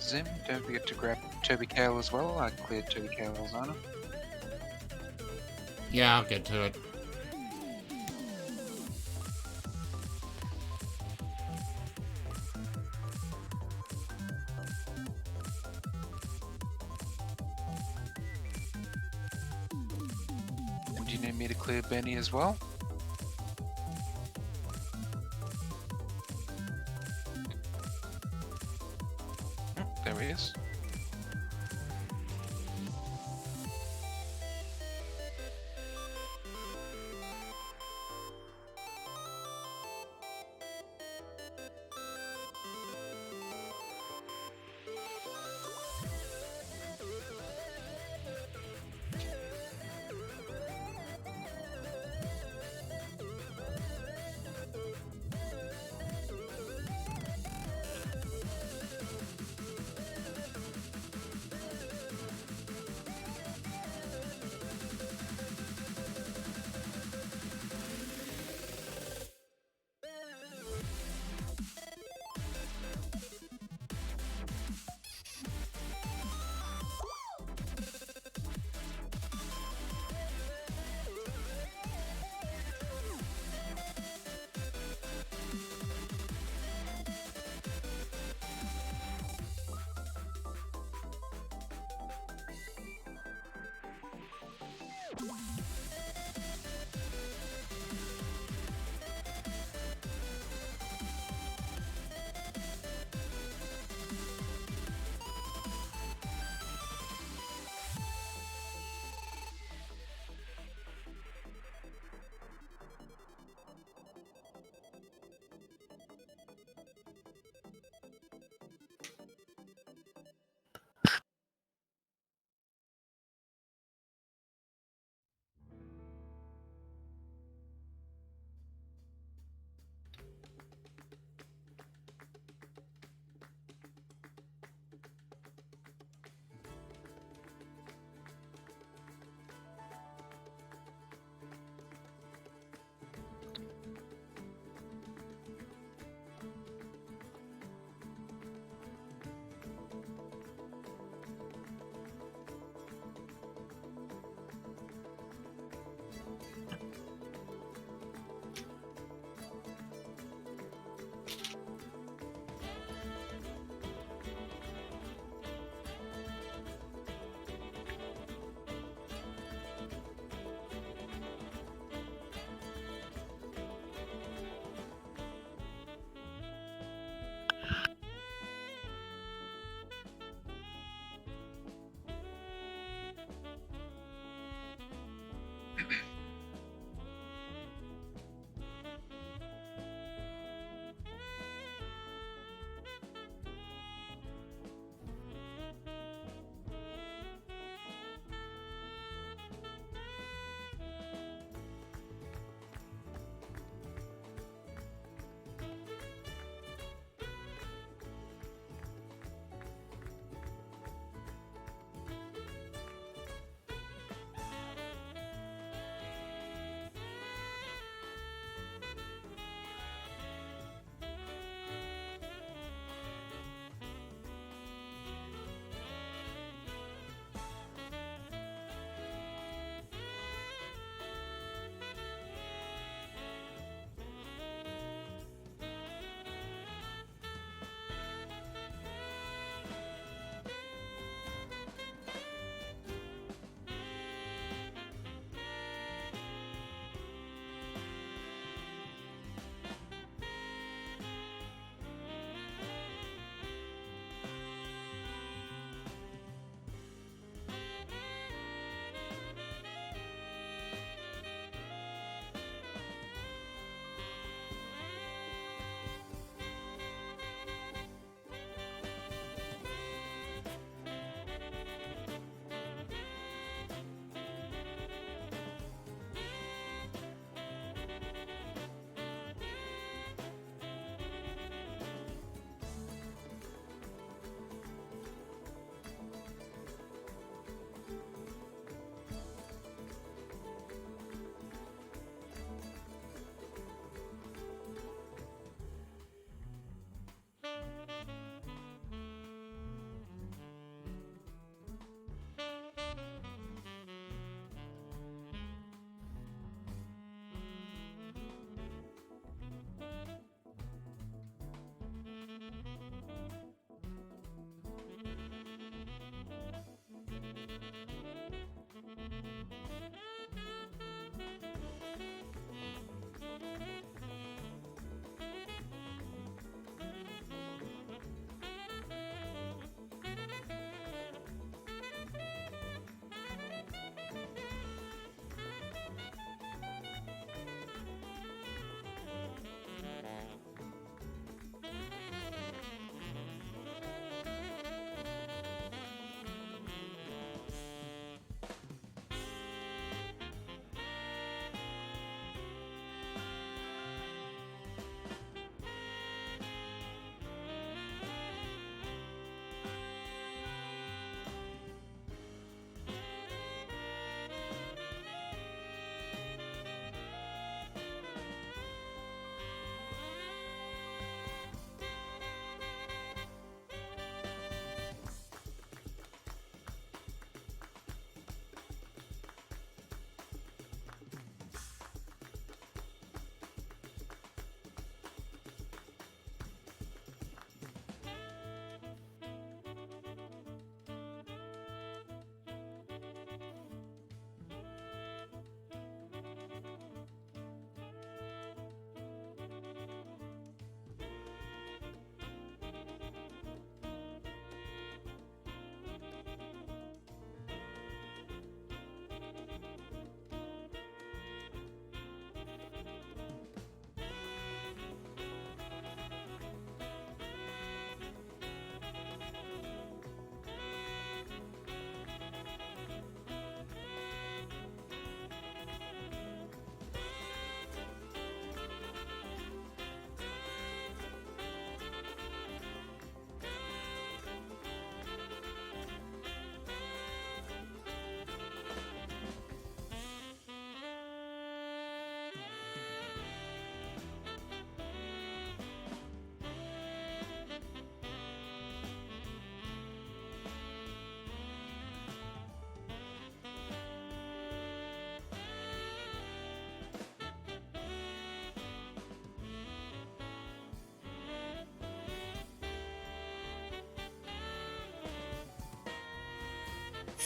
Zim, don't forget to grab Toby Kale as well. I cleared Toby Kale's honor. Yeah, I'll get to it. And do you need me to clear Benny as well? There he is.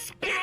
space!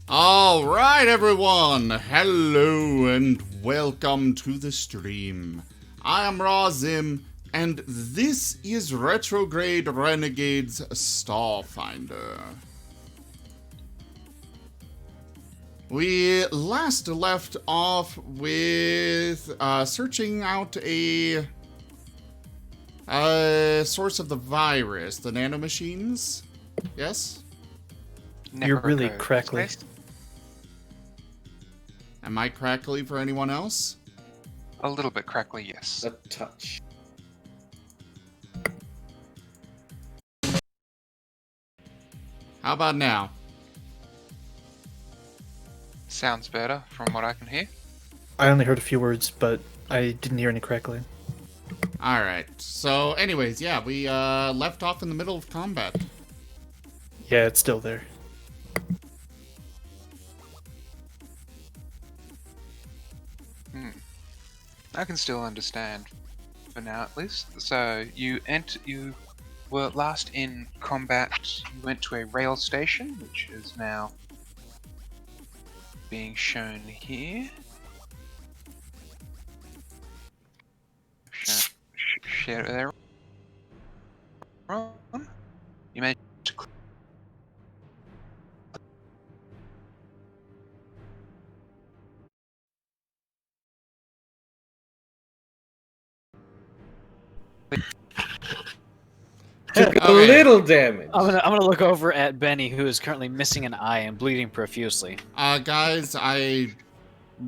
All right, everyone. Hello and welcome to the stream. I am Razim, and this is Retrograde Renegades Starfinder. We last left off with searching out a source of the virus, the nanomachines. Yes? You're really Necro crackly. space. Am I crackly for anyone else? A little bit crackly, yes. A touch. How about now? Sounds better from what I can hear. I only heard a few words, but I didn't hear any crackling. Alright, so anyways, yeah, we left off in the middle of combat. Yeah, it's still there. I can still understand, for now at least. So you were last in combat. You went to a rail station, which is now being shown here. Share there. You managed to Took a Okay. little damage. I'm gonna look over at Benny, who is currently missing an eye and bleeding profusely. Guys,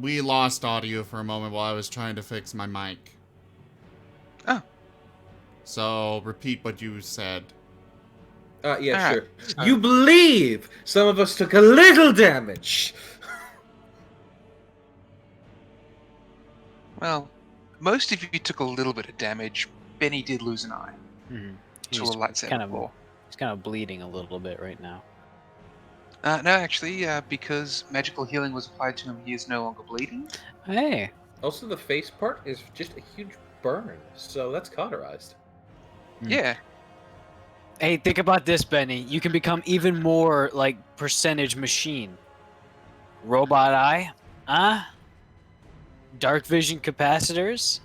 we lost audio for a moment while I was trying to fix my mic. Oh. So, repeat what you said. Yeah, Alright, sure. so- You believe some of us took a little damage. Well, most of you took a little bit of damage. Benny did lose an eye Mm-hmm. to a lightsaber kind of ball. he's kind of bleeding a little bit right now. No, actually, because magical healing was applied to him, he is no longer bleeding. Hey, Also, the face part is just a huge burn, so that's cauterized. Hmm. Yeah. hey, think about this, Benny. You can become even more like percentage machine. Robot eye, dark vision capacitors,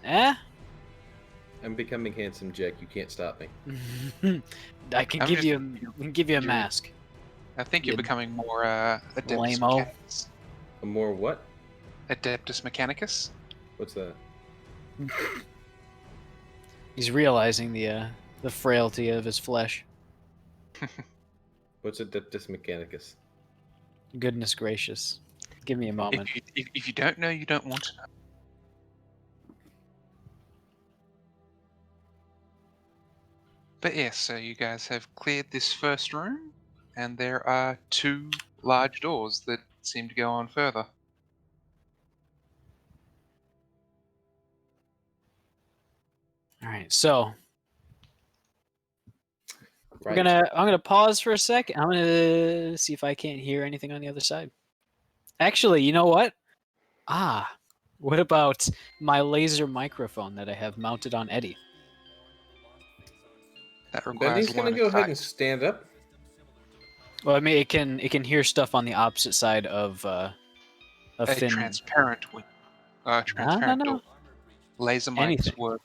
I'm becoming handsome, Jack. You can't stop me. I can I'm give just- you. We can give you a you're- mask. I think you're Yeah. becoming more Adeptus Lame-o. Mechanicus. A more what? Adeptus Mechanicus? What's that? He's realizing the frailty of his flesh. What's Adeptus Mechanicus? Goodness gracious. Give me a moment. If you don't know, you don't want to know. But yes, so you guys have cleared this first room, and there are two large doors that seem to go on further. All right, so Right. I'm gonna pause for a second. I'm gonna see if I can't hear anything on the other side. Actually, you know what? What about my laser microphone that I have mounted on Eddie? That requires Benny's gonna line of go ahead and sight. stand up. Well, I mean, it can hear stuff on the opposite side of a Finn. transparent transparent no. door. Laser mics Anything. work.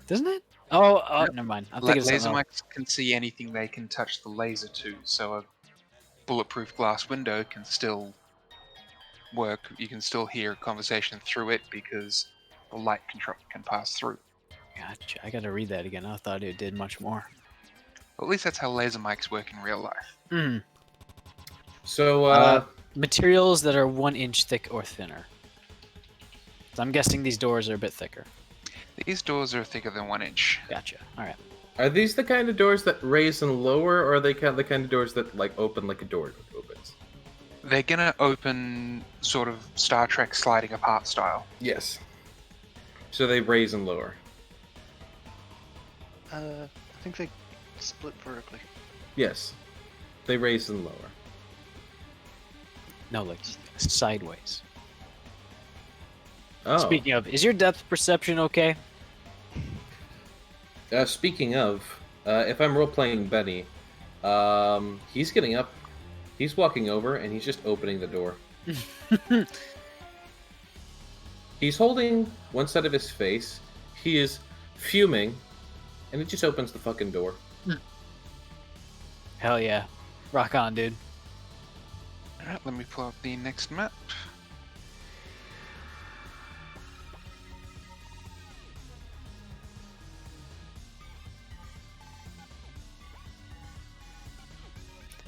Doesn't it? Oh, Yep. never mind. I'm thinking of Laser something else. mics can see anything they can touch the laser to, so a bulletproof glass window can still work. You can still hear a conversation through it because the light can pass through. Gotcha. I gotta read that again. I thought it did much more. Well, at least that's how laser mics work in real life. Hmm. So, Materials that are 1 inch thick or thinner. So I'm guessing these doors are a bit thicker. These doors are thicker than 1 inch. Gotcha. All right. are these the kind of doors that raise and lower, or are they the kind of doors that like open like a door opens? They're gonna open sort of Star Trek sliding apart style. Yes. So they raise and lower. I think they split vertically. Yes. They raise and lower. No, like sideways. Oh. Speaking of, is your depth perception okay? Speaking of, if I'm role-playing Benny, he's getting up, he's walking over, and he's just opening the door. He's holding one side of his face, he is fuming, and it just opens the fucking door. Hell yeah. Rock on, dude. Alright, let me pull up the next map.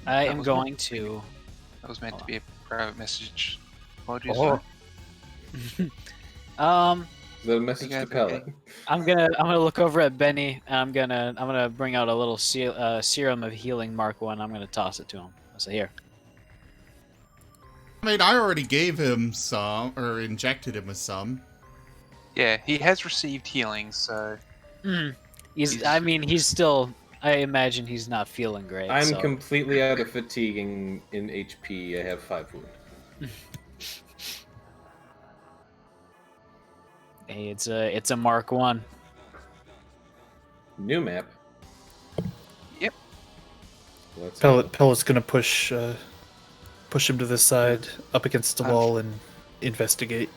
I That am was going to. That was meant to be a private message. Apologies. Oh. sir. The message You to guys Pellet. okay? I'm gonna look over at Benny and I'm gonna bring out a little serum of healing Mark 1. I'm gonna toss it to him. I say, here. I mean, I already gave him some, or injected him with some. Yeah, he has received healing, so He's still. I imagine he's not feeling great. I'm so. completely out of fatigue in HP. I have 5 wound. Hey, it's a Mark 1. New map. Yep. Let's Pellet's gonna push him to the side, up against the wall, and investigate.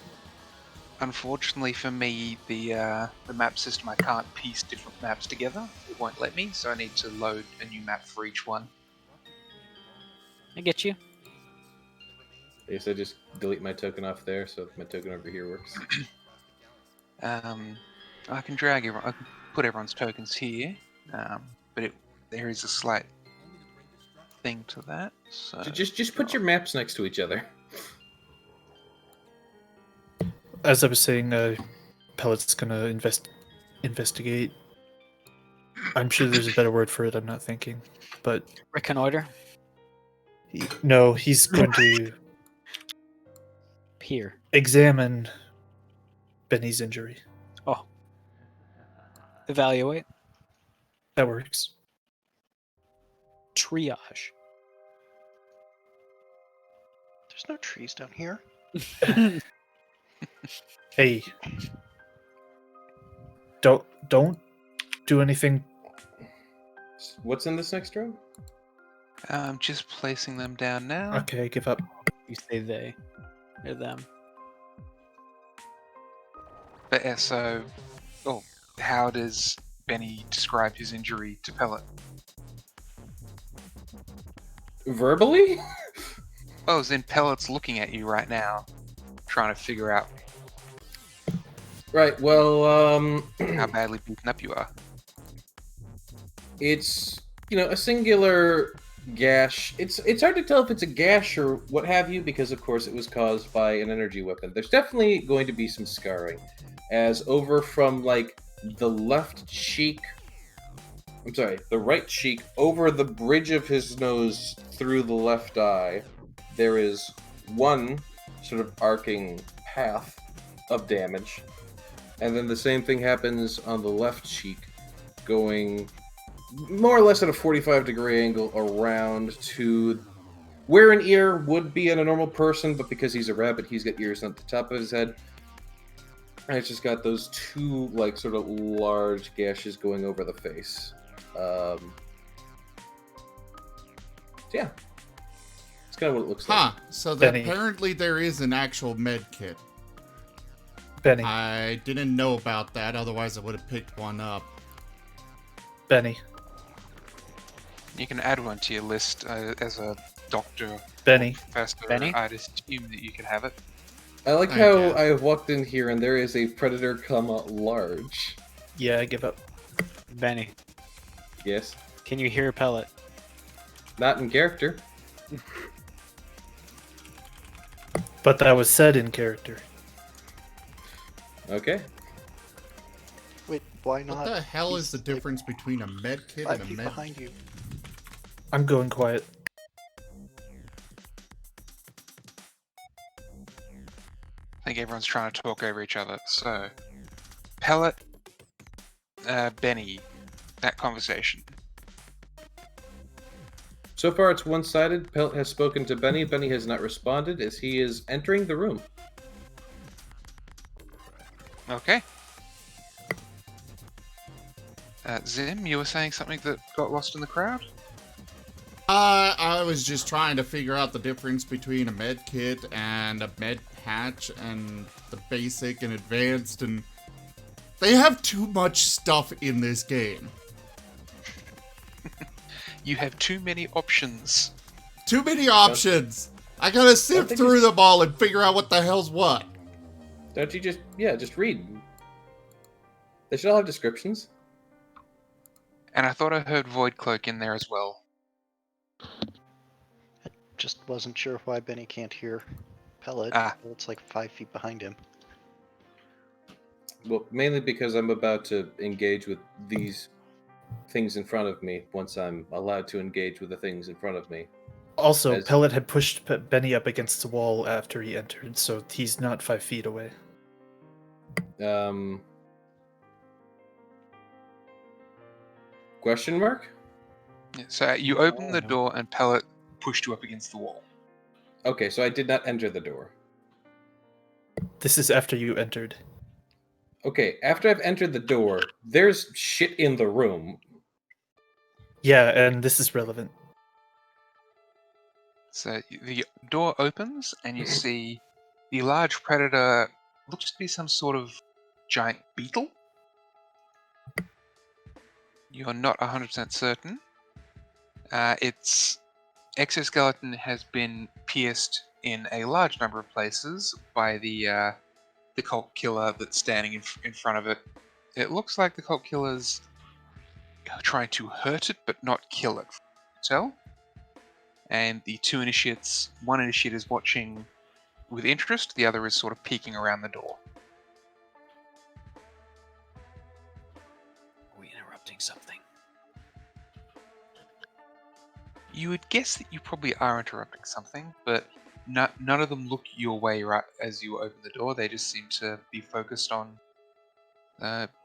unfortunately for me, the map system, I can't piece different maps together. It won't let me, so I need to load a new map for each one. I get you. I guess I just delete my token off there, so my token over here works. I can drag everyone, I can put everyone's tokens here, but there is a slight thing to that. So Just put your maps next to each other. As I was saying, Pellet's gonna investigate. I'm sure there's a better word for it. I'm not thinking, but Reconnoiter. no, he's going to Here. examine Benny's injury. Oh. Evaluate. That works. Triage. There's no trees down here. Hey, don't do anything. What's in this next room? I'm just placing them down now. Okay, give up. You say they. They're them. But yeah, so, how does Benny describe his injury to Pellet? Verbally? Oh, as in Pellet's looking at you right now, trying to figure out Right, well, how badly beaten up you are. it's, a singular gash. It's hard to tell if it's a gash or what have you, because of course it was caused by an energy weapon. There's definitely going to be some scarring, as over from, like, the left cheek, the right cheek, over the bridge of his nose through the left eye, there is one sort of arcing path of damage. And then the same thing happens on the left cheek, going more or less at a 45-degree angle around to where an ear would be in a normal person, but because he's a rabbit, he's got ears at the top of his head. And it's just got those two, like, sort of large gashes going over the face. Yeah. It's kind of what it looks like. Huh. So that Benny. apparently there is an actual med kit. Benny, I didn't know about that, otherwise I would have picked one up. Benny. You can add one to your list as a Doctor, Benny. Professor, Benny? I'd assume that you could have it. I like Thank how you. I have walked in here and there is a predator, large. Yeah, I give up. Benny, Yes, can you hear Pellet? not in character. But that was said in character. Okay. Wait, why What not? the hell is He's, the like, difference between a med kit 5 and a feet med? behind you. I'm going quiet. I think everyone's trying to talk over each other. So, Pellet, Benny, that conversation. So far, it's one-sided. Pelt has spoken to Benny. Benny has not responded as he is entering the room. Okay. Zim, you were saying something that got lost in the crowd? I was just trying to figure out the difference between a med kit and a med patch and the basic and advanced, and they have too much stuff in this game. You have too many options. Too many options. I gotta sift think through them all and figure out what the hell's what. Don't you just read? They should all have descriptions. And I thought I heard Void Cloak in there as well. Just wasn't sure why Benny can't hear Pellet. Ah. Pellet's like 5 feet behind him. Well, mainly because I'm about to engage with these things in front of me once I'm allowed to engage with the things in front of me. Also, As- Pellet had pushed Benny up against the wall after he entered, so he's not 5 feet away. Question mark? Yeah, so you open the door and Pellet pushed you up against the wall. Okay, so I did not enter the door. This is after you entered. Okay, after I've entered the door, there's shit in the room. Yeah, and this is relevant. So the door opens and you see the large predator looks to be some sort of giant beetle. You're not 100% certain. Its exoskeleton has been pierced in a large number of places by the cult killer that's standing in front of it. It looks like the cult killer's trying to hurt it but not kill it. So, and the two initiates, one initiate is watching with interest, the other is sort of peeking around the door. Are we interrupting something? You would guess that you probably are interrupting something, but none of them look your way right as you open the door. They just seem to be focused on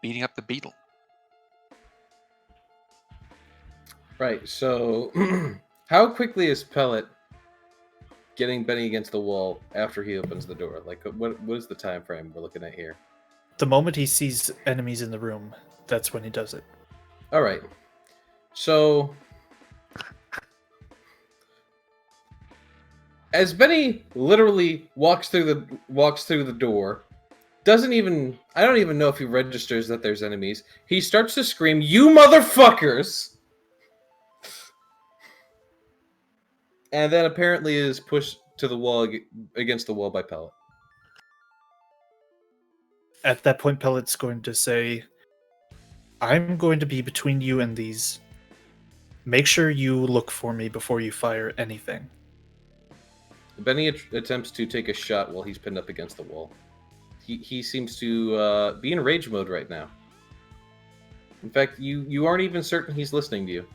beating up the beetle. Right, so how quickly is Pellet getting Benny against the wall after he opens the door? Like, what is the time frame we're looking at here? The moment he sees enemies in the room, that's when he does it. All right, so as Benny literally walks through the door, I don't even know if he registers that there's enemies. He starts to scream, "You motherfuckers!" And then apparently is pushed to the wall against the wall by Pellet. At that point, Pellet's going to say, I'm going to be between you and these. Make sure you look for me before you fire anything. Benny attempts to take a shot while he's pinned up against the wall. He seems to be in rage mode right now. In fact, you aren't even certain he's listening to you.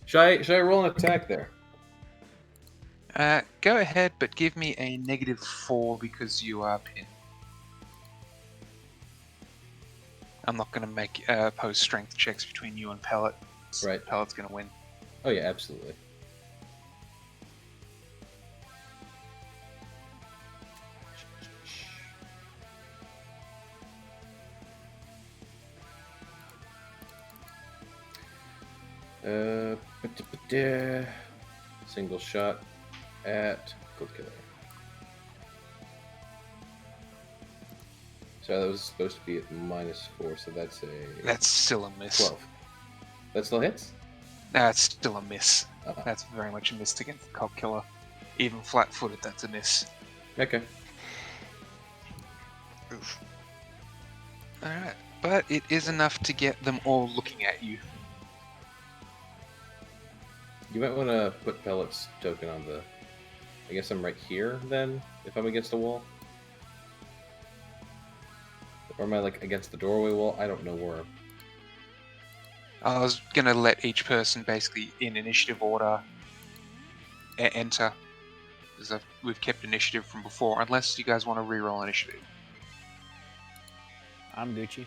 Should I roll an attack there? Go ahead, but give me a -4 because you are pinned. I'm not going to make pose strength checks between you and Pellet. Right. Pellet's going to win. Oh yeah, absolutely. Single shot at Gold Killer. So that was supposed to be at -4, so that's a That's still a miss. 12. That still hits? It's still a miss. Uh-huh. That's very much a miss against the cult killer. Even flat-footed, that's a miss. Okay. Oof. Alright, but it is enough to get them all looking at you. You might want to put Pellet's token on the... I guess I'm right here, then, if I'm against the wall? Or am I, like, against the doorway wall? I don't know where. I was gonna let each person basically in initiative order enter, because we've kept initiative from before, unless you guys want to reroll initiative. I'm Gucci.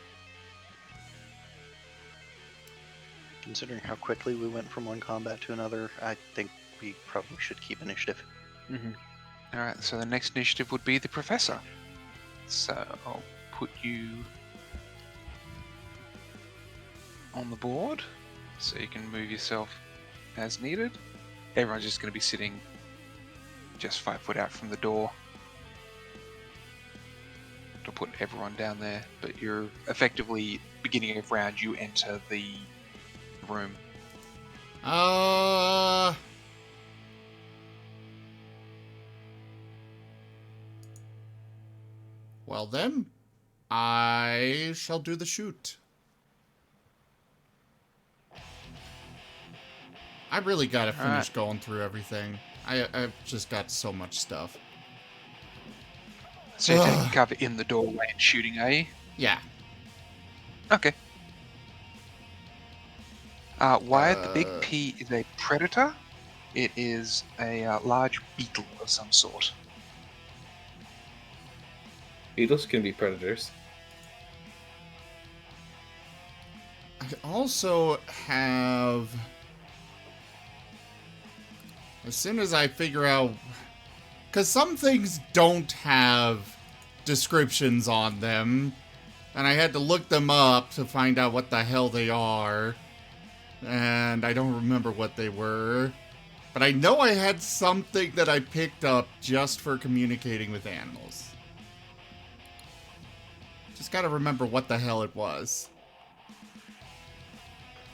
Considering how quickly we went from one combat to another, I think we probably should keep initiative. Alright, so the next initiative would be the Professor. So I'll put you on the board, so you can move yourself as needed. Everyone's just going to be sitting just 5 foot out from the door. To put everyone down there, but you're effectively, beginning of round, you enter the room. Well then, I shall do the shoot. I really gotta finish going through everything. I've just got so much stuff. So you're taking cover in the doorway and shooting, are you? Yeah. Okay. Wyatt, the big P is a predator. It is a large beetle of some sort. Beetles can be predators. I also have... As soon as I figure out... Because some things don't have descriptions on them. And I had to look them up to find out what the hell they are. And I don't remember what they were. But I know I had something that I picked up just for communicating with animals. Just gotta remember what the hell it was.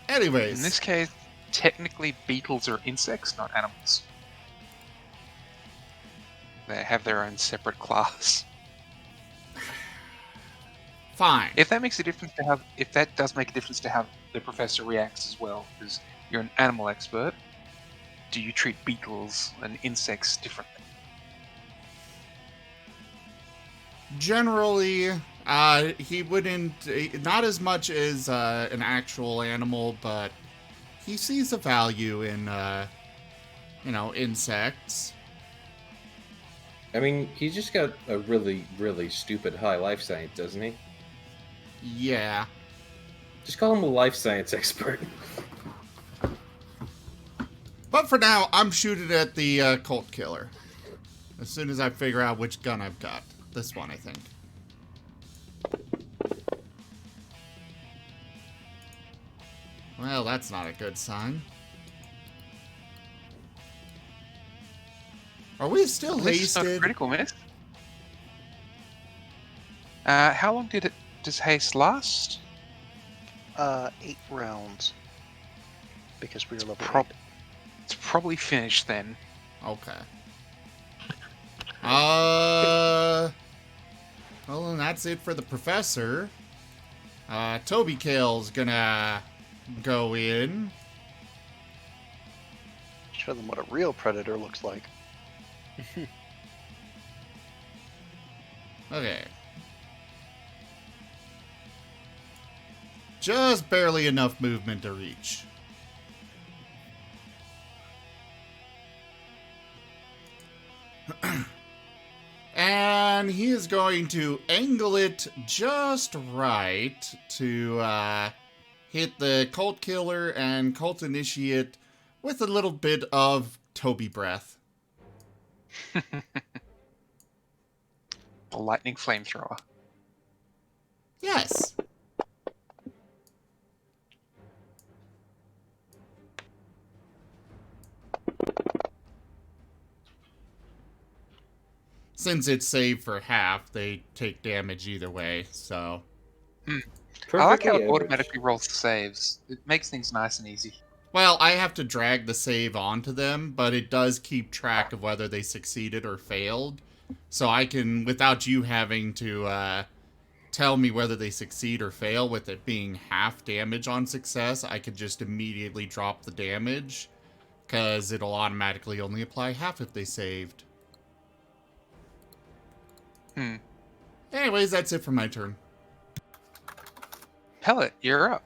Anyways. In this case, technically beetles are insects, not animals. They have their own separate class. Fine. If that makes a difference to how, if that does make a difference to how the professor reacts as well, because you're an animal expert, do you treat beetles and insects differently? Generally, he wouldn't, not as much as an actual animal, but he sees a value in, you know, insects. I mean, he's just got a really, really stupid high life science, doesn't he? Yeah. Just call him a life science expert. But for now, I'm shooting at the cult killer. As soon as I figure out which gun I've got. This one, I think. Well, that's not a good sign. Are we still This is not a hasted? critical miss. How long does haste last? 8 rounds. Because we were level 8. It's probably finished then. Okay. Well, then that's it for the professor. Toby Kale's gonna go in. Show them what a real predator looks like. Okay. Just barely enough movement to reach. And he is going to angle it just right to hit the cult killer and cult initiate with a little bit of Toby breath. A lightning flamethrower. Yes. Since it's saved for half, they take damage either way, so... I like how it Perfectly automatically rolls the saves. It makes things nice and easy. Well, I have to drag the save onto them, but it does keep track of whether they succeeded or failed. So I can, without you having to tell me whether they succeed or fail, with it being half damage on success, I could just immediately drop the damage, because it'll automatically only apply half if they saved. Anyways, that's it for my turn. Pellet, you're up.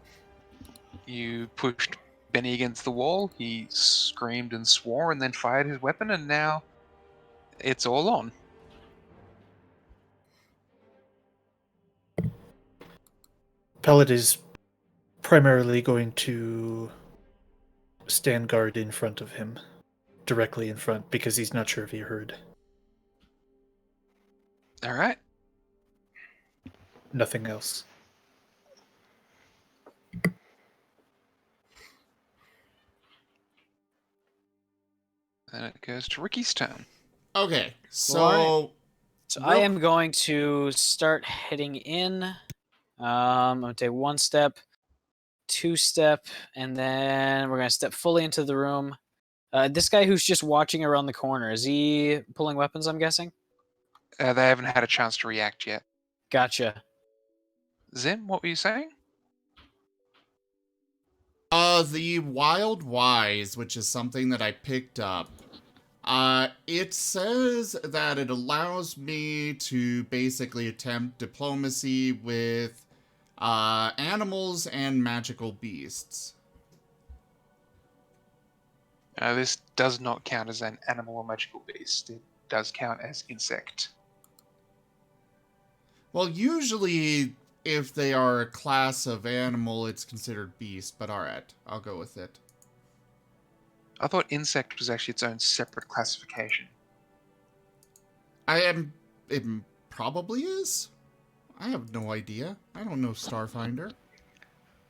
You pushed Benny against the wall, he screamed and swore and then fired his weapon, and now it's all on. Pellet is primarily going to stand guard in front of him, directly in front, because he's not sure if he heard. Alright. Nothing else. Then it goes to Ricky's turn. Okay, so... Alright. So I am going to start heading in. I'm going to take 1 step, 2 step, and then we're going to step fully into the room. This guy who's just watching around the corner, is he pulling weapons, I'm guessing? They haven't had a chance to react yet. Gotcha. Zim, what were you saying? The Wild Wise, which is something that I picked up, it says that it allows me to basically attempt diplomacy with, animals and magical beasts. This does not count as an animal or magical beast. It does count as insect. Well, usually, if they are a class of animal, it's considered beast, but alright, I'll go with it. I thought insect was actually its own separate classification. It probably is? I have no idea. I don't know Starfinder.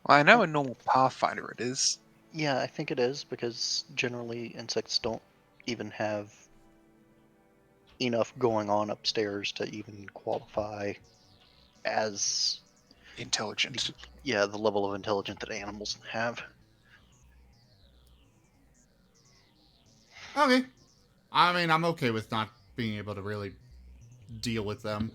Well, I know a normal Pathfinder it is. Yeah, I think it is, because generally insects don't even have enough going on upstairs to even qualify as Intelligent. the level of intelligence that animals have. Okay. I mean, I'm okay with not being able to really deal with them.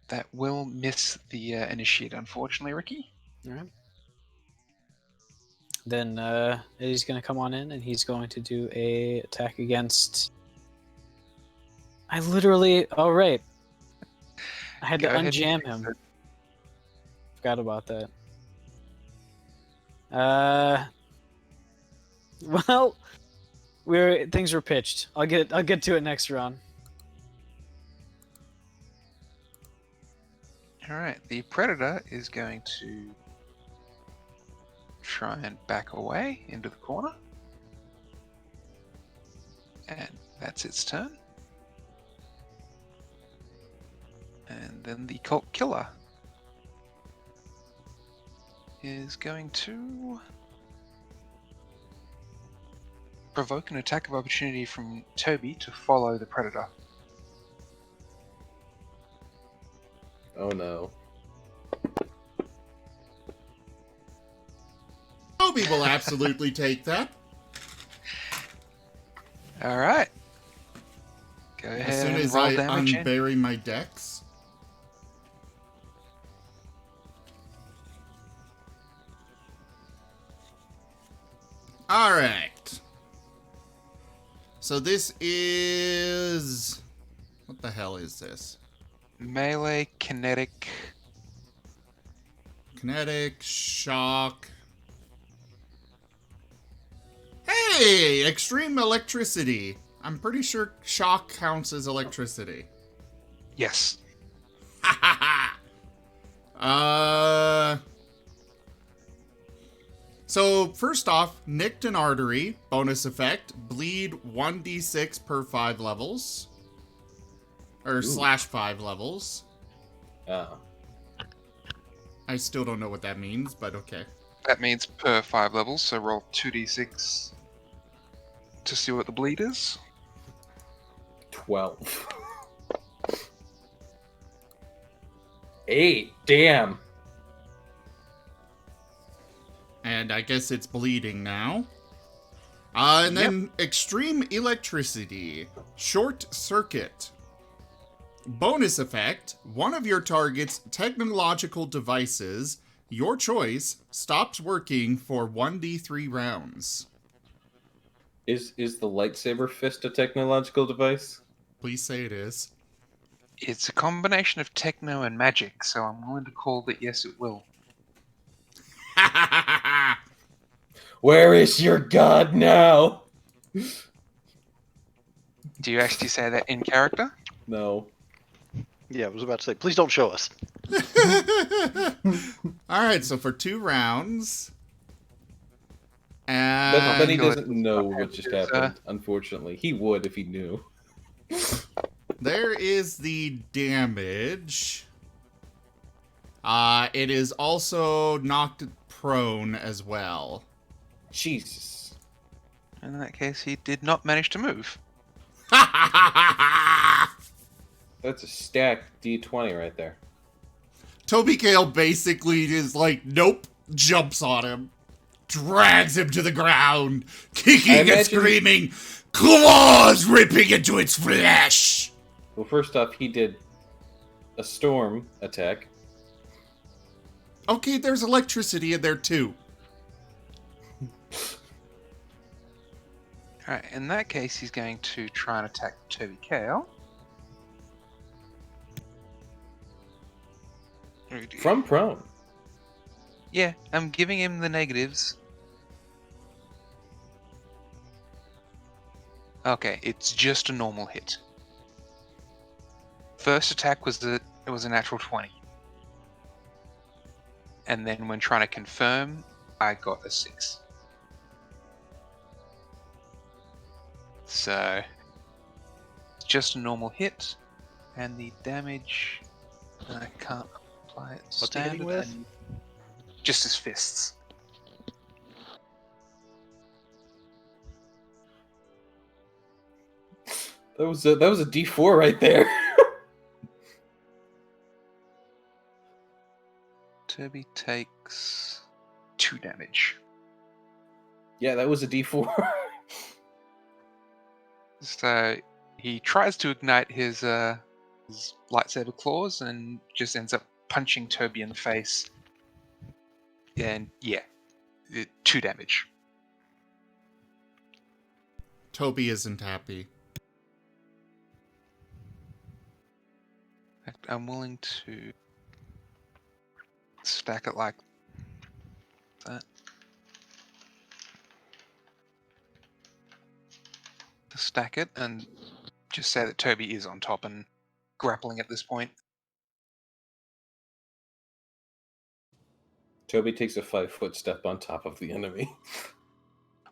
That will miss the initiate, unfortunately, Ricky. Alright. Then Eddie's going to come on in, and he's going to do a attack against... I literally... Oh, right. I had to Go ahead. unjam him. Forgot about that. Well, things were pitched. I'll get to it next round. Alright, the Predator is going to try and back away into the corner. And that's its turn. And then the Cult Killer is going to provoke an attack of opportunity from Toby to follow the Predator. Oh no. Toby will absolutely take that. Alright. Go ahead As soon and as roll I damage in. unbury my decks. Alright. So this is... What the hell is this? Melee, kinetic. Kinetic, shock. Hey! Extreme electricity. I'm pretty sure shock counts as electricity. Yes. So first off, nicked an artery, bonus effect, bleed 1d6 per 5 levels. Or slash 5 levels. Oh. I still don't know what that means, but okay. That means per 5 levels, so roll 2d6 to see what the bleed is. 12. 8. Damn. And I guess it's bleeding now. And then extreme electricity. Short circuit. Bonus effect. One of your target's technological devices, your choice, stops working for 1d3 rounds. Is the lightsaber fist a technological device? Please say it is. It's a combination of techno and magic, so I'm willing to call that yes, it will. Where is your god now? Do you actually say that in character? No. Yeah, I was about to say, please don't show us. Alright, so for 2 rounds. But And he go doesn't know what just because, happened, unfortunately. He would if he knew. there is the damage. It is also knocked prone as well. Jesus. In that case, he did not manage to move. That's a stacked D20 right there. Toby Gale basically is like, nope, jumps on him, drags him to the ground, kicking and screaming, claws ripping into its flesh. Well, first off, he did a storm attack. Okay, there's electricity in there too. Alright, in that case, he's going to try and attack Toby Kale. From prone. Yeah, I'm giving him the negatives. Okay, it's just a normal hit. First attack was it was a natural 20. And then when trying to confirm, I got a 6. So, just a normal hit, and the damage, I can't apply it What's he standard. hitting with? and just his fists. That was a D4 right there. Toby takes 2 damage. Yeah, that was a D4. So he tries to ignite his lightsaber claws and just ends up punching Toby in the face. And yeah, 2 damage. Toby isn't happy. I'm willing to stack it like that. To stack it and just say that Toby is on top and grappling at this point. Toby takes a 5-foot step on top of the enemy.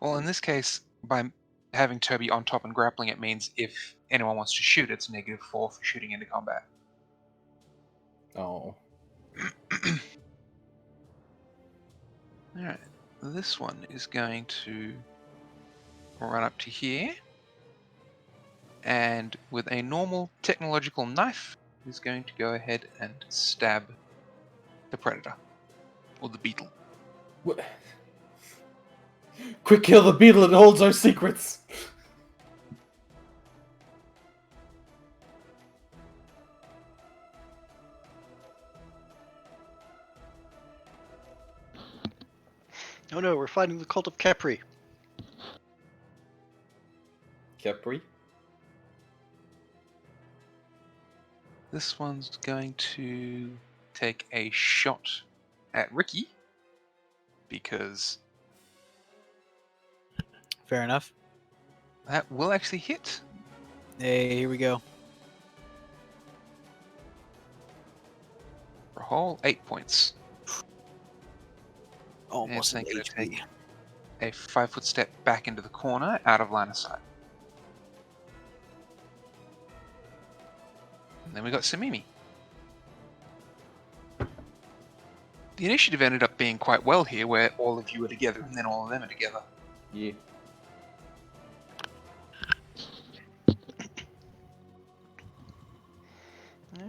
Well, in this case, by having Toby on top and grappling, it means if anyone wants to shoot, it's -4 for shooting into combat. Oh. Alright, this one is going to run up to here, and with a normal technological knife, is going to go ahead and stab the predator, or the beetle. What? Quick, kill the beetle, it holds our secrets! Oh no, we're fighting the cult of Capri. Capri? This one's going to take a shot at Ricky, because Fair enough. that will actually hit. Hey, here we go. For a whole 8 points. Almost And an it's gonna HP. take a 5-foot step back into the corner, out of line of sight. And then we got Samimi. The initiative ended up being quite well here, where all of you are together and then all of them are together. Yeah.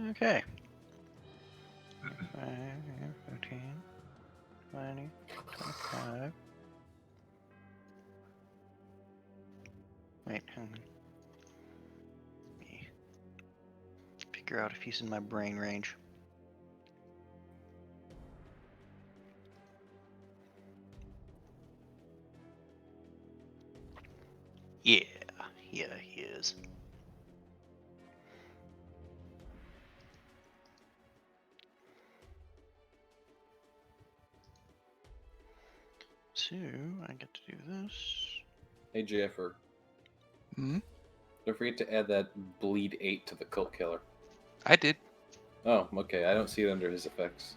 Okay. 15, 20, 25. Wait, hang on. Let me figure out if he's in my brain range. Yeah, he is. So, I get to do this. Hey, Jeffer. Hmm? Don't forget to add that bleed 8 to the cult killer. I did. Oh, okay. I don't see it under his effects.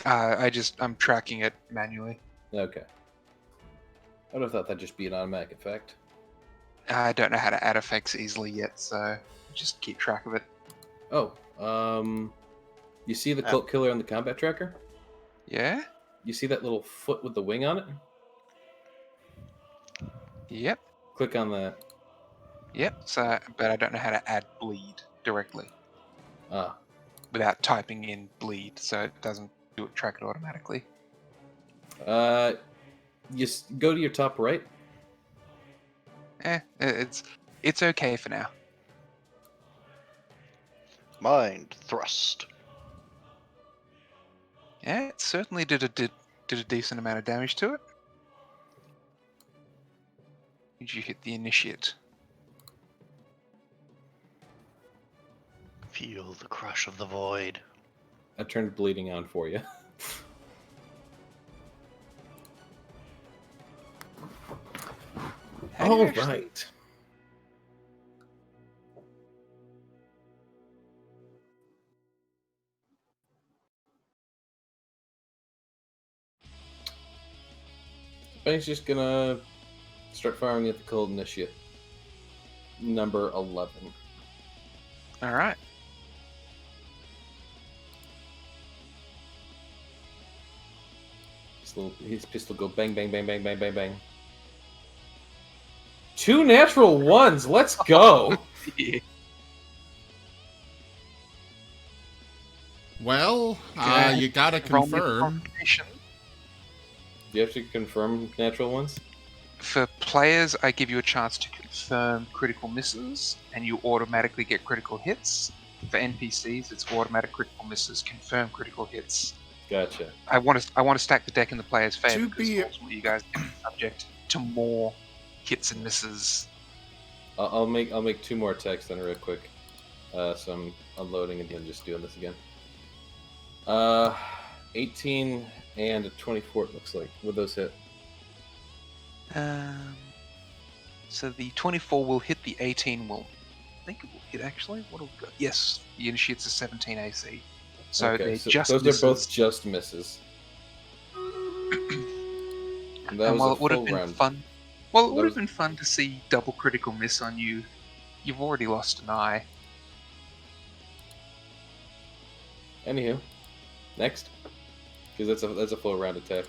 I'm tracking it manually. Okay. I would have thought that'd just be an automatic effect. I don't know how to add effects easily yet, so just keep track of it. Oh, you see the cult killer on the combat tracker? Yeah? You see that little foot with the wing on it? Yep. Click on that. Yep. So, but I don't know how to add bleed directly Ah, without typing in bleed, so it doesn't track it automatically. Go to your top right. It's okay for now. Mind thrust. Yeah, it certainly did a decent amount of damage to it. Did you hit the initiate? Feel the crush of the void. I turned bleeding on for you. How do you All actually- right. He's just gonna start firing at the cold initiate. Number 11. All right. His pistol go bang, bang, bang, bang, bang, bang, bang. 2 natural ones. Let's go. Yeah. Well, Okay. you gotta Roll me the confirm. confirmation. Do you have to confirm natural ones? For players, I give you a chance to confirm critical misses, and you automatically get critical hits. For NPCs, it's automatic critical misses, confirm critical hits. Gotcha. I want to stack the deck in the player's favor To because be- ultimately you guys can be subject to more hits and misses. I'll make 2 more attacks then real quick. So I'm unloading and then just doing this again. 18 and a 24 it looks like. Would those hit? So the 24 will hit, the 18 will. I think it will hit actually. What have we got? Yes, the initiate's a 17 AC. So okay, they're so just those misses. are both just misses. And that And was while a it would have full been round. fun, well, it That would was- have been fun to see double critical miss on you. You've already lost an eye. Anywho, next, because that's a full round attack.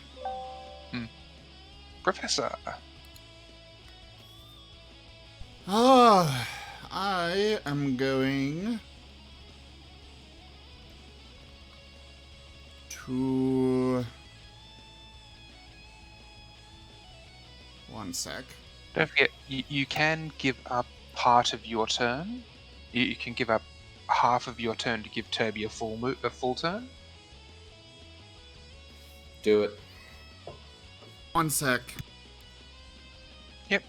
Professor. I am going to... One sec. Don't forget, you can give up part of your turn. You can give up half of your turn to give Toby a full turn. Do it. One sec. Yep.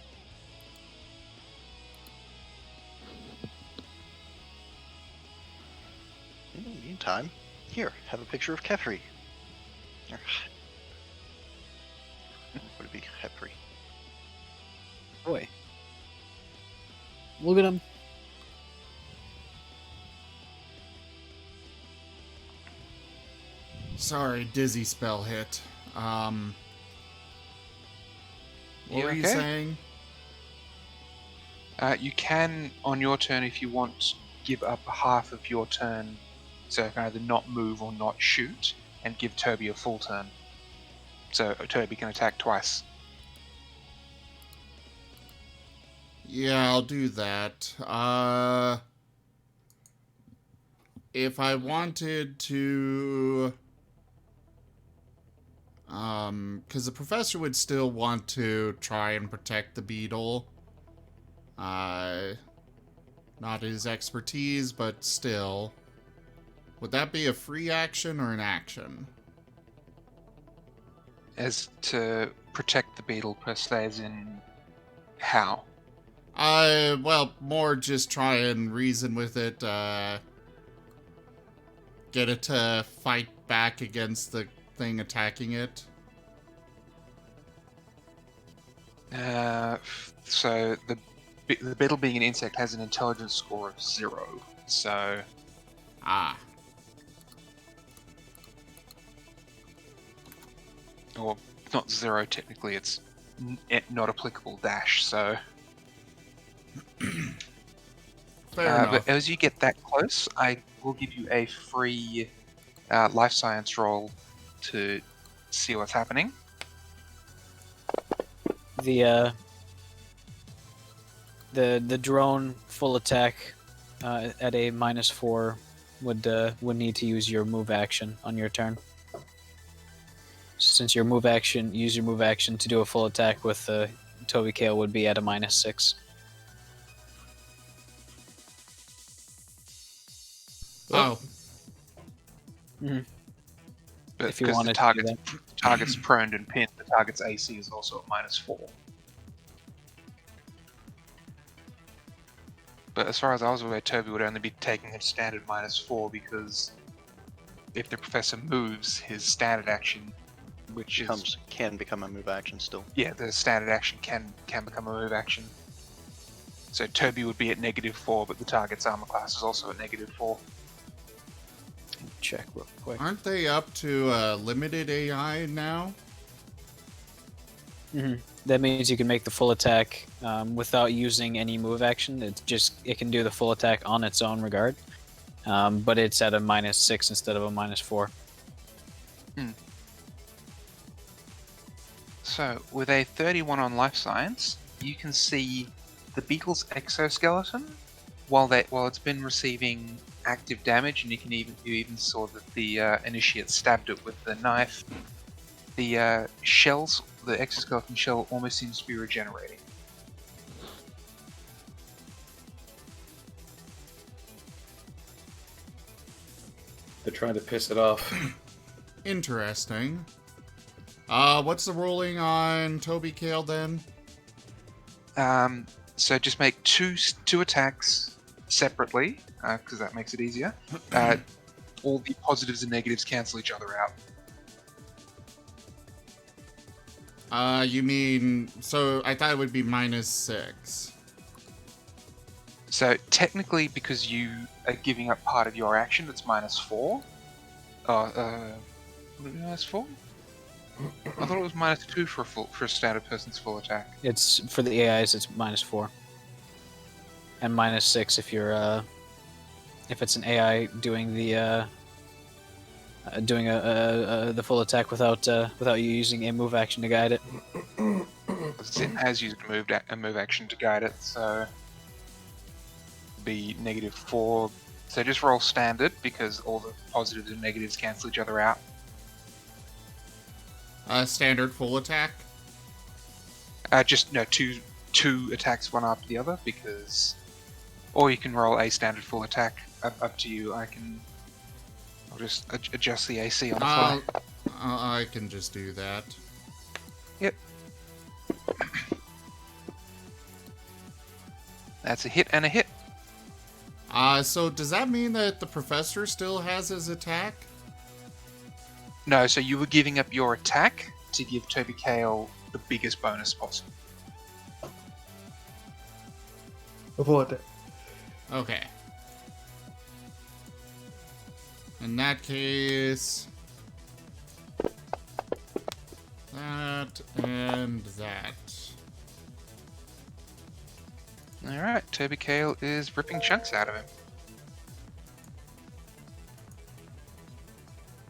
In the meantime, here, have a picture of Kefri. Or- Would it be Hepri? Boy. Look at him. Sorry, dizzy spell hit. What You were you okay? saying? You can, on your turn, if you want, give up half of your turn, so you can either not move or not shoot, and give Toby a full turn. So Toby can attack twice. Yeah, I'll do that. if I wanted to, because the professor would still want to try and protect the beetle. Not his expertise, but still. Would that be a free action or an action? As to protect the beetle per se, as in how? Well, more just try and reason with it, get it to fight back against the thing attacking it. So the beetle being an insect has an intelligence score of 0. So Ah. or not 0 technically, it's not applicable dash. So Fair enough. but as you get that close, I will give you a free life science roll to see what's happening. The drone full attack at a -4 would need to use your move action on your turn. Since use your move action to do a full attack with Toby Kale would be at a -6. Oh. But If you because wanted the to do that. target's prone and pinned, the target's AC is also at -4. But as far as I was aware, Toby would only be taking a standard -4 because if the professor moves, his standard action, which is can become a move action still. yeah, the standard action can become a move action. So Toby would be at -4, but the target's armor class is also at -4. Check real quick. Aren't they up to limited AI now? That means you can make the full attack without using any move action. It can do the full attack on its own regard, but it's at a -6 instead of a -4. So with a 31 on life science, you can see the beetle's exoskeleton while it's been receiving active damage, and you even saw that the initiate stabbed it with the knife. The the exoskeleton shell almost seems to be regenerating. They're trying to piss it off. Interesting. What's the rolling on Toby Kale then? So just make two attacks separately, because that makes it easier. All the positives and negatives cancel each other out. You mean, so I thought it would be -6. So technically, because you are giving up part of your action, it's -4. Would it be -4? I thought it was -2 for a standard person's full attack. It's for the AIs. It's -4, and -6 if you're if it's an AI doing the the full attack without you using a move action to guide it. It has used a move action to guide it, so be -4. So just roll standard because all the positives and negatives cancel each other out. Standard full attack? Just no two attacks one after the other, because, or you can roll a standard full attack. Up to you. I'll just adjust the AC on the fly. I can just do that. Yep. That's a hit and a hit. So does that mean that the professor still has his attack? No, so you were giving up your attack to give Toby Kale the biggest bonus possible. Avoid it. Okay. In that case... that and that. Alright, Toby Kale is ripping chunks out of him.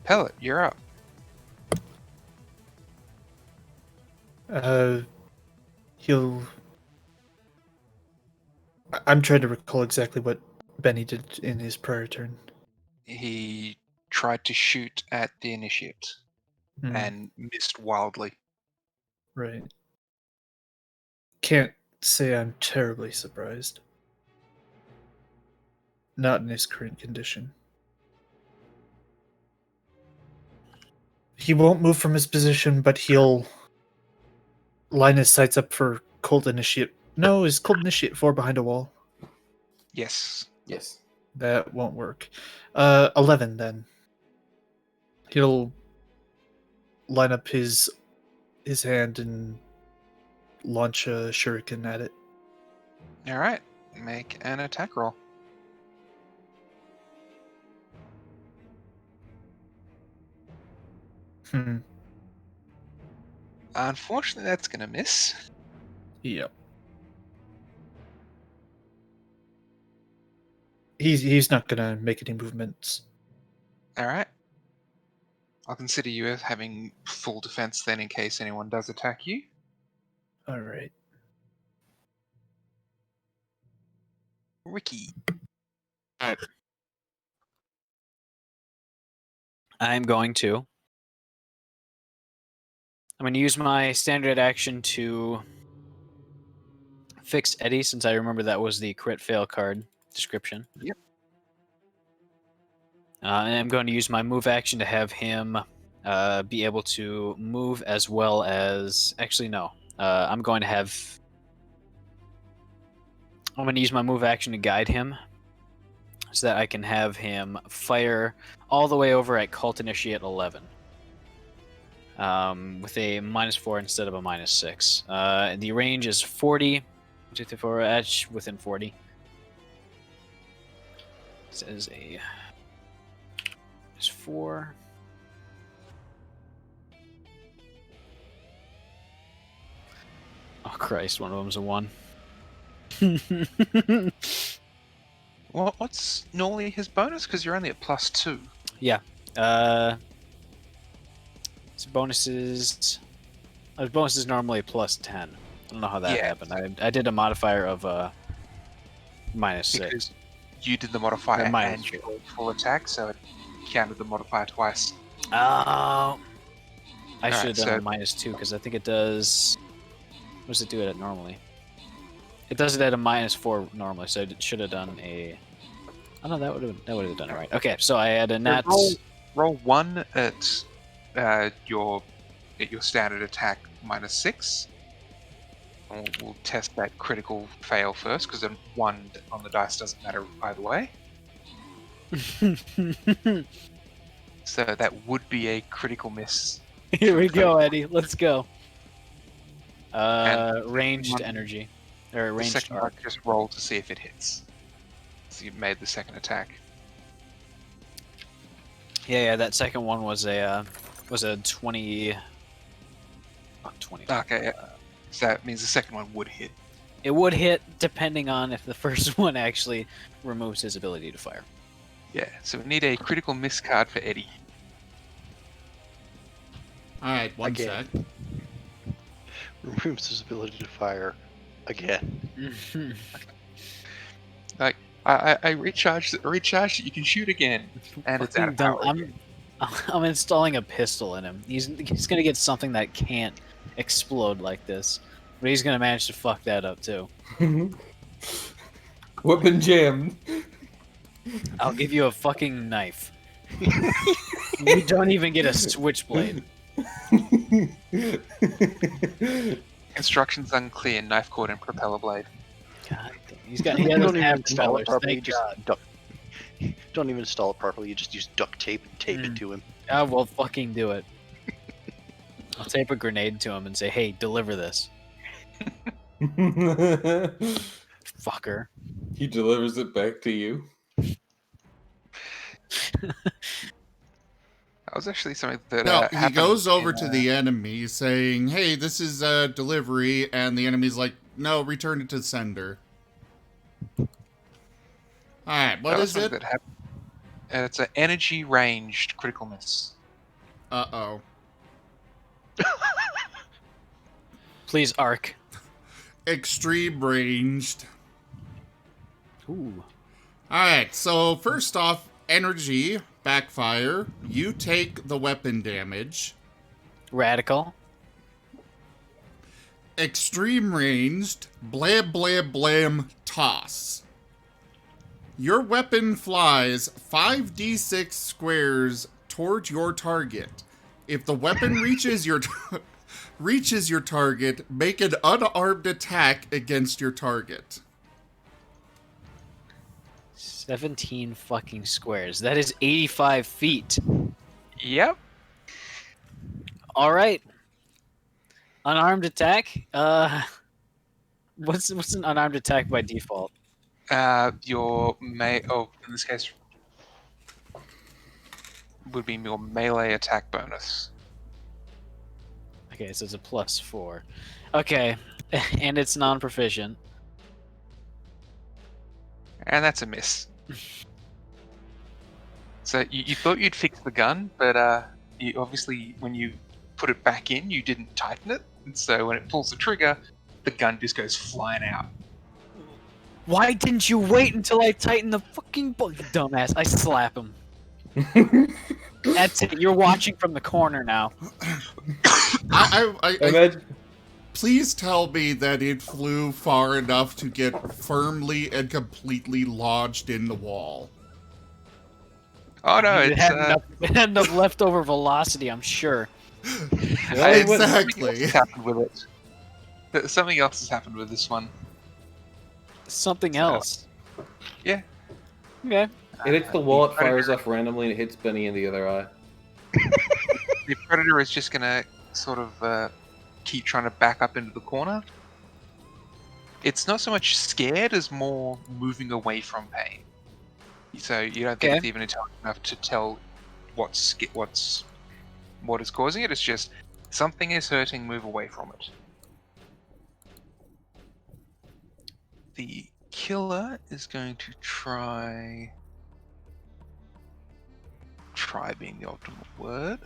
Pellet, you're up. I'm trying to recall exactly what Benny did in his prior turn. He tried to shoot at the initiate Hmm, and missed wildly. right. Can't say I'm terribly surprised. Not in his current condition. He won't move from his position, but he'll line his sights up for Cold Initiate. No, is Cold Initiate 4 behind a wall? Yes. Yes. That won't work. 11 then. He'll line up his hand and launch a shuriken at it. All right. Make an attack roll. Hmm. Unfortunately, that's going to miss. Yep. He's not gonna make any movements. All right. I'll consider you as having full defense then in case anyone does attack you. All right. Ricky. I'm going to use my standard action to fix Eddie, since I remember that was the crit fail card description. Yep. And I'm going to use my move action to have him be able to move, as well as... Actually, no. I'm going to use my move action to guide him, so that I can have him fire all the way over at Cult Initiate 11. With a -4 instead of a -6. The range is 40. 2, 3, 4, edge within 40. This is a -4. Oh Christ! One of them's a 1. Well, what's normally his bonus? Because you're only at +2. Yeah. So bonuses. His bonus is normally +10. I don't know how that Yeah. happened. I did a modifier of -6. Because you did the modifier Yeah, minus and you rolled full attack, so it counted the modifier twice. Oh. I Alright, should have done so- a -2 because I think it does. What does it do it at normally? It does it at a -4 normally, so it should have done a. Oh no, that would have done it right. Okay, so I had a nat. Roll 1 at your standard attack -6. And we'll test that critical fail first, because then 1 on the dice doesn't matter either way. So that would be a critical miss. Here we go, Eddie. Let's go. And Ranged one- energy, or The ranged second one, arc. just roll to see if it hits. So you've made the second attack. Yeah, that second one was a 20. Oh, 20. Okay, so that means the second one would hit. It would hit depending on if the first one actually removes his ability to fire. Yeah, so we need a critical miss card for Eddie. Alright, one sec. Again. Removes his ability to fire again. I recharged it, you can shoot again. And it's out of Fucking dumb. power again. I'm installing a pistol in him. He's gonna get something that can't explode like this, but he's gonna manage to fuck that up too. Weapon jammed. I'll give you a fucking knife. You don't even get a switchblade. Instructions unclear, knife cord and propeller blade. God, he doesn't have install it colors. properly. You Thank just God. don't even install it properly. You just use duct tape and tape it to him. I will fucking do it. I'll tape a grenade to him and say, "Hey, deliver this, fucker." He delivers it back to you. That was actually something that No, he happened goes over in, to the enemy saying, hey, this is a delivery, and the enemy's like, no, return it to the sender. Alright, what that was is something it? that happened. It's an energy ranged critical miss. Uh-oh. Please, arc. Extreme ranged. Ooh. Alright, so first off, energy, backfire. You take the weapon damage. Radical. Extreme ranged, blam blam blam, toss. Your weapon flies 5d6 squares toward your target. If the weapon reaches your target, make an unarmed attack against your target. 17 fucking squares. That is 85 feet. Yep. All right. Unarmed attack. What's an unarmed attack by default? In this case, would be your melee attack bonus. Okay, so it's a +4. Okay, and it's non-proficient. And that's a miss. So you thought you'd fix the gun, but you obviously, when you put it back in, you didn't tighten it. And so when it pulls the trigger, the gun just goes flying out. Why didn't you wait until I tightened the fucking bolt, you dumbass? I slap him. That's it. You're watching from the corner now. Imagine. Please tell me that it flew far enough to get firmly and completely lodged in the wall. Oh no, It had enough leftover velocity, I'm sure. Exactly. Happened with it. Something else has happened with this one. Something else. Yeah. Okay. It hits the wall, it fires off randomly, and it hits Benny in the other eye. The predator is just gonna sort of keep trying to back up into the corner. It's not so much scared as more moving away from pain. So you don't think it's even intelligent enough to tell what is causing it. It's just something is hurting. Move away from it. The killer is going to try being the optimal word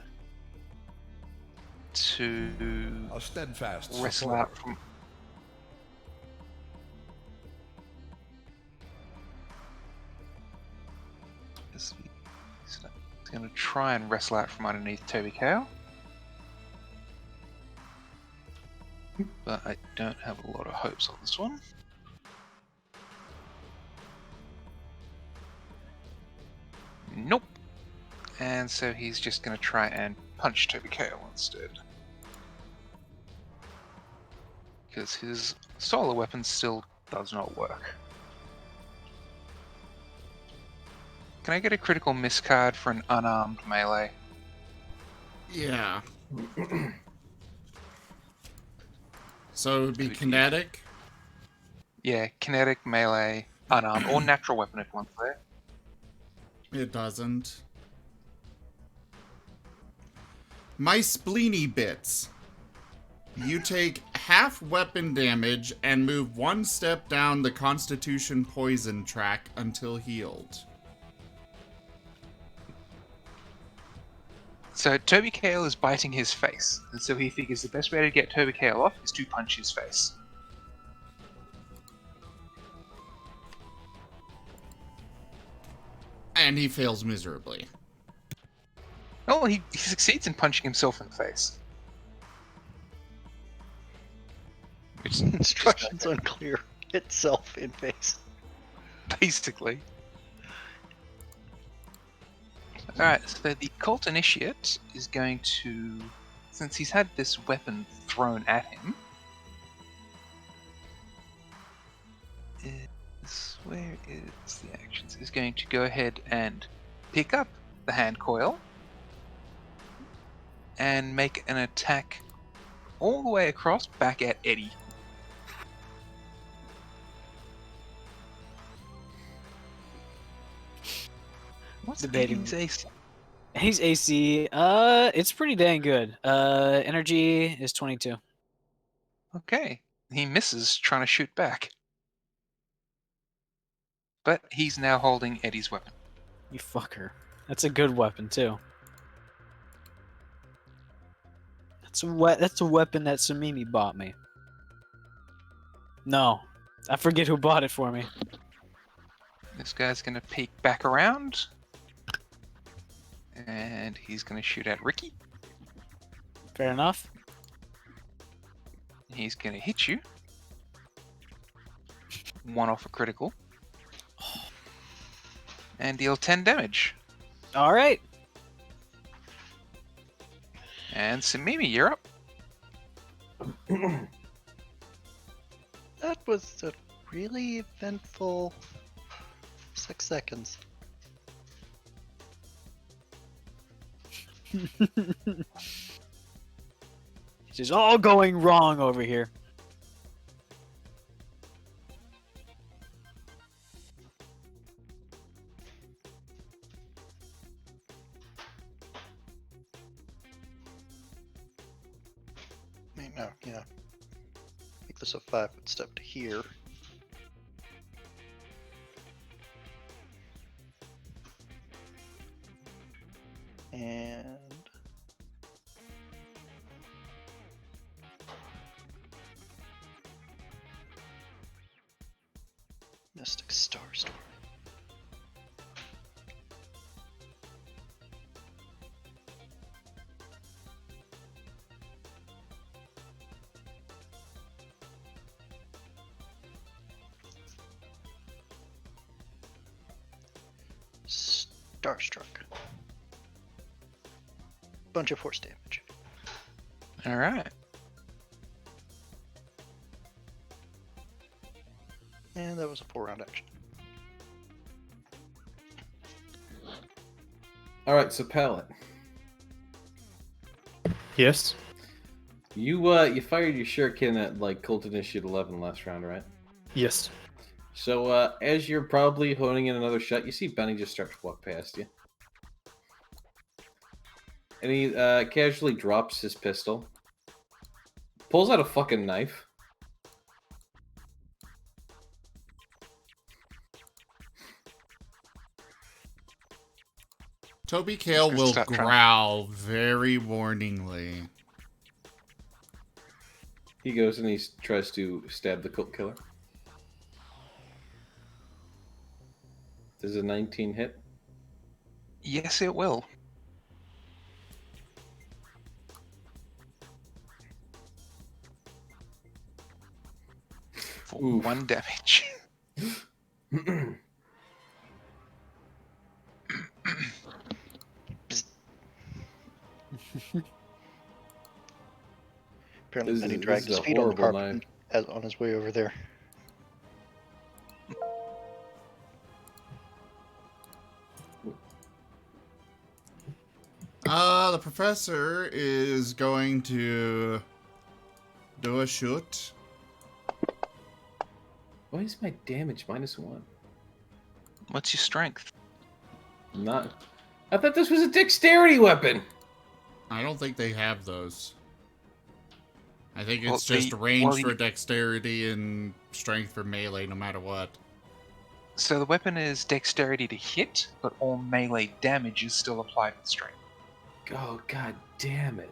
to A steadfast wrestle support. out from. He's going to try and wrestle out from underneath Toby Kale. But I don't have a lot of hopes on this one. Nope. And so he's just going to try and punch Toby Kale instead. Because his solar weapon still does not work. Can I get a critical miss card for an unarmed melee? Yeah. So it would be kinetic? Yeah, kinetic, melee, unarmed, or natural weapon if one's there. It doesn't. My spleeny bits. You take half weapon damage and move one step down the Constitution poison track until healed. So Toby Kale is biting his face, and so he figures the best way to get Toby Kale off is to punch his face. And he fails miserably. Oh, he succeeds in punching himself in the face. Which is Instructions unclear. Itself in face. basically. Alright, so the Cult Initiate is going to, since he's had this weapon thrown at him, where is the actions? Is going to go ahead and pick up the hand coil and make an attack all the way across back at Eddie. What's Debating. Eddie's AC? He's AC. It's pretty dang good. Energy is 22. Okay, he misses trying to shoot back. But he's now holding Eddie's weapon. You fucker. That's a good weapon too. That's a weapon that Samimi bought me. No, I forget who bought it for me. This guy's gonna peek back around And he's going to shoot at Ricky. Fair enough. He's going to hit you. 1 off a critical. And deal 10 damage. All right. And Samimi, you're up. That was a really eventful 6 seconds. This is all going wrong over here. No, yeah. Make this a 5-foot step to here. And Mystic Starstorm. Starstruck. Bunch of force damage. Alright. And that was a 4-round action. All right, so Pallet, Yes. you fired your shuriken at like Cult Initiate 11 last round, right? Yes. So as you're probably honing in another shot, you see Benny just starts to walk past you. And he casually drops his pistol. Pulls out a fucking knife. Toby Kale gonna will stop trying- growl very warningly. He goes and he tries to stab the cult killer. Does a 19 hit? Yes, it will. For Oof. 1 damage. Apparently, This Benny is- dragged this is his a feet on the horrible carpet as on his way over there. The professor is going to do a shoot. Why is my damage -1? What's your strength? Not. I thought this was a dexterity weapon. I don't think they have those. I think Well, it's just they- range well, for you- dexterity and strength for melee, no matter what. So the weapon is dexterity to hit, but all melee damage is still applied with strength. Oh, god damn it.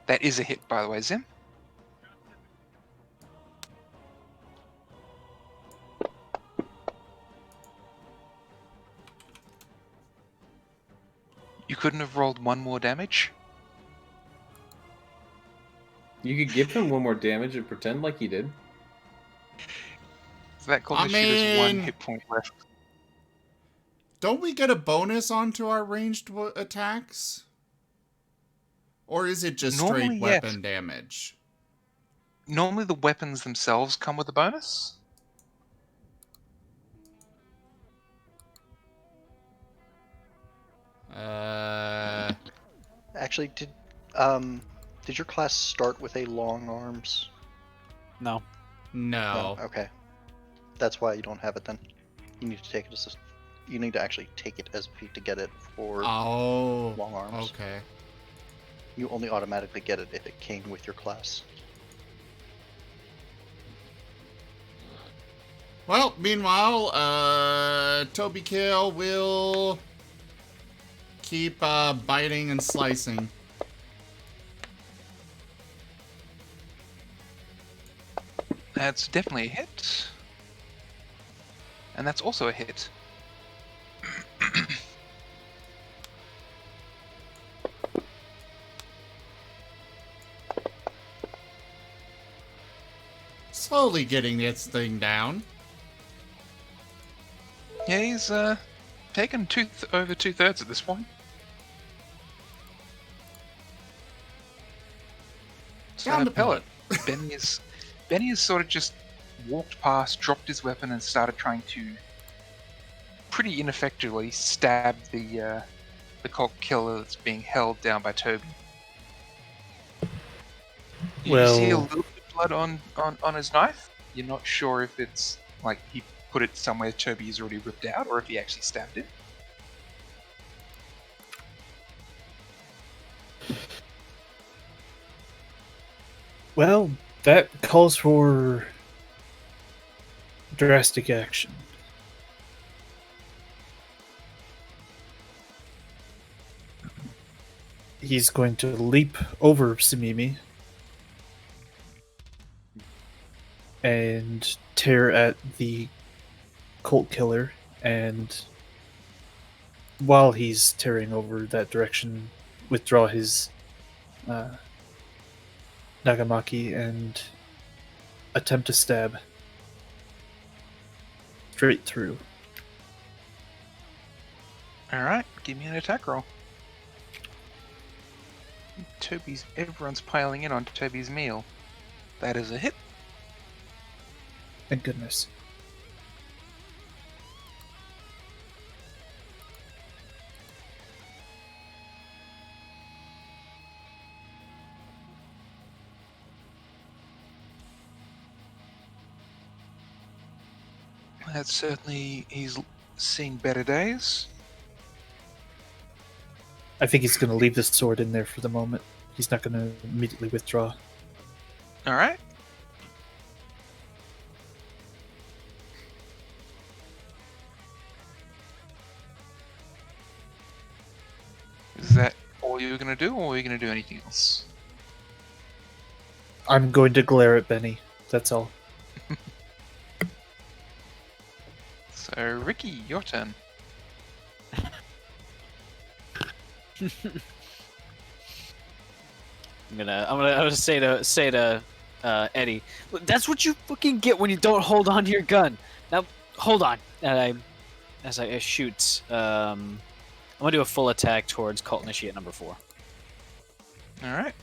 That is a hit, by the way, Zim. You couldn't have rolled 1 more damage? You could give him 1 more damage and pretend like he did. So that called I the shooter's 1 mean- hit point left. Don't we get a bonus onto our ranged attacks? Or is it just straight Normally, yes. weapon damage? Normally the weapons themselves come with a bonus. Actually, did your class start with a long arms? No. No. Okay. That's why you don't have it then. You need to take it as you need to actually take it as a feat to get it for Oh. long arms. Okay. You only automatically get it if it came with your class. Well, meanwhile, Toby Kale will keep biting and slicing. That's definitely a hit. And that's also a hit. slowly getting its thing down. Yeah, he's taken over 2/3 at this point. Down to pellet. Benny has sort of just walked past, dropped his weapon, and started trying to pretty ineffectually stab the cult killer that's being held down by Toby. You see a Well, little bit of blood on his knife. You're not sure if it's like he put it somewhere Toby has already ripped out, or if he actually stabbed it. well, that calls for drastic action. He's going to leap over Samimi and tear at the cult killer, and while he's tearing over that direction, withdraw his Nagamaki and attempt to stab straight through. Alright, give me an attack roll. Everyone's piling in on Toby's meal. That is a hit. Thank goodness. That's certainly, he's seen better days. I think he's going to leave the sword in there for the moment. He's not going to immediately withdraw. Alright. Is that all you're going to do, or are you going to do anything else? I'm going to glare at Benny. That's all. So, Ricky, your turn. I'm gonna say to Eddie, that's what you fucking get when you don't hold on to your gun. Now hold on. And as I shoot, I'm gonna do a full attack towards Cult Initiate number 4. Alright.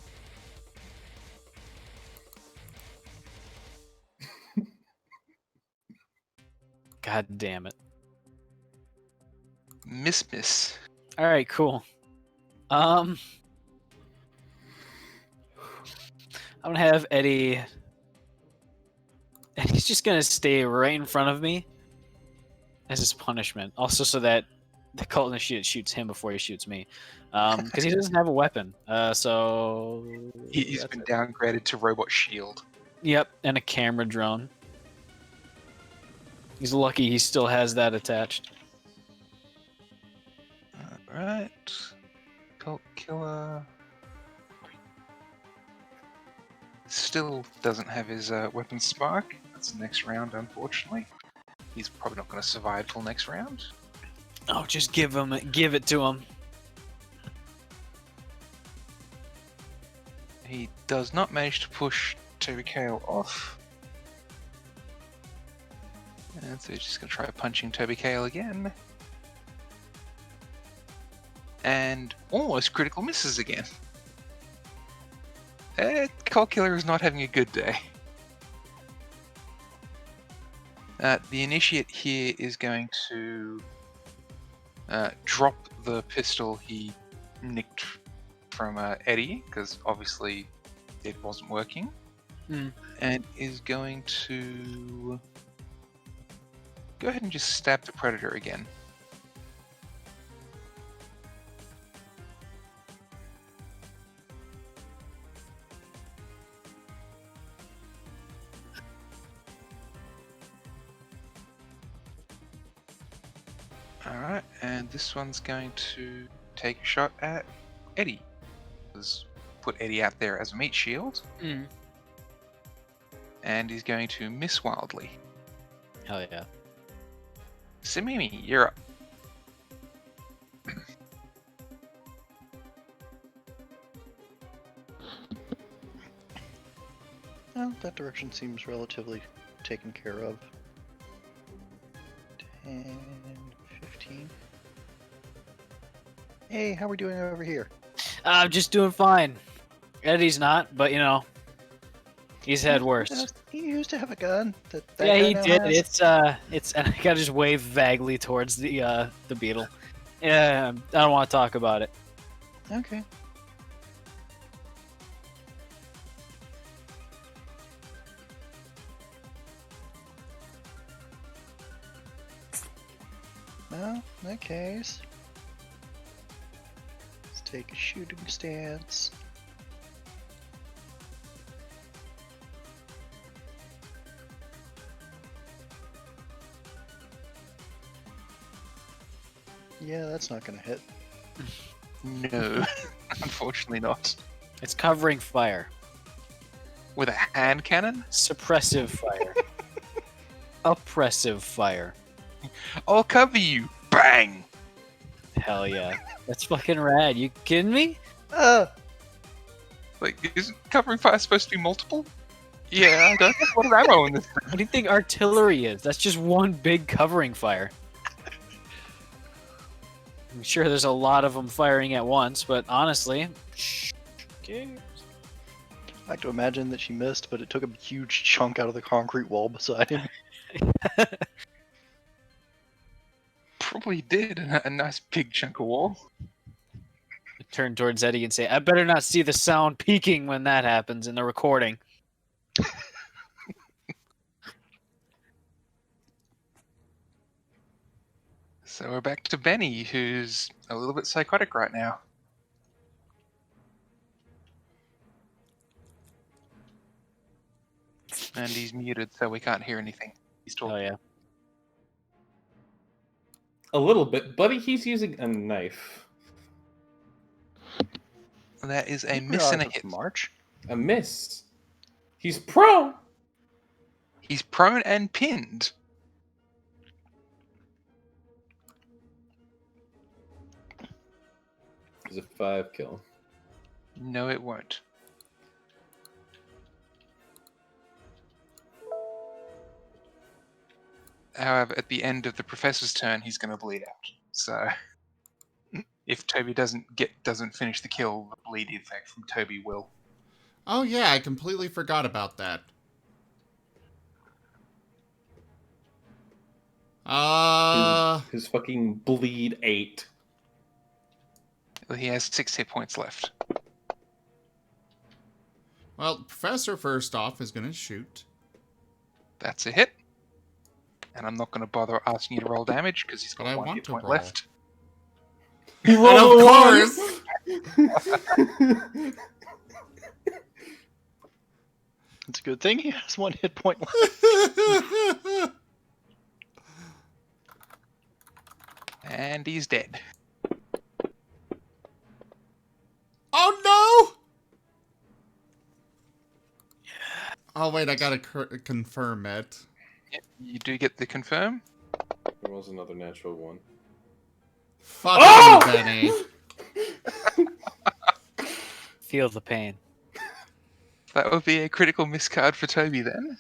God damn it. Miss. All right, cool. I'm gonna have Eddie. Eddie's just gonna stay right in front of me as his punishment. Also, so that the Cult Initiate shoots him before he shoots me, because he doesn't have a weapon. So He's been downgraded to robot shield. Yep, and a camera drone. He's lucky he still has that attached. Alright. Cult killer. Still doesn't have his weapon spark. That's the next round, unfortunately. He's probably not going to survive till next round. Oh, just give it to him. He does not manage to push Toby Kale off. And so he's just going to try punching Toby Kale again. And almost critical misses again. Cult Killer is not having a good day. The Initiate here is going to drop the pistol he nicked from Eddie, because obviously it wasn't working. And is going to go ahead and just stab the Predator again. Alright, and this one's going to take a shot at Eddie. Let's put Eddie out there as a meat shield. And he's going to miss wildly. Hell yeah. Samimi, you're up. Well, that direction seems relatively taken care of. 10, 15. Hey, how are we doing over here? I'm just doing fine. Eddie's not, but you know, he's had worse. He used to have a gun. That Yeah, guy he now did. has. It's. And I gotta just wave vaguely towards the beetle. Yeah, I don't want to talk about it. Okay. Well, in that case, let's take a shooting stance. Yeah, that's not gonna hit. No, unfortunately not. It's covering fire. With a hand cannon? Suppressive fire. Oppressive fire. I'll cover you. Bang! Hell yeah. That's fucking rad. You kidding me? Like, isn't covering fire supposed to be multiple? Yeah, I got a lot of ammo in this. What do you think artillery is? That's just one big covering fire. I'm sure there's a lot of them firing at once, but honestly, okay. I like to imagine that she missed, but it took a huge chunk out of the concrete wall beside him. Probably did a nice big chunk of wall. Turn towards Eddie and say, I better not see the sound peaking when that happens in the recording. So we're back to Benny, who's a little bit psychotic right now. And he's muted, so we can't hear anything. He's talking. Oh yeah. A little bit, buddy. He's using a knife. That is a You miss and a realize hit. it's March. A miss. He's prone. He's prone and pinned. Is a 5 kill. No, it won't. However, at the end of the professor's turn, he's going to bleed out. So, if Toby doesn't finish the kill, the bleed effect from Toby will. Oh yeah, I completely forgot about that. His fucking bleed 8. Well, he has 6 hit points left. Well, Professor first off is gonna shoot. That's a hit. And I'm not going to bother asking you to roll damage because he's But got I 1 want hit to point roll. left. He And rolled of a 1. course! It's a good thing he has 1 hit point left. And he's dead. Oh no! Oh wait, I gotta confirm it. Yep, you do get the confirm. There was another natural 1. Fuck Oh! you, Benny. Feel the pain. That would be a critical miss card for Toby then.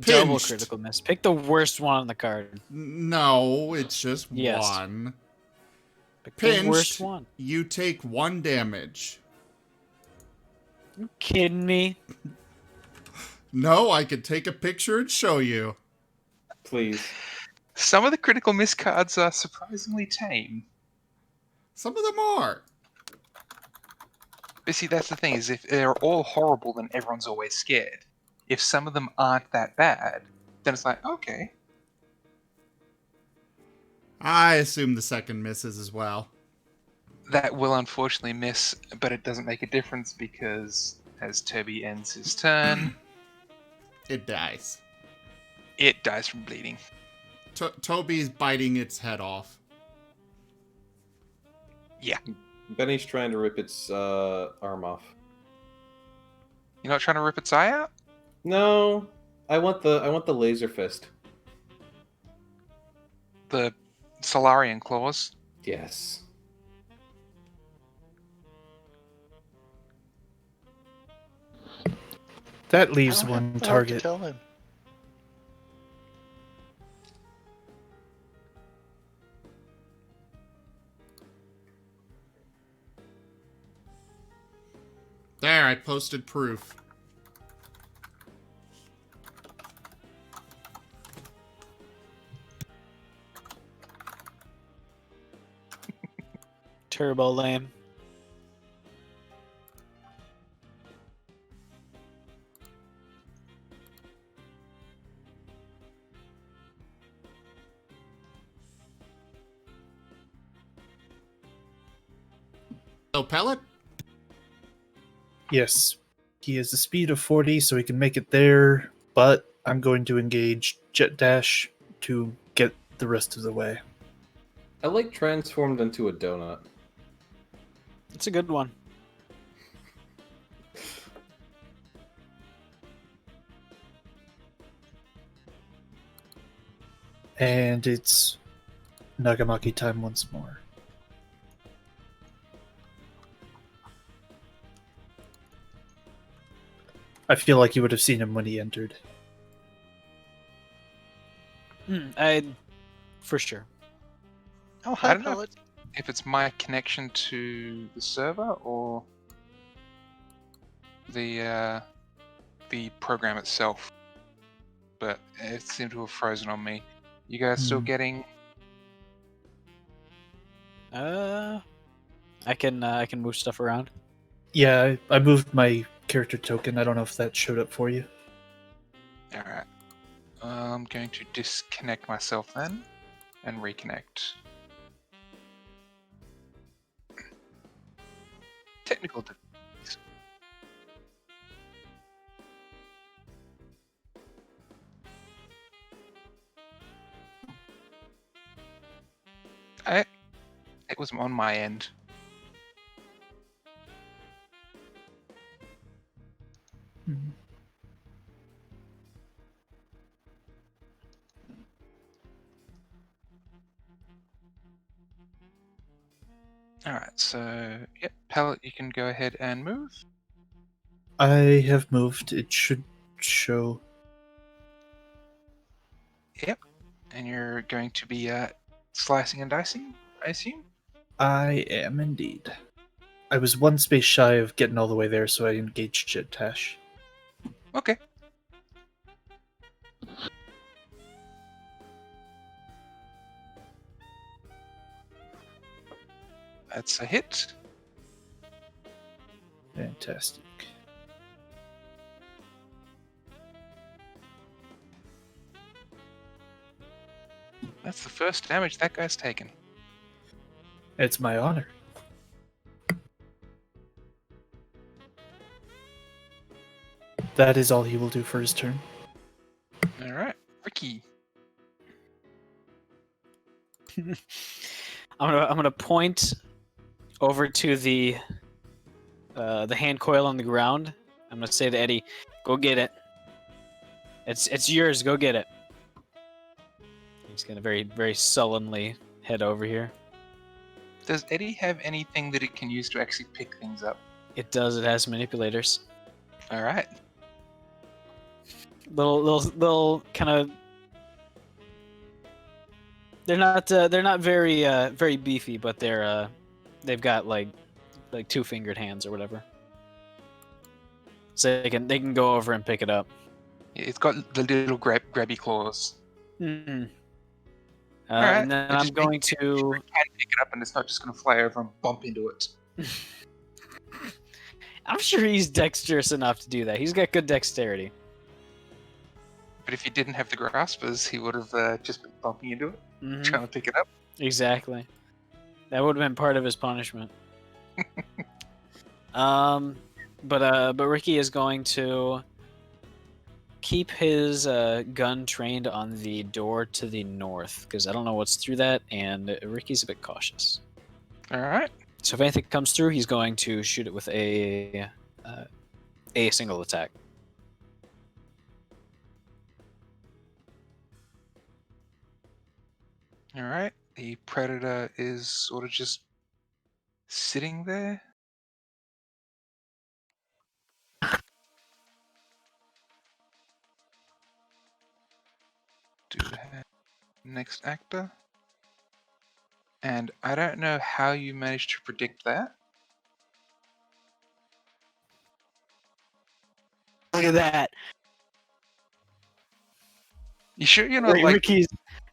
Double Pinched. critical miss. Pick the worst one on the card. No, it's just Yes. 1. Pick the worst Pinched, one. you take 1 damage. You kidding me? No, I could take a picture and show you. Please. Some of the critical miss cards are surprisingly tame. Some of them are. But see, that's the thing, is if they're all horrible, then everyone's always scared. If some of them aren't that bad, then it's like, okay. I assume the second misses as well. That will unfortunately miss, but it doesn't make a difference because as Toby ends his turn, It dies. it dies from bleeding. Toby's biting its head off. Yeah. Benny's trying to rip its arm off. You're not trying to rip its eye out? No, I want the laser fist. The Solarian claws? Yes. That I leaves don't one have the heart to target. tell him. There, I posted proof. Turbo lame. So, Pellet? Yes, he has a speed of 40, so he can make it there, but I'm going to engage Jet Dash to get the rest of the way. I like transformed into a donut. It's a good one. And it's Nagamaki time once more. I feel like you would have seen him when he entered. For sure. Oh, I hi, don't know Pellet. if it's my connection to the server or the program itself, but it seemed to have frozen on me. You guys still Hmm. getting? I can move stuff around. Yeah, I moved my character token. I don't know if that showed up for you. All right. I'm going to disconnect myself then and reconnect. Technical difficulties. It was on my end. Hmm. All right. So, yep, Pellet, you can go ahead and move. I have moved. It should show. Yep. And you're going to be slicing and dicing, I assume? I am indeed. I was one space shy of getting all the way there, so I engaged Jet Dash. Okay. That's a hit. Fantastic. That's the first damage that guy's taken. It's my honor. That is all he will do for his turn. All right. Ricky. I'm gonna point over to the hand coil on the ground. I'm gonna say to Eddie, "Go get it. It's yours. Go get it." He's gonna very sullenly head over here. Does Eddie have anything that it can use to actually pick things up? It does. It has manipulators. All right. Little kind of. They're not very beefy, but they've got like 2-fingered hands or whatever. So they can go over and pick it up. It's got the little grabby claws. Mm-hmm. Alright, And then it I'm just going makes to. Can pick it up, and it's not just going to fly over and bump into it. I'm sure he's dexterous enough to do that. He's got good dexterity. But if he didn't have the graspers, he would have just been bumping into it, Mhm. trying to pick it up. Exactly. That would have been part of his punishment. But Ricky is going to keep his gun trained on the door to the north because I don't know what's through that, and Ricky's a bit cautious. All right. So if anything comes through, he's going to shoot it with a single attack. All right. The predator is sort of just sitting there. do have next actor. And I don't know how you managed to predict that. Look at that. You sure you're not like...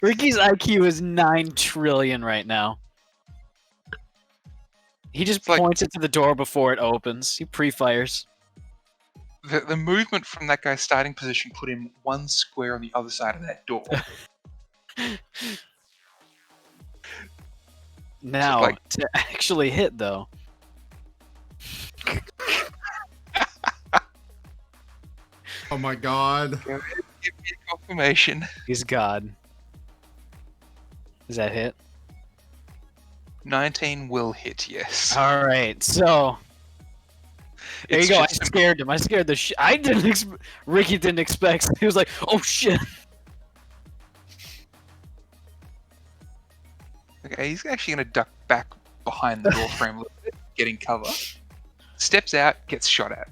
Ricky's IQ is 9 trillion right now. He just It's like- points it to the door before it opens. He pre-fires. The movement from that guy's starting position put him one square on the other side of that door. Now, like- to actually hit, though. Oh my god. Give me a confirmation. He's God. Is that hit? 19 will hit, yes. Alright, so... There It's you go, I just scared him. I scared the shit. I didn't Ricky didn't expect. He was like, oh shit. Okay, he's actually going to duck back behind the door frame a little bit, getting cover. Steps out, gets shot at.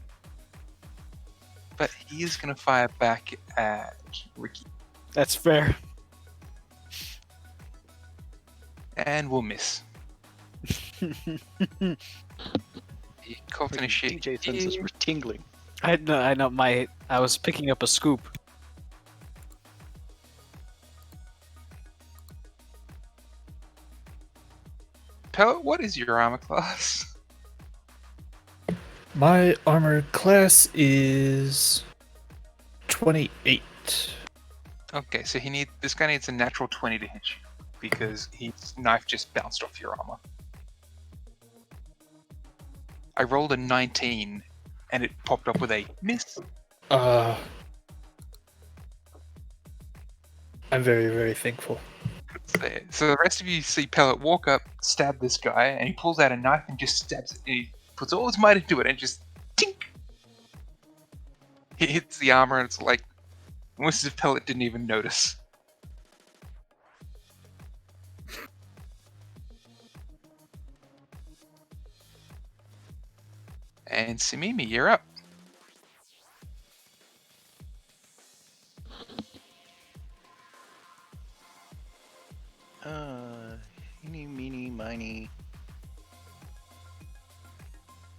But he is going to fire back at Ricky. That's fair. And will miss. The cult initiate DJ senses here. were tingling. I know. I was picking up a scoop. Pellet, what is your armor class? My armor class is 28. Okay, so this guy needs a natural 20 to hit you because his knife just bounced off your armor. I rolled a 19 and it popped up with a miss. I'm very, very thankful. So the rest of you see Pellet walk up, stab this guy, and he pulls out a knife and just stabs it. And he puts all his might into it and just tink. He hits the armor and it's like almost as if Pellet didn't even notice. And Simimi, you're up. Eeny, meeny, miny.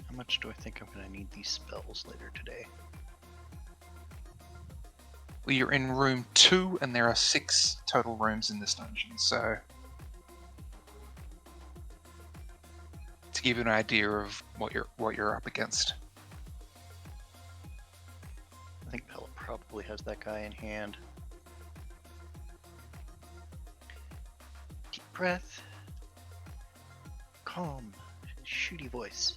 How much do I think I'm gonna need these spells later today? Well, you're in room 2 and there are 6 total rooms in this dungeon, so to give you an idea of what you're up against. I think Pellet probably has that guy in hand. Deep breath. Calm, shooty voice.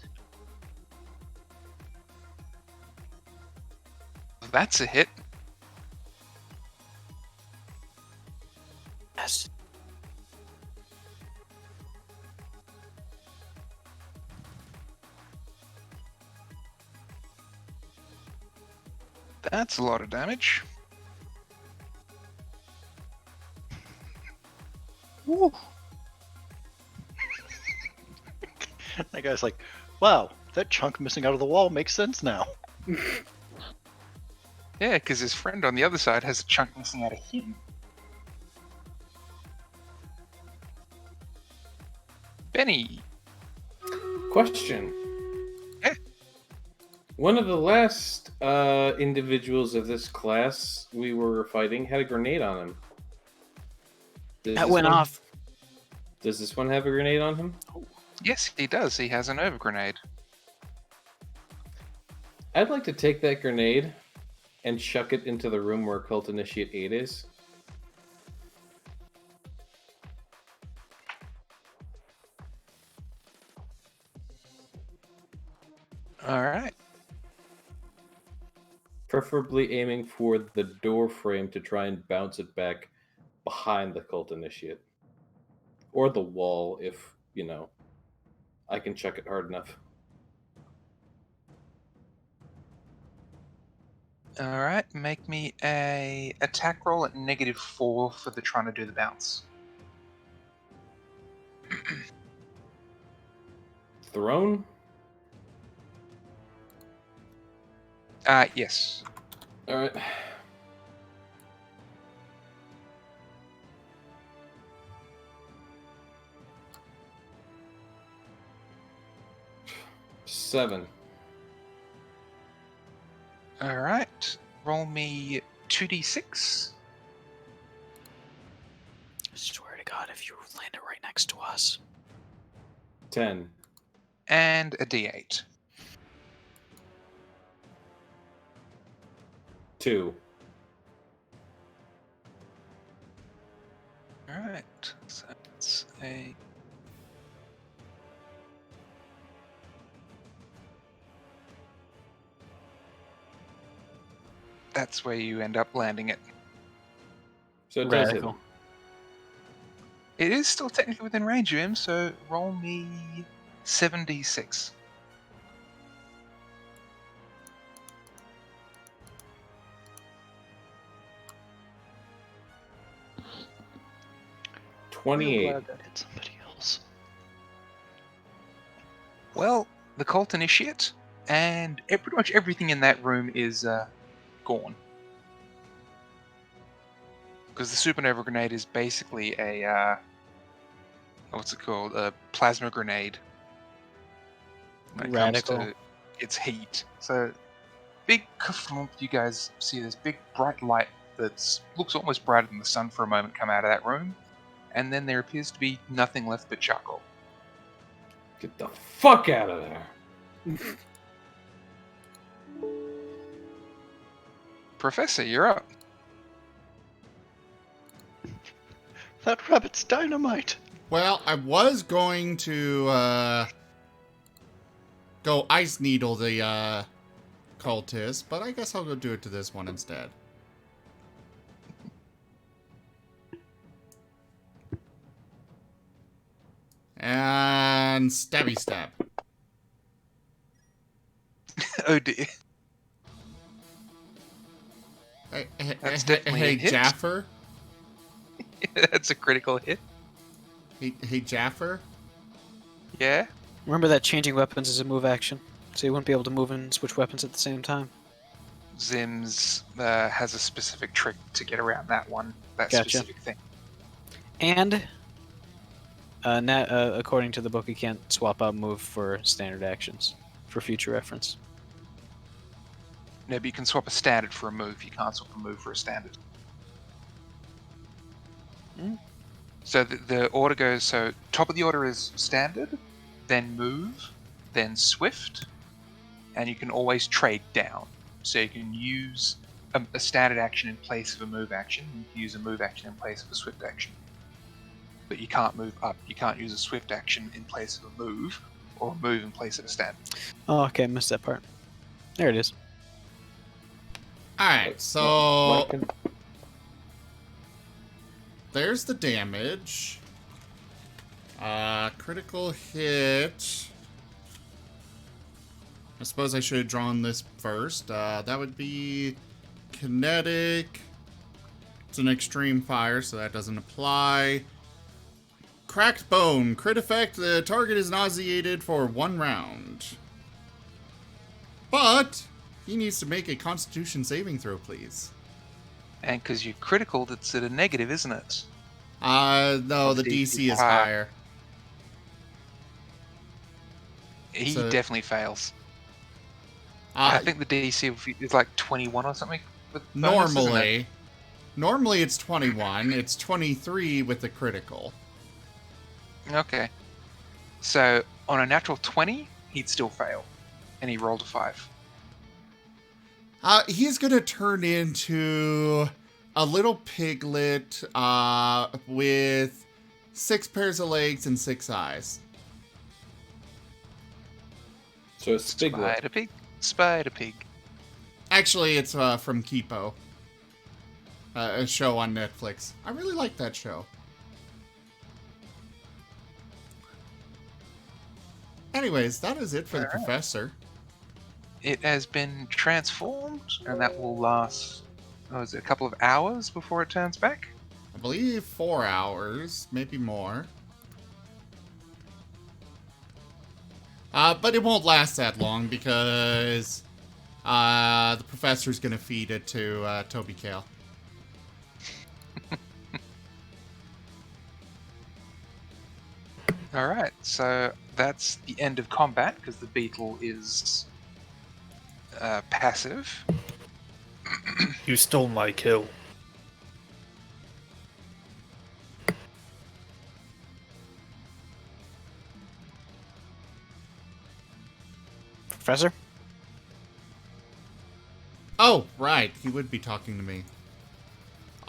That's a hit. Yes. That's a lot of damage. Woo! That guy's like, wow, that chunk missing out of the wall makes sense now. Yeah, because his friend on the other side has a chunk missing out of him. Benny. Question. Eh? One of the last individuals of this class we were fighting had a grenade on him. That went off. Does this one have a grenade on him? Yes, he does. He has an over grenade. I'd like to take that grenade and chuck it into the room where Cult Initiate 8 is. Alright. Preferably aiming for the door frame to try and bounce it back behind the Cult Initiate. Or the wall if, I can chuck it hard enough. Alright, make me a attack roll at -4 for the trying to do the bounce. Thrown? Yes. Alright. 7. Alright. Roll me 2d6. I swear to God, if you landed right next to us. 10. And a d8. 2. Alright. So it's a... That's where you end up landing it. So it does hit Radical. him. It is still technically within range of him, so roll me 7d6. Real 28. glad that hit somebody else. Well, the cult initiate, and pretty much everything in that room is gone. Because the supernova grenade is basically a, what's it called? A plasma grenade. When it Radical. comes to its heat. So, big kerflump, you guys see this big bright light that looks almost brighter than the sun for a moment come out of that room. And then there appears to be nothing left but charcoal. Get the fuck out of there. Professor, you're up. That rabbit's dynamite! Well, I was going to go ice needle the cultist, but I guess I'll go do it to this one instead. And stabby stab. Oh dear. That's definitely a Hey, hit. Jaffer. That's a critical hit. Hey, Jaffer. Yeah. Remember that changing weapons is a move action, so you wouldn't be able to move and switch weapons at the same time. Zims has a specific trick to get around that one. That Gotcha. specific thing. And according to the book, you can't swap out move for standard actions for future reference. No, but you can swap a standard for a move. You can't swap a move for a standard. So the order goes, so top of the order is standard, then move, then swift, and you can always trade down. So you can use a standard action in place of a move action, you can use a move action in place of a swift action. But you can't move up. You can't use a swift action in place of a move, or a move in place of a standard. Oh, okay, I missed that part. There it is. Alright, so What can- there's the damage. Critical hit. I suppose I should have drawn this first. That would be kinetic. It's an extreme fire, so that doesn't apply. Cracked bone. Crit effect. The target is nauseated for 1 round. But he needs to make a Constitution saving throw, please. And because you're critical, that's at a negative, isn't it? No, the DC is higher. He So- definitely fails. I Uh, think the DC is like 21 or something. With bonus, isn't it? Normally it's 21. It's 23 with the critical. Okay. So on a natural 20, he'd still fail. And he rolled a 5. He's gonna turn into a little piglet with 6 pairs of legs and 6 eyes. So it's Spiglet. Spider pig. Spider pig. Actually, it's from Kipo. A show on Netflix. I really like that show. Anyways, that is it for the Alright. professor. It has been transformed, and that will last, is it a couple of hours before it turns back? I believe 4 hours, maybe more. But it won't last that long because the professor's gonna feed it to Toby Kale. Alright, so that's the end of combat, because the beetle is passive. You stole my kill. Professor? Oh, right. He would be talking to me.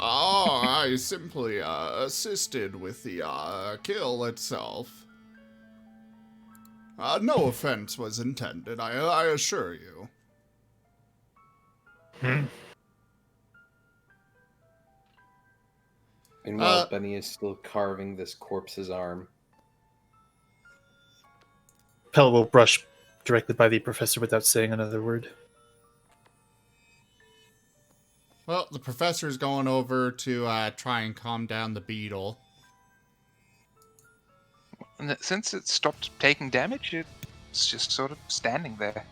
Oh, I simply assisted with the kill itself. No offense was intended, I assure you. Meanwhile, Benny is still carving this corpse's arm. Pell will brush directly by the professor without saying another word. Well, the professor's going over to try and calm down the beetle. And since it stopped taking damage, it's just sort of standing there.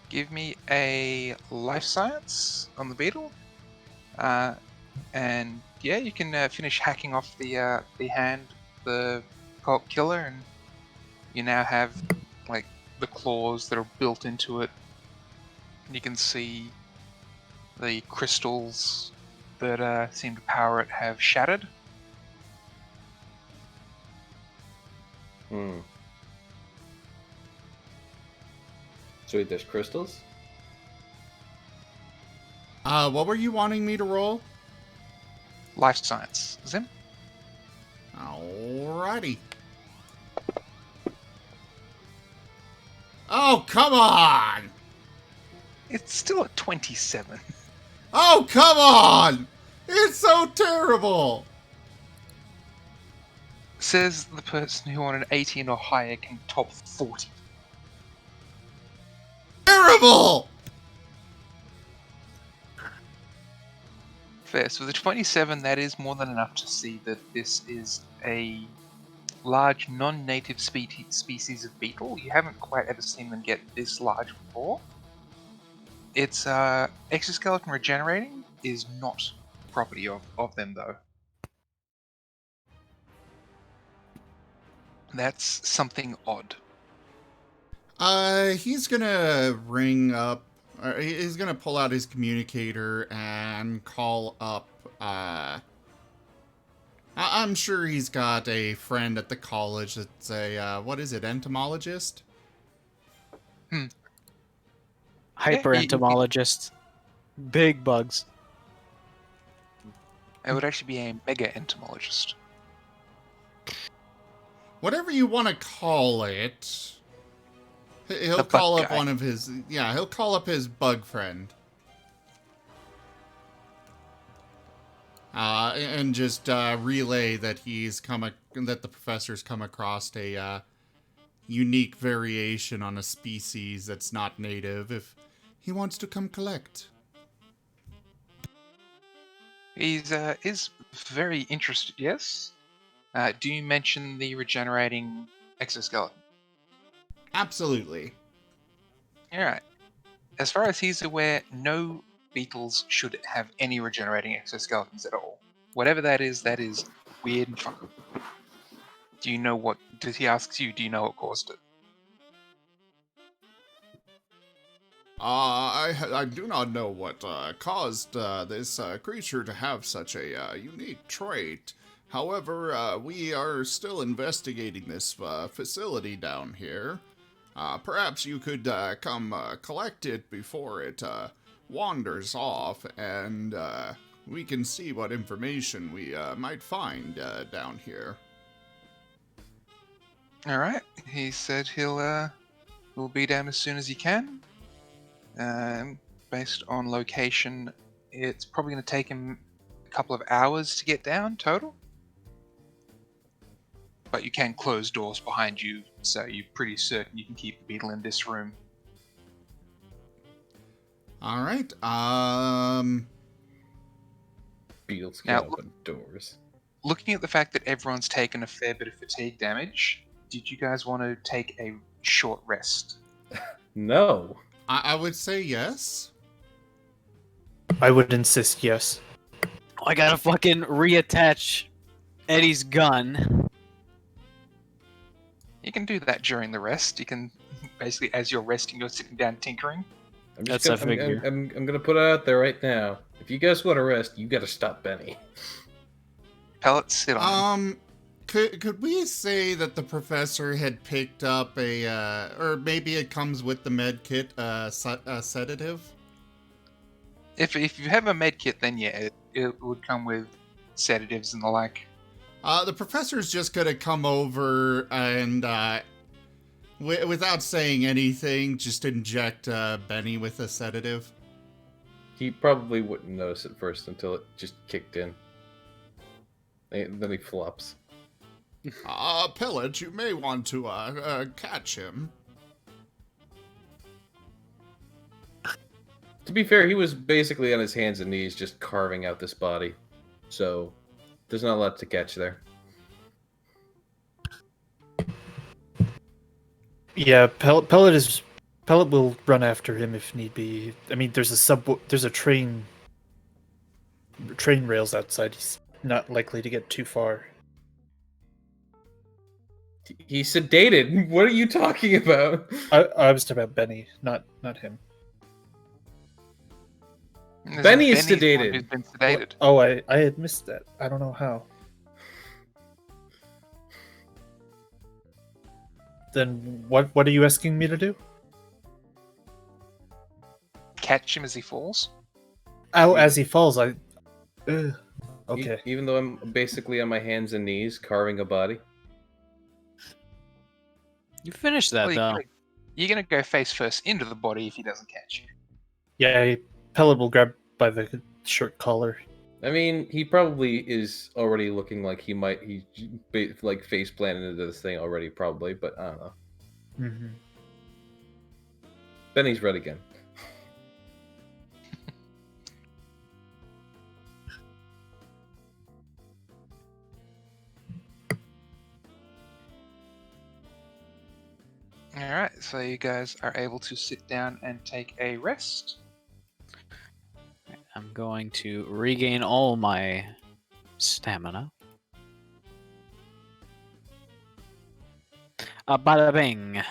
Give me a life science on the beetle. And yeah, you can finish hacking off the hand, the cult killer, and you now have like the claws that are built into it. And you can see the crystals that seem to power it have shattered. So wait, there's crystals? What were you wanting me to roll? Life science, Zim. Alrighty. Oh, come on! It's still at 27. Oh, come on! It's so terrible! Says the person who on an 18 or higher can top 40. Terrible! Fair. So with a 27, that is more than enough to see that this is a large non-native species of beetle. You haven't quite ever seen them get this large before. Its exoskeleton regenerating is not property of them, though. That's something odd. He's gonna ring up, he's gonna pull out his communicator and call up, I'm sure he's got a friend at the college that's a, what is it, entomologist? Hyper entomologist. Big bugs. It would actually be a mega entomologist. Whatever you want to call it. He'll The call bug up guy. one of his, yeah, he'll call up his bug friend. And just relay that that the professor's come across a unique variation on a species that's not native. If he wants to come collect. He's is very interested. Yes. Do you mention the regenerating exoskeleton? Absolutely. All right. As far as he's aware, no beetles should have any regenerating exoskeletons at all. Whatever that is weird and fun. Do you know what? He asks you, do you know what caused it? I do not know what caused this creature to have such a unique trait. However, we are still investigating this facility down here. Perhaps you could come collect it before it wanders off, and we can see what information we might find down here. All right. He said he'll be down as soon as he can. Based on location, it's probably going to take him a couple of hours to get down total. But you can close doors behind you, so you're pretty certain you can keep the beetle in this room. All right. Beetles Now, can open doors. Looking at the fact that everyone's taken a fair bit of fatigue damage, did you guys want to take a short rest? No. I would say yes. I would insist yes. I gotta fucking reattach Eddie's gun. You can do that during the rest. You can basically, as you're resting, you're sitting down tinkering. I'm That's just a gonna, figure. I'm gonna put it out there right now. If you guys want to rest, you gotta stop Benny. Pellets sit on him. Could we say that the professor had picked up or maybe it comes with the med kit, a sedative? If you have a med kit, then yeah, it would come with sedatives and the like. The professor's just gonna come over and, without saying anything, just inject Benny with a sedative. He probably wouldn't notice at first until it just kicked in. Then he flops. Pellet, you may want to catch him. To be fair, he was basically on his hands and knees just carving out this body. So, there's not a lot to catch there. Yeah, Pellet will run after him if need be. I mean, there's a train rails outside. He's not likely to get too far. He's sedated. What are you talking about? I was talking about Benny, not him. Benny's the one sedated. who's been sedated. Oh, I had missed that. I don't know how. Then what are you asking me to do? Catch him as he falls. Oh, as he falls, okay. Even though I'm basically on my hands and knees carving a body. You finished that, Well, though. you're gonna go face first into the body if he doesn't catch you. Yeah, Pellet will grab by the shirt collar. I mean, he probably is already looking like he like face planted into this thing already, probably, but I don't know. Mm-hmm. Benny's red again. Alright, so you guys are able to sit down and take a rest. I'm going to regain all my stamina. Bada bing.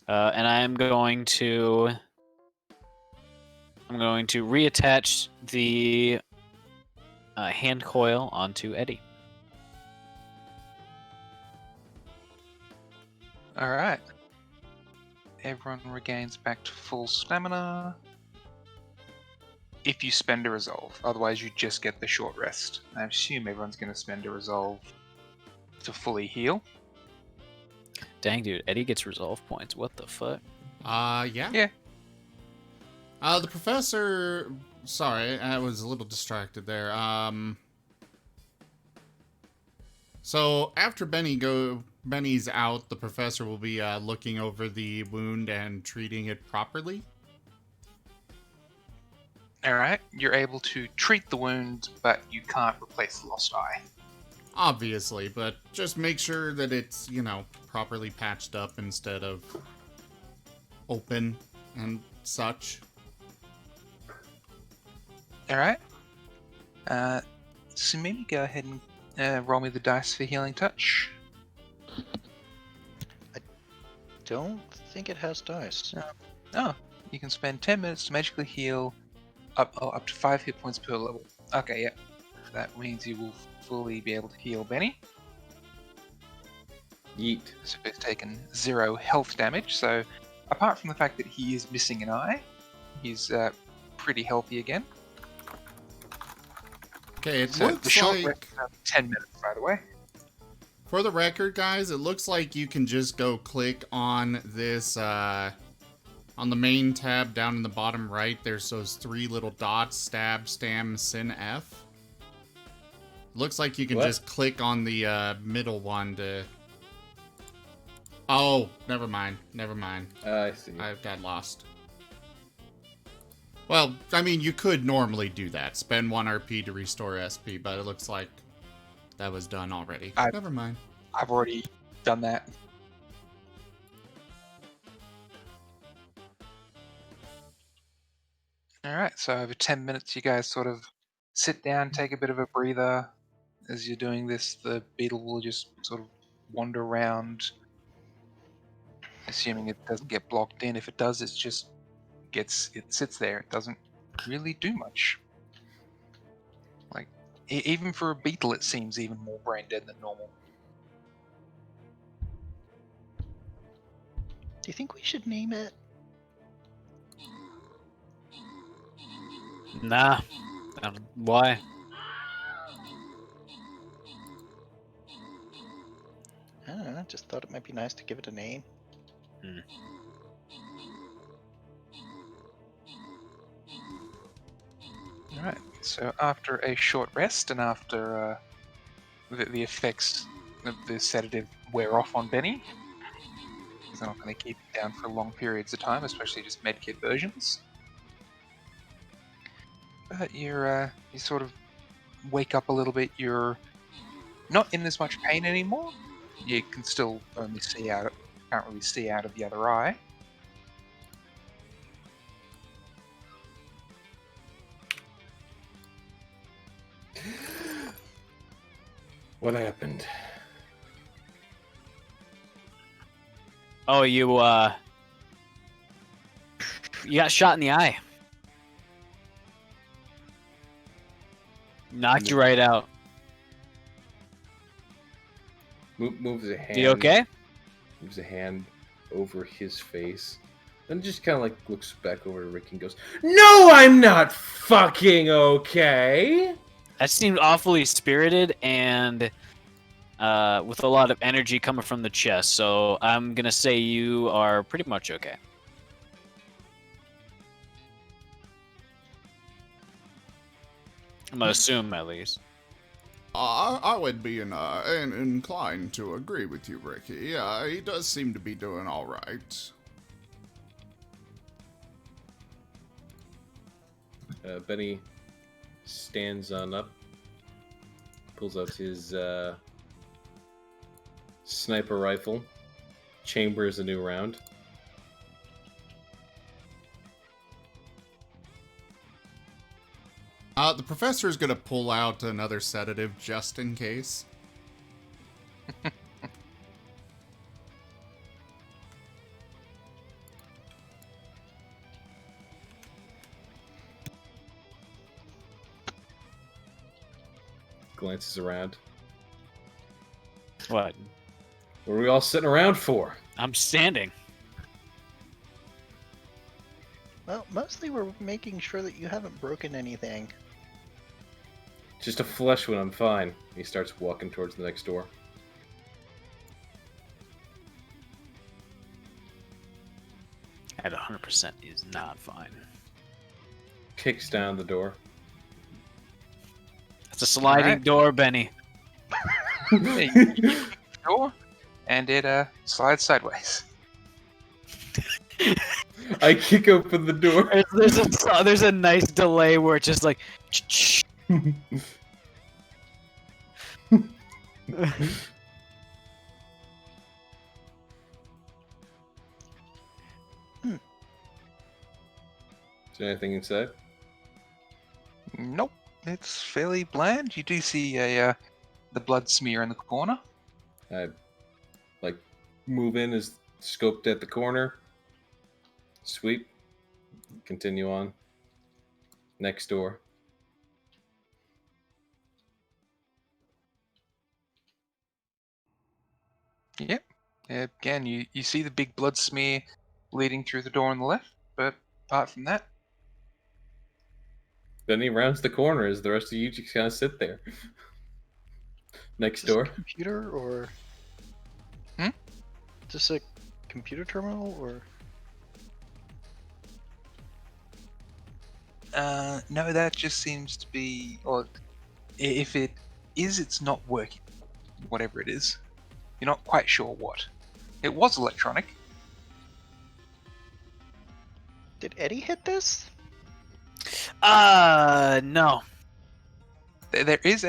And I'm going to reattach the hand coil onto Eddie. Alright. Everyone regains back to full stamina. If you spend a resolve, otherwise you just get the short rest. I assume everyone's going to spend a resolve to fully heal. Dang, dude, Eddie gets resolve points. What the fuck? Yeah. Yeah. The professor... Sorry, I was a little distracted there. So, after Benny's out, the professor will be looking over the wound and treating it properly. Alright, you're able to treat the wound, but you can't replace the lost eye. Obviously, but just make sure that it's, properly patched up instead of open and such. Alright. So maybe go ahead and roll me the dice for healing touch. Don't think it has dice. Oh, you can spend 10 minutes to magically heal up to 5 hit points per level. Okay, yeah. That means you will fully be able to heal Benny. Yeet. So he's taken 0 health damage, so apart from the fact that he is missing an eye, he's pretty healthy again. Okay, it So the looks short like... rest is 10 minutes, by the way. For the record, guys, it looks like you can just go click on this, on the main tab down in the bottom right, there's those 3 little dots, stab, stam, sin, F. Looks like you can just click on the middle one to... Oh, never mind. I see. I got lost. Well, I mean, you could normally do that. Spend 1 RP to restore SP, but it looks like that was done already. Never mind. I've already done that. Alright, so over 10 minutes you guys sort of sit down, take a bit of a breather. As you're doing this, the beetle will just sort of wander around, assuming it doesn't get blocked in. If it does, it sits there. It doesn't really do much. Like, even for a beetle, it seems even more brain dead than normal. Do you think we should name it? Nah. Why? I don't know. Just thought it might be nice to give it a name. Alright, so after a short rest and after the effects of the sedative wear off on Benny, he's not going to keep it down for long periods of time, especially just medkit versions. But you sort of wake up a little bit. You're not in as much pain anymore. You can still only see out. Can't really see out of the other eye. What happened? Oh, you got shot in the eye. Knocked you right out. Moves a hand. You okay? Moves a hand over his face. Then just kind of like looks back over to Rick and goes, "No, I'm not fucking okay." That seemed awfully spirited and with a lot of energy coming from the chest. So I'm gonna say you are pretty much okay. I'm gonna assume at least. I would be inclined to agree with you, Ricky. Yeah, he does seem to be doing all right. Benny stands on up, pulls out his sniper rifle, chambers a new round. The professor is gonna pull out another sedative just in case. Glances around. What? What are we all sitting around for? I'm standing. Well, mostly we're making sure that you haven't broken anything. Just a flesh wound, I'm fine. He starts walking towards the next door. At 100% is not fine. Kicks down the door. It's a sliding Alright. door, Benny. Yeah, you kick the door, and it slides sideways. I kick open the door. There's a nice delay where it's just like. Is there anything inside? Nope, it's fairly bland. You do see the blood smear in the corner. I move in as scoped at the corner. Sweep. Continue on. Next door. Yep. Again, you see the big blood smear leading through the door on the left, but apart from that, Then he rounds the corner as the rest of you just kind of sit there. Next Is this door. a computer or? Hmm? Is this a computer terminal or? no, that just seems to be, or if it is, it's not working. Whatever it is, you're not quite sure what. It was electronic. Did Eddie hit this? No. There is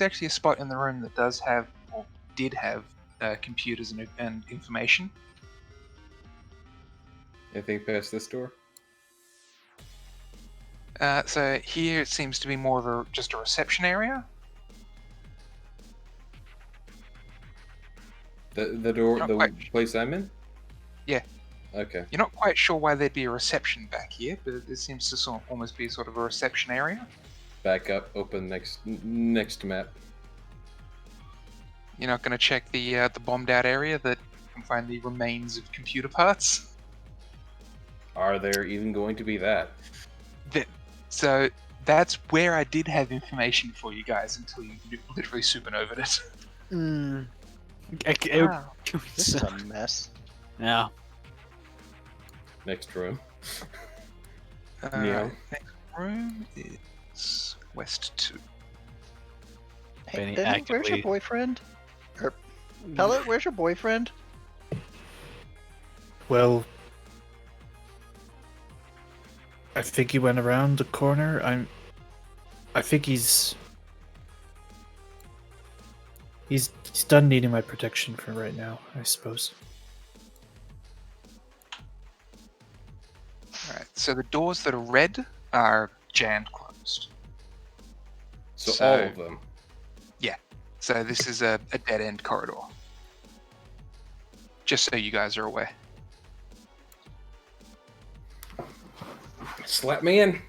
actually a spot in the room that does have, or did have, computers and information. Anything past this door? So here it seems to be more of just a reception area. The door, Not the quite. place I'm in. Yeah. Okay. You're not quite sure why there'd be a reception back here, but it seems to almost be sort of a reception area. Back up. Open next map. You're not going to check the bombed out area that can find the remains of computer parts. Are there even going to be that? So that's where I did have information for you guys until you literally supernovaed it. Hmm. Wow. This is a mess. Yeah. Next room. Next room is West 2. Hey, Benny Benny, where's your actively- boyfriend? Or Pellet, where's your boyfriend? Well, I think he went around the corner. I think he's done needing my protection for right now, I suppose. Alright, so the doors that are red are jammed closed. So all of them. So this is a dead end corridor. Just so you guys are aware. Slap me in.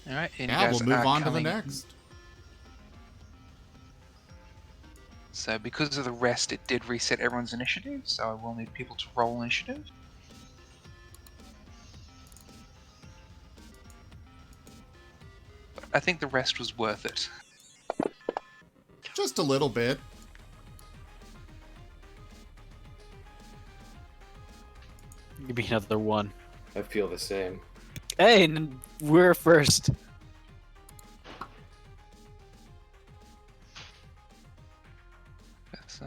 Alright, and you Yeah, guys we'll move are on to the coming- next. So because of the rest, it did reset everyone's initiative, so I will need people to roll initiative. But I think the rest was worth it. Just a little bit. Give me another one. I feel the same. Hey, we're first. That's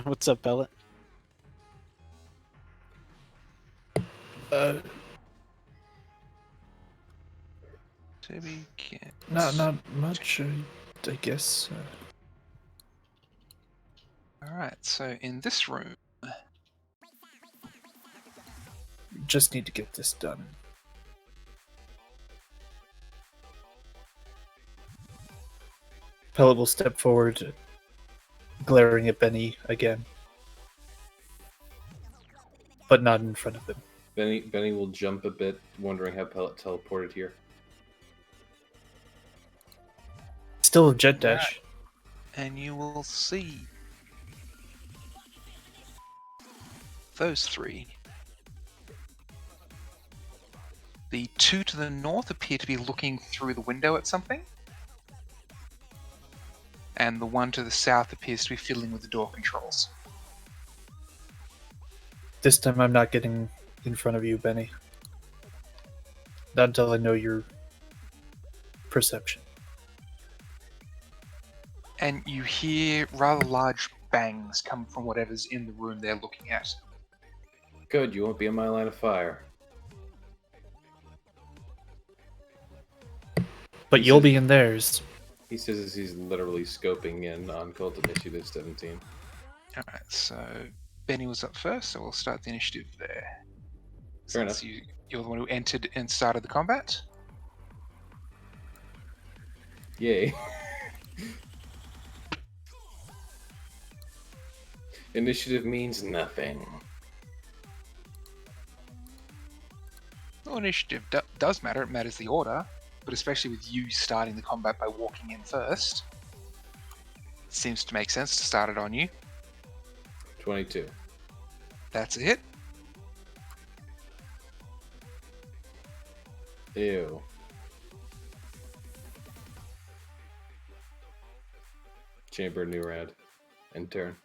What's up, Pellet? Uh, to begin. not much, I guess. Alright, so in this room, Just need to get this done. Pellet will step forward, glaring at Benny again, but not in front of him. Benny will jump a bit, wondering how Pellet teleported here. Still a jet dash. and you will see those three. The two to the north appear to be looking through the window at something. And the one to the south appears to be fiddling with the door controls. This time I'm not getting in front of you, Benny. Not until I know your perception. And you hear rather large bangs come from whatever's in the room they're looking at. Good, you won't be in my line of fire. But you'll be in theirs. He says as he's literally scoping in on Cult Initiative 17. Alright, so Benny was up first, so we'll start the initiative there. Fair Since enough. you're the one who entered and started the combat. Yay. Initiative means nothing. Well, initiative does matter, it matters the order, but especially with you starting the combat by walking in first, it seems to make sense to start it on you. 22. That's a hit. Ew. Chamber new round. End turn.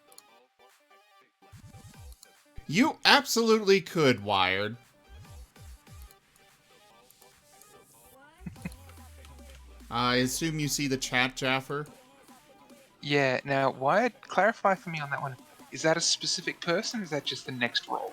You absolutely could, Wired. I assume you see the chat, Jaffer? Yeah, now, Wyatt, clarify for me on that one. Is that a specific person, or is that just the next roll?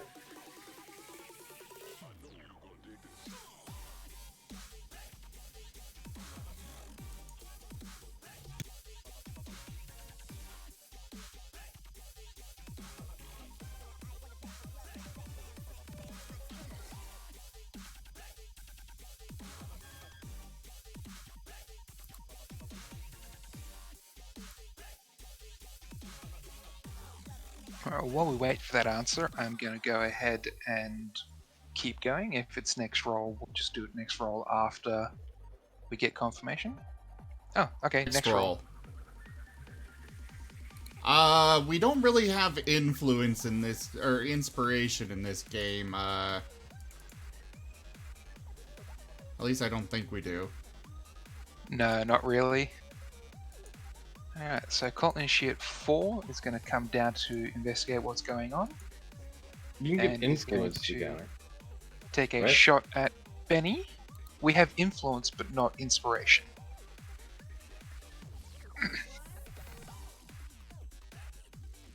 Alright, while we wait for that answer, I'm going to go ahead and keep going. If it's next roll, we'll just do it next roll after we get confirmation. Oh, okay, next roll. We don't really have influence in this, or inspiration in this game. At least I don't think we do. No, not really. Alright, so Cult Initiate 4 is going to come down to investigate what's going on. You can And get he's going influence to together. Take a Right. shot at Benny. We have influence, but not inspiration.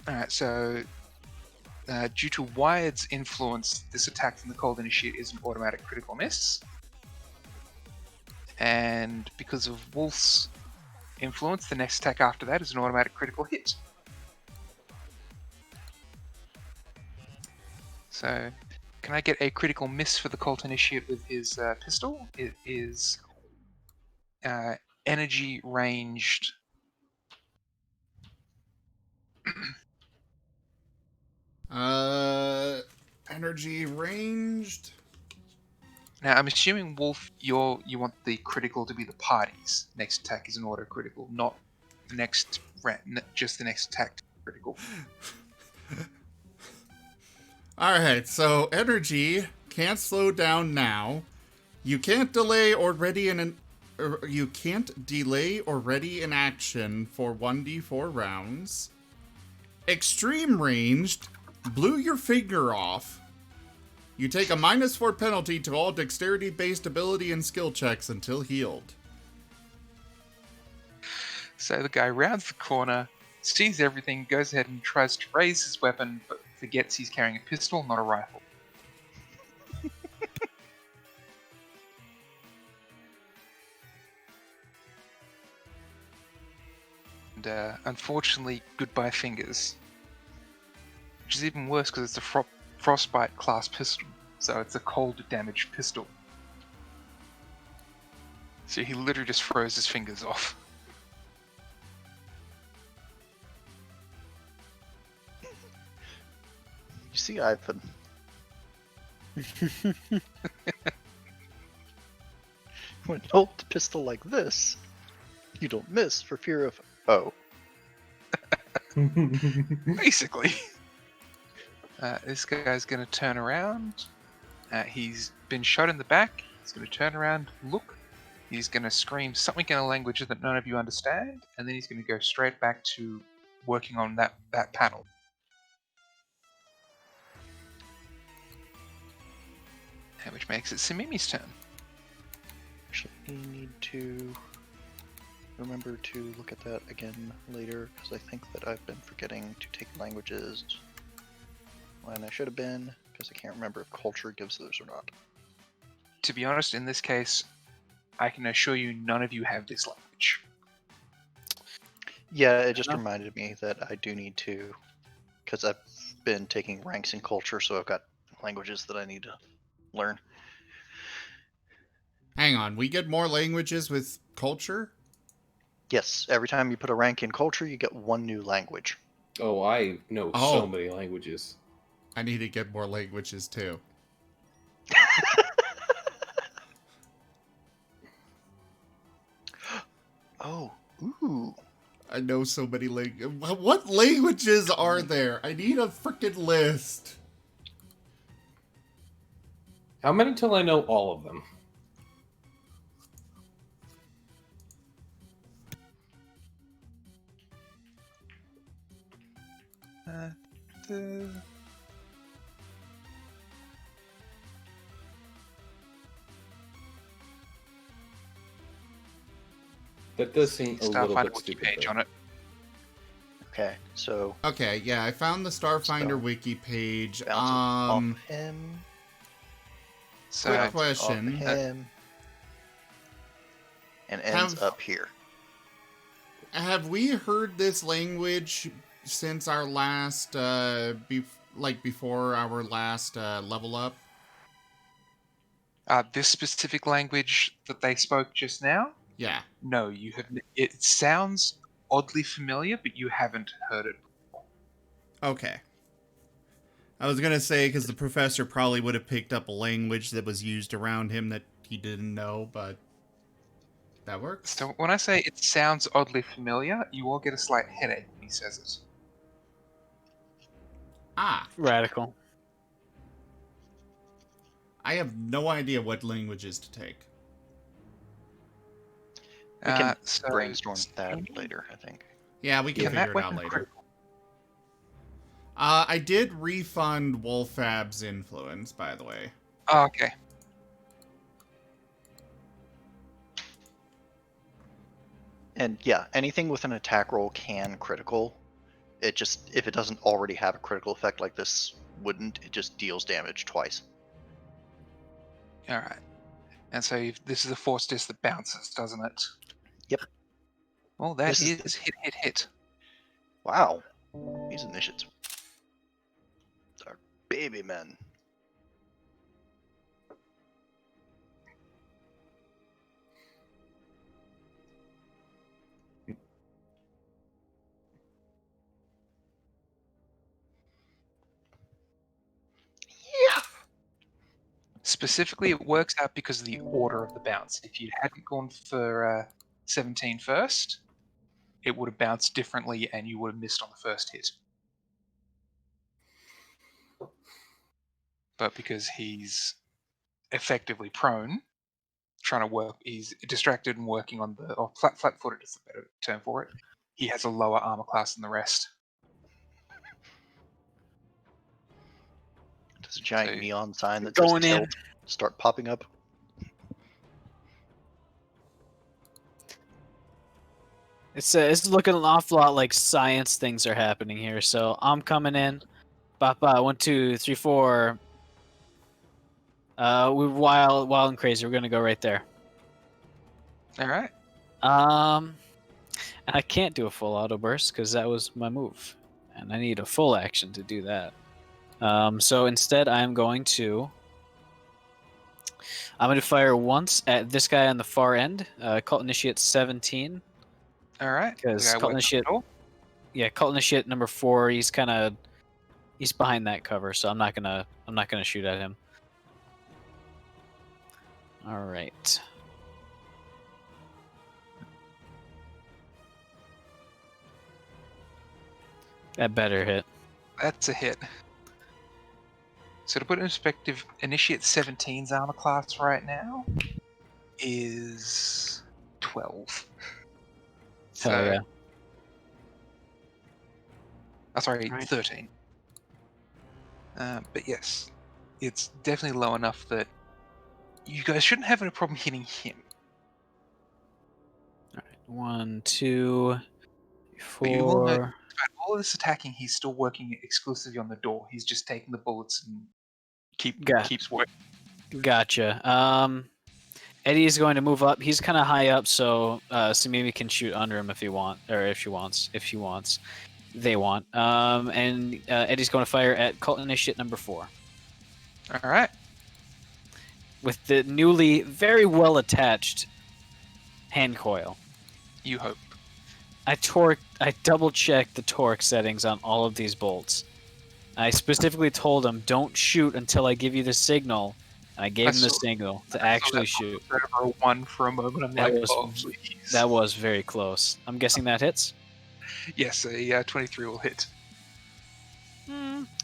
Alright, so due to Wyatt's influence, this attack from the Cold Initiate is an automatic critical miss. And because of Wolf's influence, the next attack after that is an automatic critical hit. So, can I get a critical miss for the Colt Initiate with his pistol? It is energy ranged. Energy ranged. Now, I'm assuming Wolf, you want the critical to be the party's next attack is an auto critical, not the next just the next attack critical. Alright, so energy can't slow down now. You can't delay or ready you can't delay or ready in action for 1d4 rounds. Extreme ranged, blew your finger off. You take a -4 penalty to all dexterity-based ability and skill checks until healed. So the guy rounds the corner, sees everything, goes ahead and tries to raise his weapon, but forgets he's carrying a pistol, not a rifle. And unfortunately, goodbye fingers. Which is even worse because it's a frostbite class pistol, so it's a cold damage pistol. So he literally just froze his fingers off. You see, Ivan. When you hold the pistol like this, you don't miss for fear of Basically. This guy's going to turn around. He's been shot in the back. He's going to turn around, look. He's going to scream something in a language that none of you understand, and then he's going to go straight back to working on that panel. And which makes it Samimi's turn. Actually, you need to remember to look at that again later, because I think that I've been forgetting to take languages when I should have been, because I can't remember if culture gives those or not. To be honest, in this case, I can assure you none of you have this language. Yeah, it just reminded me that I do need to, because I've been taking ranks in culture, so I've got languages that I need to learn. Hang on, we get more languages with culture? Yes, every time you put a rank in culture, you get one new language. Oh, I know Oh. so many languages. I need to get more languages too. Oh, ooh. I know so many languages. What languages are there? I need a freaking list. How many till I know all of them? That does seem a little Starfinder bit wiki stupid. page though. on it. Okay, so Okay, yeah, I found the Starfinder Spell. wiki page. bounces off him. So Quick Bounces question. Off him. And ends Have- up here. Have we heard this language since our last, before our last level up? this specific language that they spoke just now, Yeah. no, you have. It sounds oddly familiar, but you haven't heard it. Okay. I was gonna say, because the professor probably would have picked up a language that was used around him that he didn't know, but that works. So when I say it sounds oddly familiar, you will get a slight headache when he says it. Ah, Radical. I have no idea what languages to take. We can So brainstorm that later, I think. Yeah, we can Can figure that it out weapon later. crit? I did refund Wolfab's influence, by the way. Oh, okay. And yeah, anything with an attack roll can critical. It just, if it doesn't already have a critical effect like this, wouldn't. It just deals damage twice. All right. And so this is a force disc that bounces, doesn't it? Yep. Well, that This is is hit. Wow. These initiates are baby men. Yeah. Specifically, it works out because of the order of the bounce. If you hadn't gone for 17 first, it would have bounced differently and you would have missed on the first hit. But because he's effectively prone, trying to work, he's distracted and working on the, or flat-footed is the better term for it. He has a lower armor class than the rest. Does a giant So- neon sign that Going says in. tilt start popping up? It's looking an awful lot like science things are happening here. So I'm coming in. Bapa, 1, 2, 3, 4. We're wild and crazy. We're gonna go right there. All right. And I can't do a full auto burst because that was my move, and I need a full action to do that. So instead, I'm going to fire once at this guy on the far end. Cult Initiate 17. All right. Because The guy Cult working Initiate, on the door. yeah, Cult Initiate number 4. He's behind that cover, so I'm not gonna shoot at him. All right. That better hit. That's a hit. So to put it in perspective, Initiate 17's armor class right now is 12. Hell yeah. Oh, sorry, Right. 13. But yes, it's definitely low enough that you guys shouldn't have any problem hitting him. All right. 1, 2, But you will note, 4. despite all of this attacking, he's still working exclusively on the door. He's just taking the bullets and keeps working. Gotcha. Eddie is going to move up. He's kind of high up, so Samimi can shoot under him if he wants. They want. And Eddie's going to fire at Cult Initiate number 4 All right. with the newly very well attached hand coil. You hope. I double checked the torque settings on all of these bolts. I specifically told him, don't shoot until I give you the signal. And I gave him the signal to actually shoot. Over a 1 for a moment. I'm That like, was- oh, please. That was very close. I'm guessing that hits? Yes, a 23 will hit.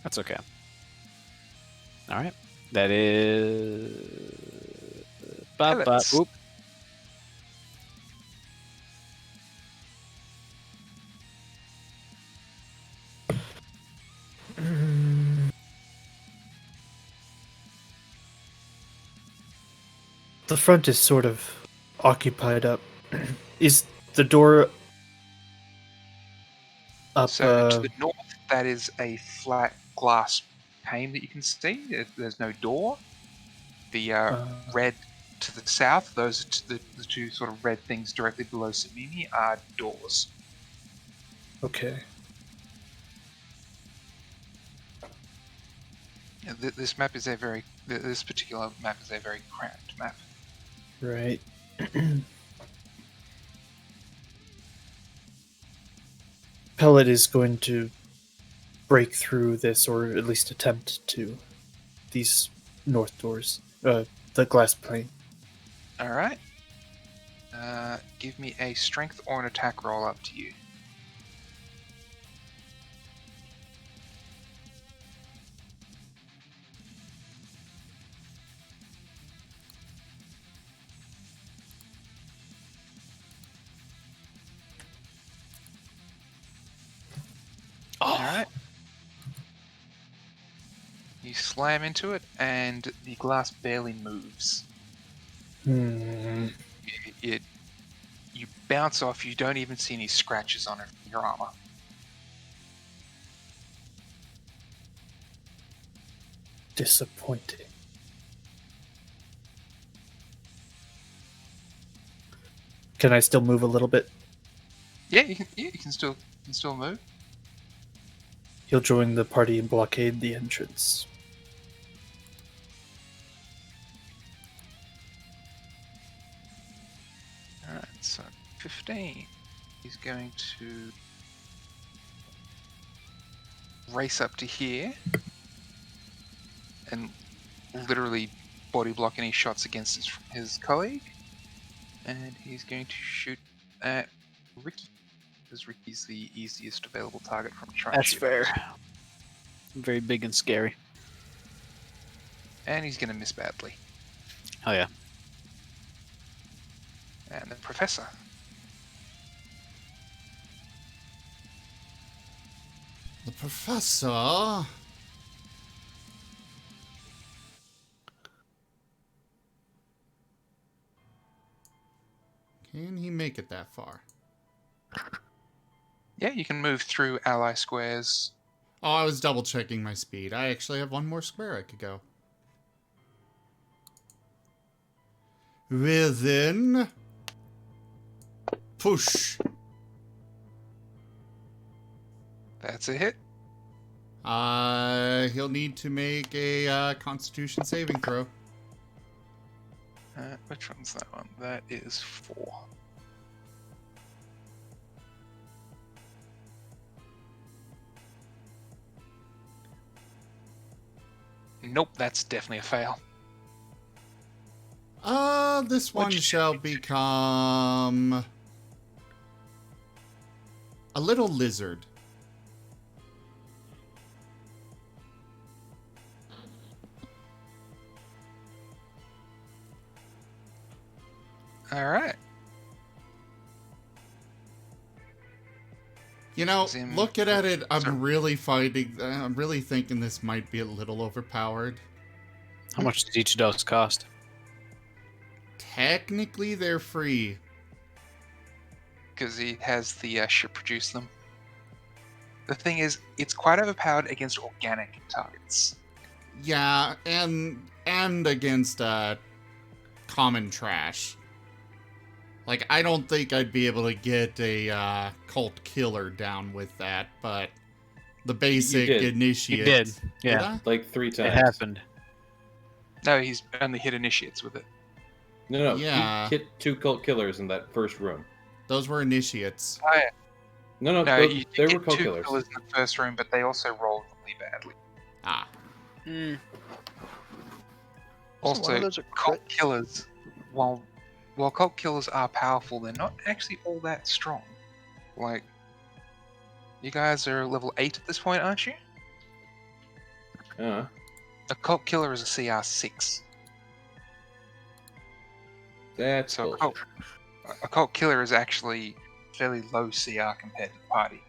That's okay. Alright. That is... Pellets. Oop. The front is sort of occupied up. Is the door up? So to the north, that is a flat glass pane that you can see. There's no door. The red to the south, those are the two sort of red things directly below Samimi are doors. Okay. Yeah, this map is this particular map is a very cramped map. Right. Pellet is going to break through this, or at least attempt to, these north doors, the glass plane. All right. Give me a strength or an attack roll, up to you. All right. You slam into it, and the glass barely moves. You bounce off. You don't even see any scratches on it from your armor. Disappointing. Can I still move a little bit? Yeah, you can still move. He'll join the party and blockade the entrance. Alright, so 15. He's going to race up to here and literally body block any shots against his colleague. And he's going to shoot at Ricky, because Ricky's the easiest available target from trying That's to shoot fair. at. Very big and scary. And he's going to miss badly. Oh yeah. And the Professor. The Professor... Can he make it that far? Yeah, you can move through ally squares. Oh, I was double checking my speed. I actually have one more square I could go. Within... Push. That's a hit. He'll need to make a Constitution saving throw. Which one's that one? That is 4. Nope, that's definitely a fail. This one shall become a little lizard. All right. You know, Zim- looking at it, Sorry. I'm really thinking this might be a little overpowered. How much did each dose cost? Technically, they're free. Because he has the ship produce them. The thing is, it's quite overpowered against organic targets. Yeah, and against common trash. Like, I don't think I'd be able to get a cult killer down with that, but the basic did. initiate. You did, yeah. Did I? Like 3 times. It happened. No, he's only hit initiates with it. No, Yeah. you hit 2 cult killers in that first room. Those were initiates. Oh, yeah. No, No, those, you they did were get cult 2 killers. killers in the first room, but they also rolled really badly. Ah. Mm. So one Also, of those are cult crit. killers, while cult killers are powerful, they're not actually all that strong. Like, you guys are level 8 at this point, aren't you? A cult killer is a CR 6. That's So bullshit. a cult killer is actually fairly low CR compared to the party.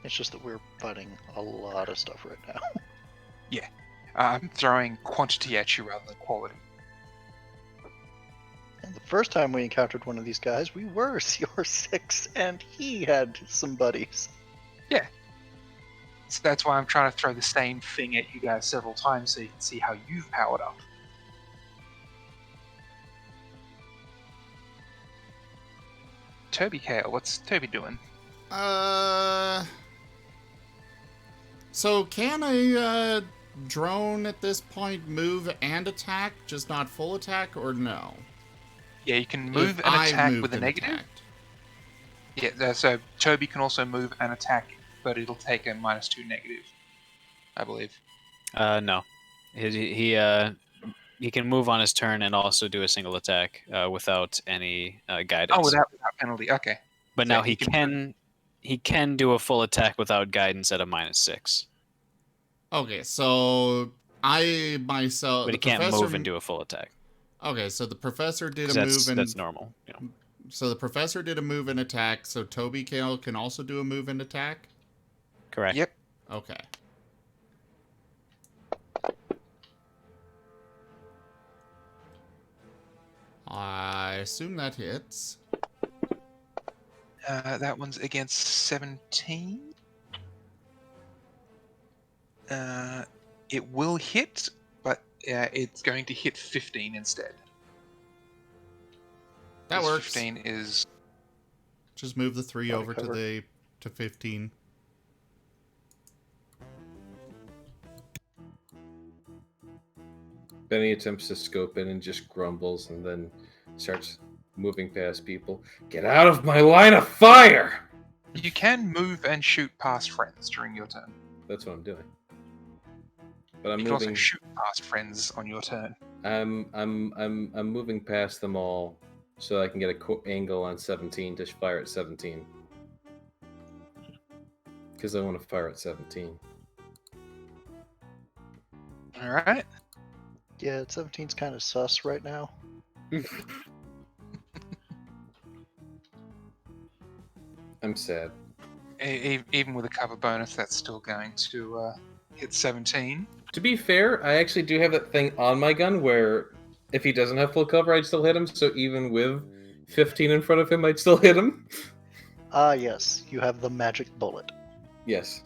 It's just that we're fighting a lot of stuff right now. I'm throwing quantity at you rather than quality. And the first time we encountered one of these guys, we were CR6, and he had some buddies. So that's why I'm trying to throw the same thing at you guys several times so you can see how you've powered up. Toby Kale, what's Toby doing? So can a drone at this point move and attack, just not full attack, or no? Yeah, you can move If and I attack moved with a and negative, attacked. Yeah, so Toby can also move and attack, but it'll take a -2 negative, I believe. No. He can move on his turn and also do a single attack without any guidance. Oh, without penalty. Okay. But So now he can he can do a full attack without guidance at a -6. Okay, so I myself, But the he can't professor. move and do a full attack. Okay, so the professor did a 'Cause move and that's normal. You know. so the professor did a move and attack. So Toby can also do a move and attack. Correct. Yep. Okay. I assume that hits. That one's against 17. It will hit, but it's going to hit 15 instead. That 'Cause works. 15 is... Just move the 3 Gotta over cover. to 15. Benny attempts to scope in and just grumbles and then starts moving past people. Get out of my line of fire! You can move and shoot past friends during your turn. That's what I'm doing. But I'm You can also moving. shoot past friends on your turn. I'm moving past them all so I can get a angle on 17 to fire at 17. Because I want to fire at 17. All right. Yeah, 17's kind of sus right now. I'm sad. Even with a cover bonus, that's still going to hit 17. To be fair, I actually do have that thing on my gun where if he doesn't have full cover, I'd still hit him. So even with 15 in front of him, I'd still hit him. Ah, yes, you have the magic bullet. Yes.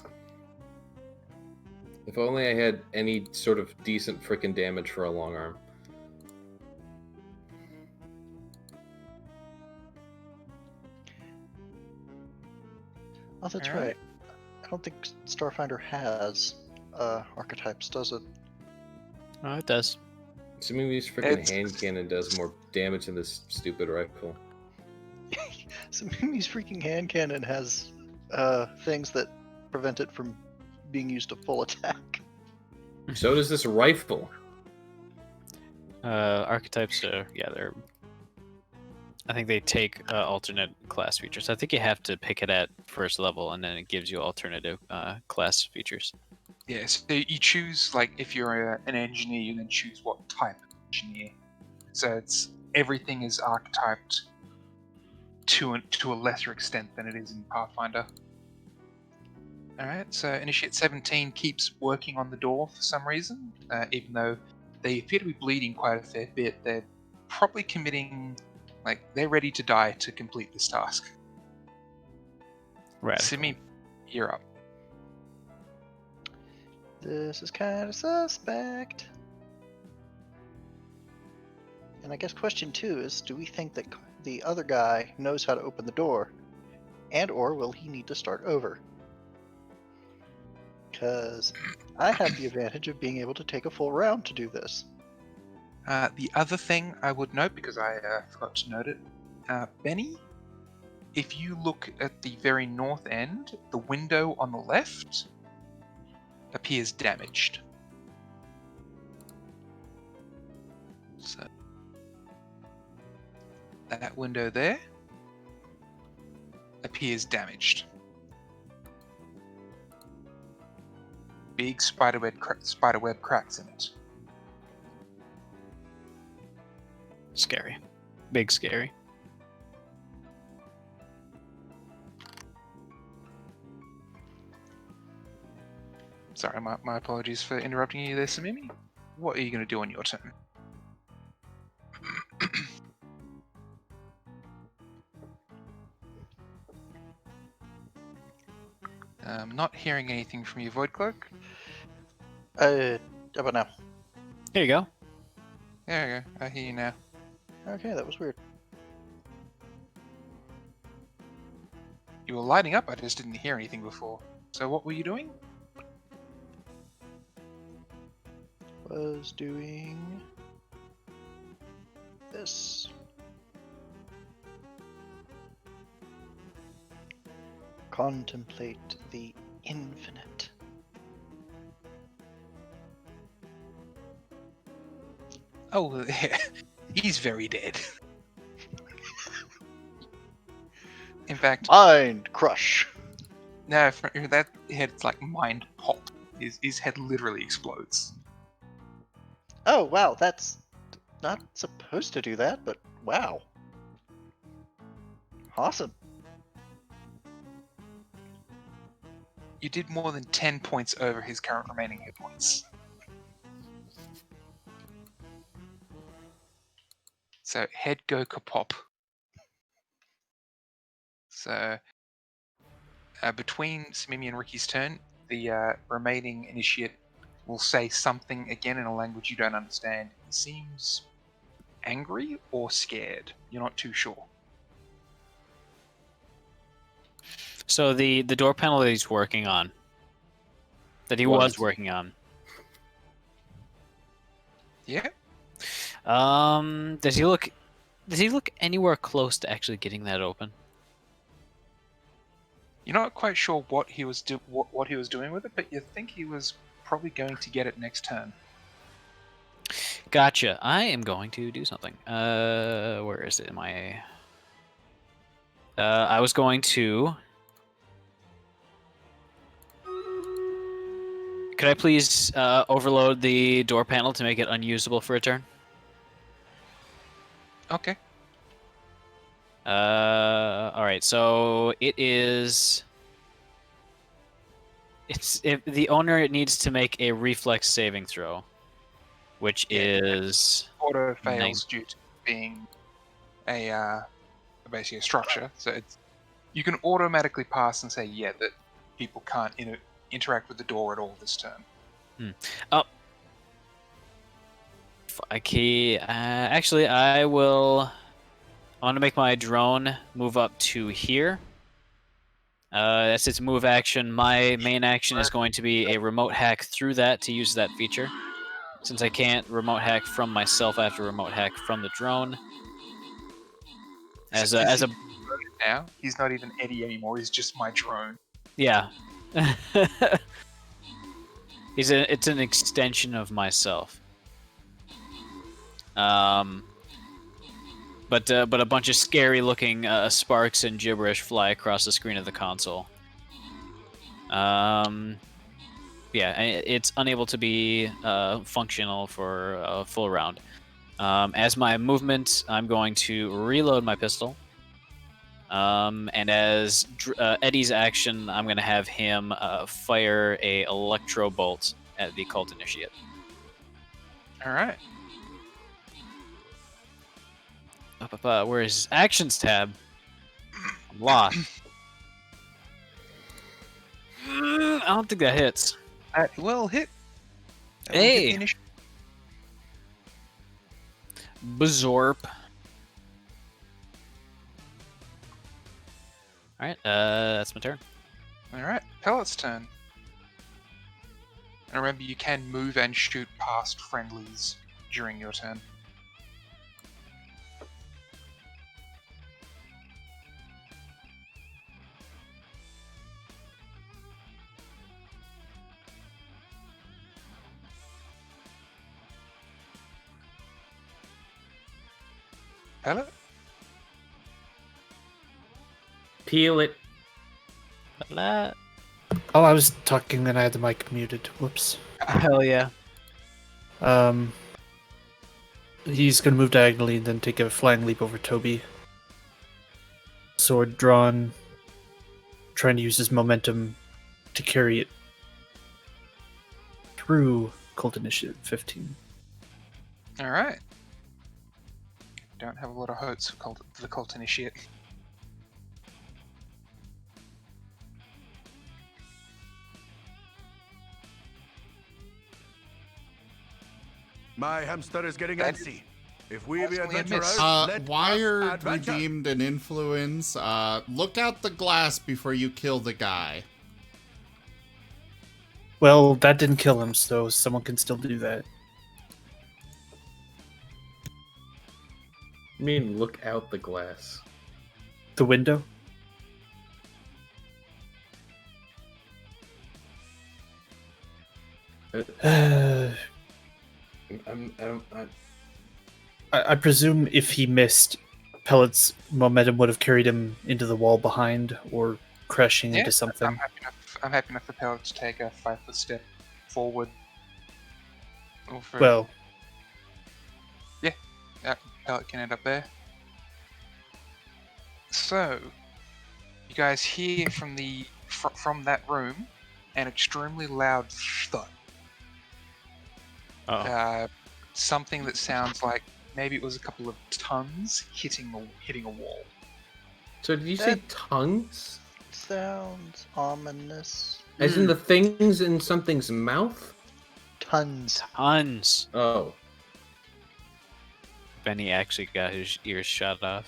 If only I had any sort of decent freaking damage for a long arm. Oh, that's Alright. right. I don't think Starfinder has archetypes, does it? Oh, it does. Assuming this freaking It's- hand cannon does more damage than this stupid rifle. So Mimi's freaking hand cannon has things that prevent it from being used to full attack. So does this rifle. Archetypes are they're. I think they take alternate class features. I think you have to pick it at first level, and then it gives you alternative class features. Yeah, so you choose, like, if you're an engineer, you then choose what type of engineer. So it's everything is archetyped to a lesser extent than it is in Pathfinder. Alright, so Initiate 17 keeps working on the door for some reason, even though they appear to be bleeding quite a fair bit. They're probably committing, like, they're ready to die to complete this task. Right. Simi, you're up. This is kind of suspect. And I guess question 2 is, do we think that the other guy knows how to open the door? And or will he need to start over? Because I have the advantage of being able to take a full round to do this. The other thing I would note, because I forgot to note it, Benny, if you look at the very north end, the window on the left appears damaged. So that window there appears damaged. Big spiderweb cracks in it. Scary. Big scary. Sorry, my apologies for interrupting you there, Samimi. What are you going to do on your turn? Not hearing anything from you, Void Cloak. How about now? Here you go. There we go. I hear you now. Okay, that was weird. You were lighting up, I just didn't hear anything before. So what were you doing? Was doing this. Contemplate the infinite. Oh, he's very dead. In fact, Mind crush. no, that head's like mind pop. His head literally explodes. Oh wow, that's not supposed to do that, but wow. Awesome. You did more than 10 points over his current remaining hit points. So head go kapop. So between Simimi and Ricky's turn, the remaining initiate will say something again in a language you don't understand. He seems angry or scared. You're not too sure. So the door panel that he's working on, that he was working on. Yeah. Does he look anywhere close to actually getting that open? You're not quite sure what he was what he was doing with it, but you think he was probably going to get it next turn. Gotcha. I am going to do something. Where is it? I was going to. Could I please overload the door panel to make it unusable for a turn? Okay. All right. So it is. The owner needs to make a reflex saving throw, which is Auto fails due to being basically a structure. So you can automatically pass and say that people can't interact with the door at all this turn. Oh. Okay. Actually, I will. I want to make my drone move up to here. That's its move action. My main action is going to be a remote hack through that to use that feature. Since I can't remote hack from myself, I have to remote hack from the drone. Now he's not even Eddie anymore. He's just my drone. Yeah. It's an extension of myself. But a bunch of scary-looking sparks and gibberish fly across the screen of the console. Yeah, it's unable to be functional for a full round. As my movement, I'm going to reload my pistol. And as Eddie's action, I'm going to have him fire a electro bolt at the cult initiate. All right. Where is actions tab? I'm lost. I don't think that hits. Well, hit. Hey! Bazorp. Alright, that's my turn. All right, Pellet's turn. And remember, you can move and shoot past friendlies during your turn. Pellet? Peel it. Hell Oh, I was talking and I had the mic muted. Whoops. yeah. He's gonna move diagonally and then take a flying leap over Toby. Sword drawn, trying to use his momentum to carry it through Cult Initiative 15. All right. Don't have a lot of hopes for the cult initiate. My hamster is getting That antsy. If we be Possibly a miss. adventurers, let Wire us adventure. redeemed an influence. Look out the glass before you kill the guy. Well, that didn't kill him, so someone can still do that. I mean, look out the glass. The window? Uh, I'm, I presume if he missed, Pellet's momentum would have carried him into the wall behind or crashing Yeah, into something. I'm happy enough for Pellet to take a 5-foot step forward. Or for, Well, Pellet can end up there. So, you guys hear from the from that room an extremely loud thud. Oh. Something that sounds like maybe it was a couple of tons hitting a wall. so did you say That- tongues? Sounds ominous. As in the things in something's mouth? Tons. Tons. Oh. Benny actually got his ears shut off.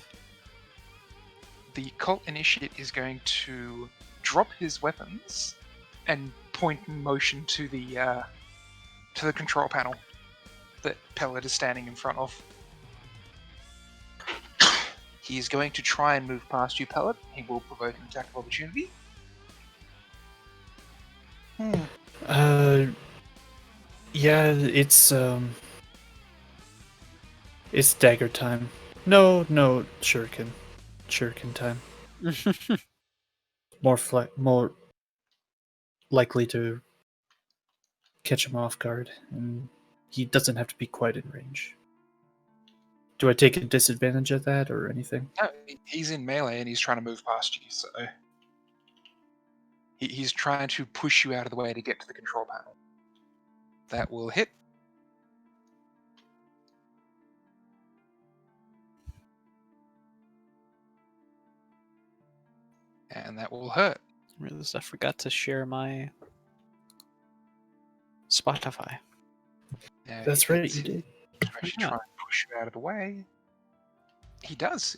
The cult initiate is going to drop his weapons and point and motion to the control panel that Pellet is standing in front of. He is going to try and move past you, Pellet. He will provoke an attack of opportunity. Yeah, it's dagger time. No, shuriken time. More likely to catch him off guard, and he doesn't have to be quite in range. Do I take a disadvantage at that or anything? No, he's in melee and he's trying to move past you, so he's trying to push you out of the way to get to the control panel. That will hit. And that will hurt. I forgot to share my Spotify. Now, That's if right, it's you did. actually try and push you out of the way. He does.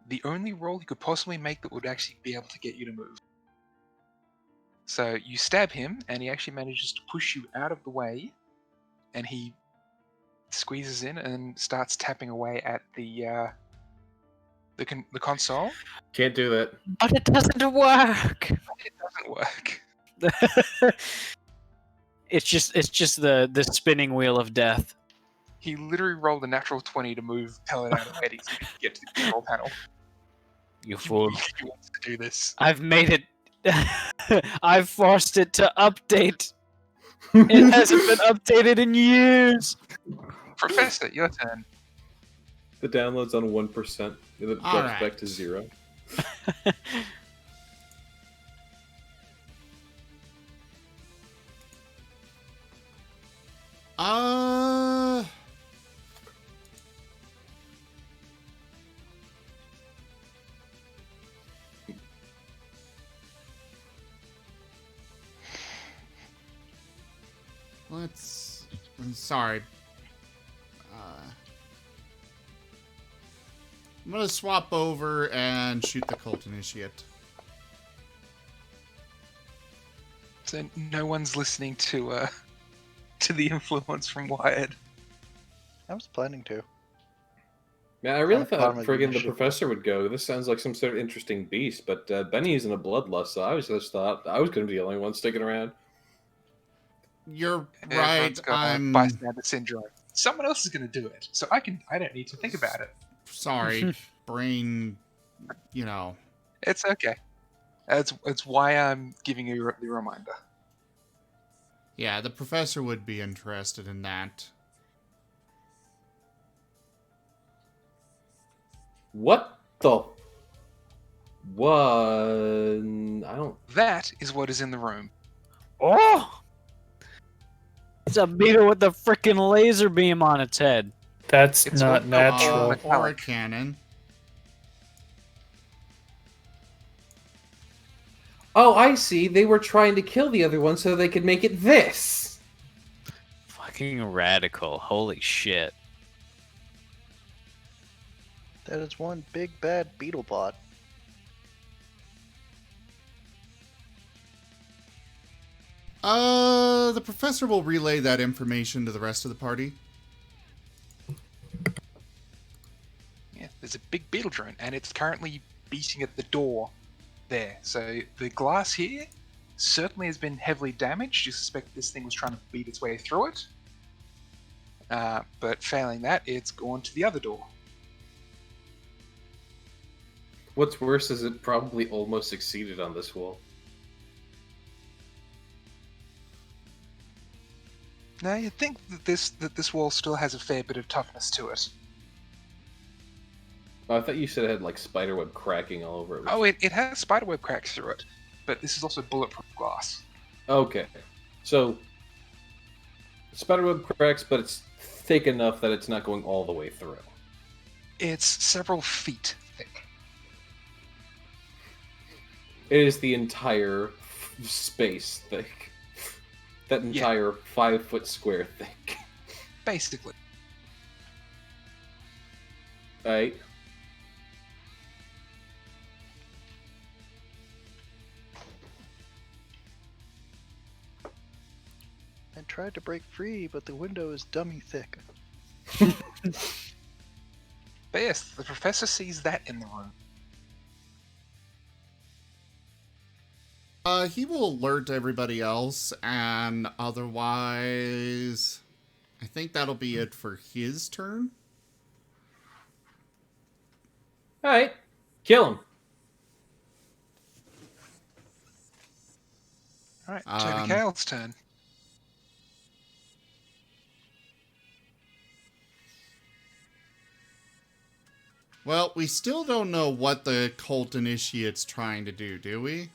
The only roll he could possibly make that would actually be able to get you to move. So you stab him, and he actually manages to push you out of the way, and he squeezes in and starts tapping away at the console. Can't do that. But it doesn't work. It doesn't work. It's just the spinning wheel of death. He literally rolled a natural 20 to move Pellet out of the way to get to the control panel. You fool. He wants to do this. I've made it. I've forced it to update. It hasn't been updated in years. Professor, your turn. The download's on 1%. It drops Alright. back to 0. I'm sorry. I'm gonna swap over and shoot the cult initiate. So no one's listening to the influence from Wired. I was planning to. Man, I really I'm thought fine with friggin' the initiative. professor would go. This sounds like some sort of interesting beast, but Benny's in a bloodlust, so I just thought I was going to be the only one sticking around. You're Everyone's right. got I'm bystander syndrome. Someone else is going to do it, so I don't need to think about it. sorry. Brain, you know. It's okay. It's why I'm giving you the reminder. Yeah, the professor would be interested in that. What the? What? I don't. That is what is in the room. Oh! It's a beetle with a freaking laser beam on its head. That's It's not what- natural. Or a metallic. cannon. Oh, I see. They were trying to kill the other one so they could make it this. Fucking radical. Holy shit. That is one big bad beetle bot. The professor will relay that information to the rest of the party. Yeah, there's a big beetle drone, and it's currently beating at the door there. So the glass here certainly has been heavily damaged. You suspect this thing was trying to beat its way through it. But failing that, it's gone to the other door. What's worse is it probably almost succeeded on this wall. Now, you'd think that this wall still has a fair bit of toughness to it. Oh, I thought you said it had like spiderweb cracking all over it. Oh, it has spiderweb cracks through it, but this is also bulletproof glass. Okay. So, spiderweb cracks, but it's thick enough that it's not going all the way through. It's several feet thick. It is the entire space thick. That entire 5-foot square thick. Basically. Right? I tried to break free, but the window is dummy thick. But yes, the professor sees that in the room. He will alert everybody else, and otherwise, I think that'll be it for his turn. Alright. Kill him. Alright, Toby Cale's turn. Well, we still don't know what the cult initiate's trying to do we?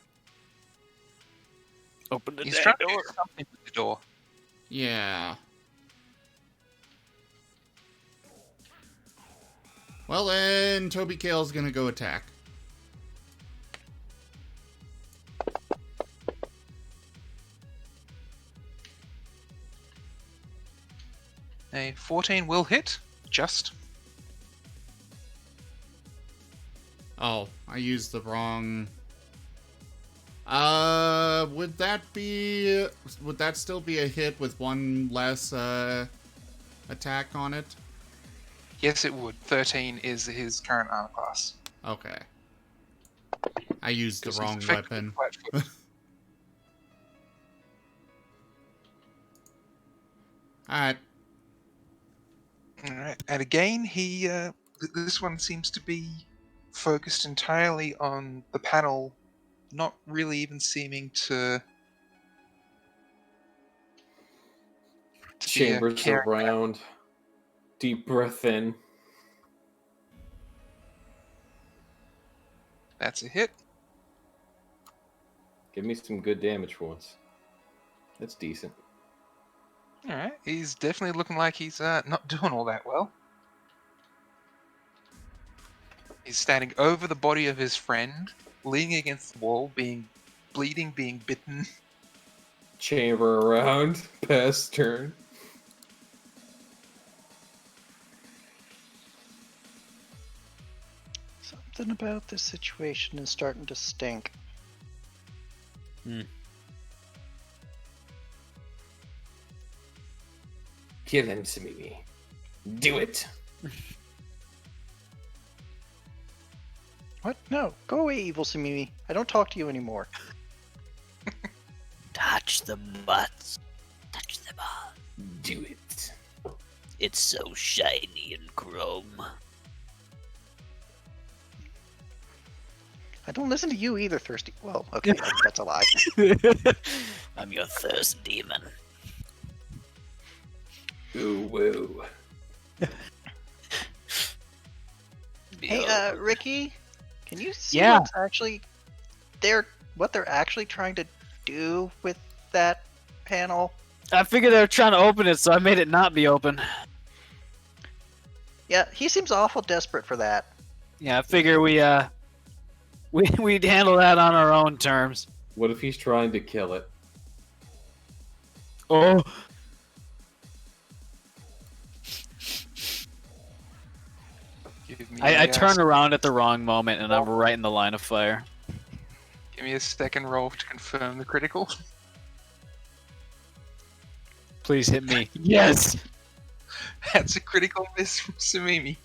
Open the He's damn trying to door. do something with the door. Yeah. Well, then Toby Cale's gonna go attack. A 14 will hit, just. Oh, I used the wrong... would that still be a hit with one less, attack on it? Yes, it would. 13 is his current armor class. Okay. I used the 'Cause he's wrong effectively weapon. flat-footed. Alright. Alright, and again, this one seems to be focused entirely on the panel, not really even seeming to be Chambers caring. around. Deep breath in. That's a hit. Give me some good damage for once. That's decent. Alright, he's definitely looking like he's not doing all that well. He's standing over the body of his friend, leaning against the wall, bleeding, being bitten. Chamber around. Pass turn. Something about this situation is starting to stink. Kill him, Samimi. Do it. What? No. Go away, evil Samimi. I don't talk to you anymore. Touch the butts. Touch them all. Do it. It's so shiny and chrome. I don't listen to you either, Thirsty. Well, okay, that's a lie. I'm your thirst demon. Ooh, woo. Hey, Ricky, can you see Yeah. what's actually what they're actually trying to do with that panel? I figured they were trying to open it, so I made it not be open. Yeah, he seems awful desperate for that. Yeah, I figure we'd handle that on our own terms. What if he's trying to kill it? Oh, Give me I a, turn around at the wrong moment, and I'm right in the line of fire. Give me a second roll to confirm the critical. Please hit me. Yes. That's a critical miss from Samimi.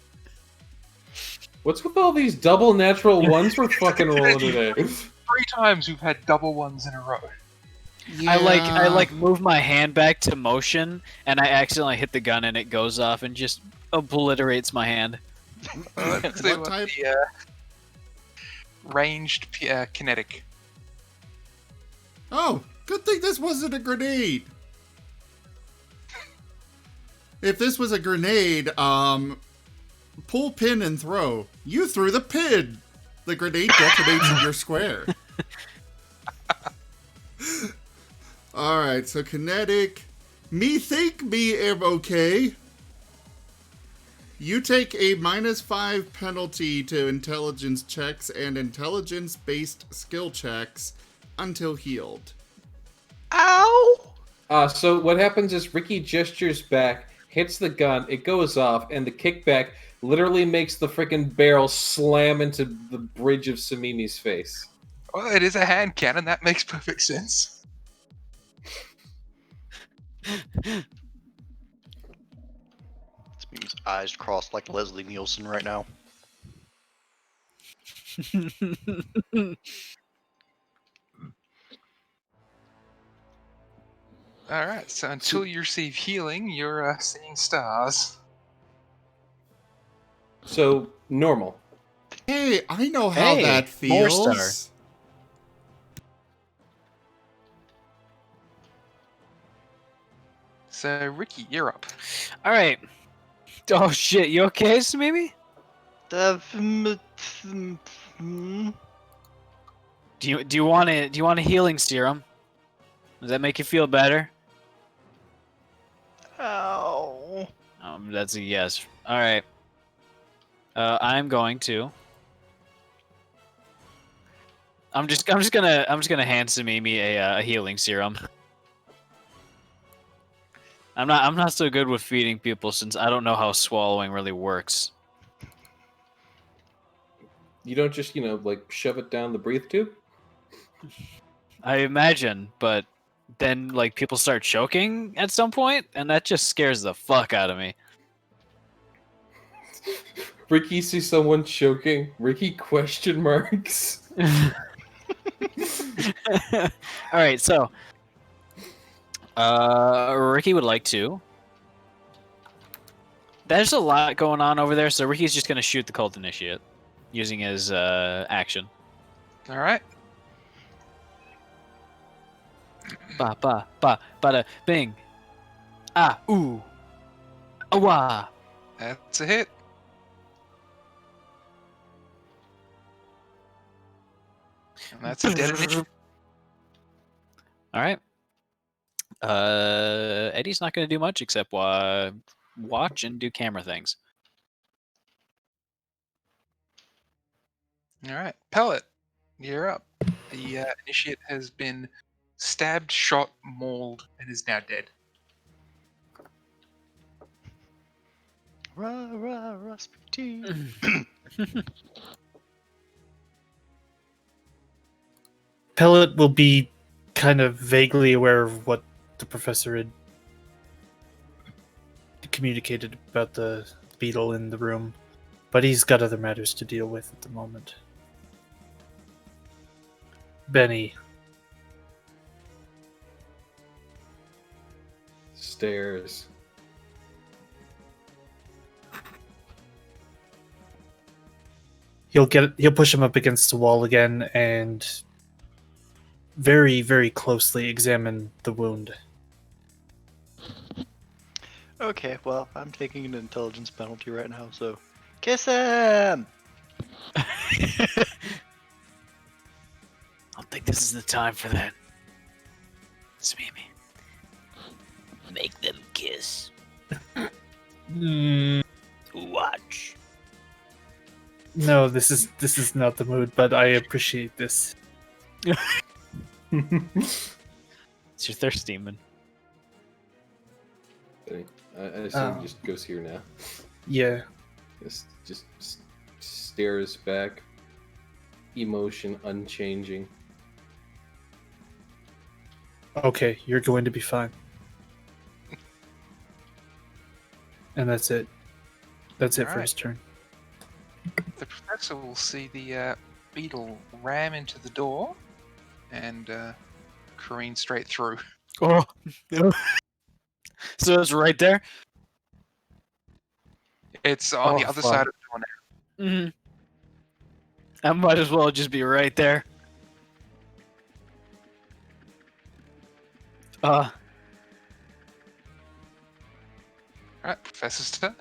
What's with all these double natural ones we're fucking rolling today? 3 times we've had double ones in a row. Yeah. I like move my hand back to motion, and I accidentally hit the gun, and it goes off and just obliterates my hand. Let's see What what type? the ranged kinetic. Oh, good thing this wasn't a grenade. If this was a grenade, pull pin and throw. You threw the pin. The grenade detonates in your square. Alright, so kinetic. Me think me am okay. You take a -5 penalty to intelligence checks and intelligence-based skill checks until healed. Ow! So what happens is Ricky gestures back, hits the gun, it goes off, and the kickback literally makes the freaking barrel slam into the bridge of Samimi's face. Well, it is a hand cannon. That makes perfect sense. His eyes crossed like Leslie Nielsen right now. Alright, so until you receive healing, you're seeing stars. So, normal. Hey, I know how Hey, that more feels. star. So, Ricky, you're up. All right. Oh shit, you okay, Samimi? Do you want a healing serum? Does that make you feel better? Ow. That's a yes. All right. I'm going to. I'm just gonna hand Samimi a healing serum. I'm not so good with feeding people since I don't know how swallowing really works. You don't just, like shove it down the breathe tube? I imagine, but then like people start choking at some point, and that just scares the fuck out of me. Ricky sees someone choking. Ricky question marks. All right, so Ricky would like to. There's a lot going on over there, so Ricky's just gonna shoot the cult initiate using his action. Alright. Ba ba ba bada bing. Ah ooh. Awa. That's a hit. And that's a dead initiative. All right. Eddie's not going to do much except watch and do camera things. Alright. Pellet, you're up. The initiate has been stabbed, shot, mauled, and is now dead. Rah, rah, Rasputin. Pellet will be kind of vaguely aware of what the professor had communicated about the beetle in the room, but he's got other matters to deal with at the moment. Benny. Stairs. He'll push him up against the wall again and very, very closely examine the wound. Okay, well, I'm taking an intelligence penalty right now, so kiss him. I don't think this is the time for that. Samimi. Make them kiss. Mm, Watch. no, this is not the mood, but I appreciate this. It's your thirst demon. I assume he just goes here now. Yeah. Just stares back. Emotion unchanging. Okay, you're going to be fine. And that's it. That's it for Alright. his turn. The professor will see the beetle ram into the door and careen straight through. Oh. So it's right there. It's on the Oh, other fuck. side of the door now. Mm-hmm. I might as well just be right there. Alright, Professor's turn.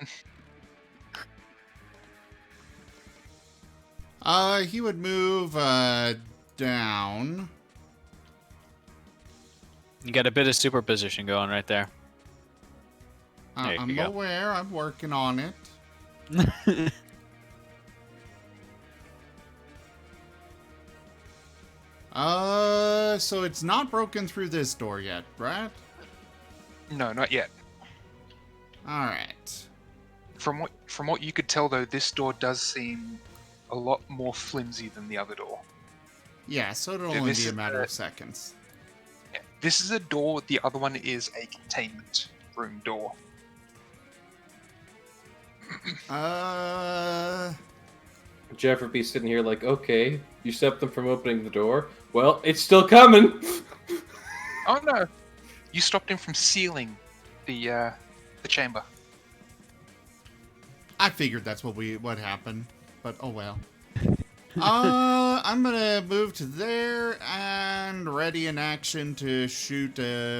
He would move down. You got a bit of superposition going right there. There you I'm go. aware. I'm working on it. So it's not broken through this door yet, right? No, not yet. All right. From what you could tell, though, this door does seem a lot more flimsy than the other door. Yeah, so it'll Yeah, only this be a is matter the- of seconds. Yeah, this is a door. The other one is a containment room door. Jeff would be sitting here like, okay, you stopped them from opening the door. Well, it's still coming. Oh no! You stopped him from sealing the chamber. I figured that's what happened, but oh well. I'm gonna move to there and ready in action to shoot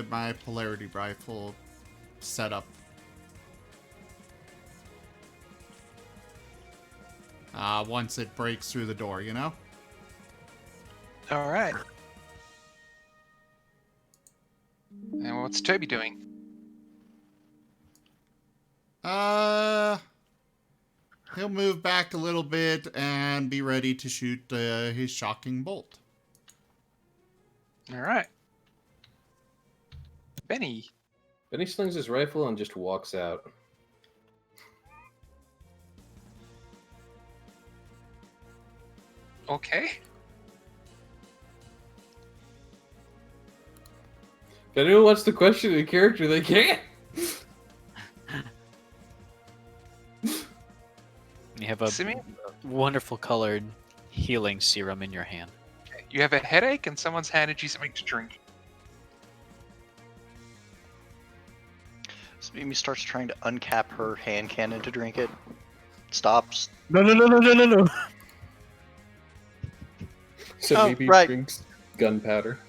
my polarity rifle setup. Once it breaks through the door, you know? All right. And what's Toby doing? He'll move back a little bit and be ready to shoot his shocking bolt. All right. Benny. Then he slings his rifle and just walks out. Okay. If anyone wants to question the character, they can. You have a Simi? wonderful colored healing serum in your hand. You have a headache and someone's handed you something to drink. So Mimi starts trying to uncap her hand cannon to drink it. Stops. No. So Oh, maybe right. drinks gunpowder.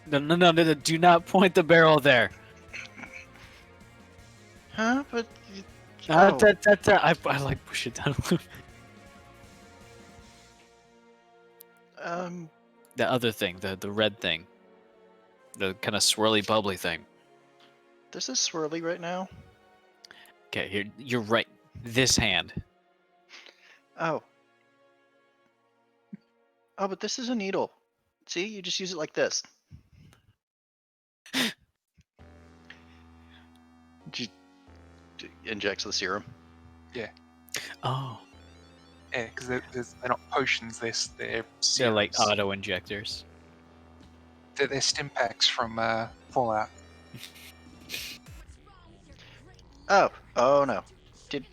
No. Do not point the barrel there. Huh? But. I like push it down a little. The other thing, the red thing. The kind of swirly, bubbly thing. This is swirly right now. Okay, you're right. This hand. Oh. Oh, but this is a needle. See, you just use it like this. Injects the serum. Oh. Yeah, because they're not potions. They're They're like serums. auto injectors. They're stim packs from Fallout. Oh no. Did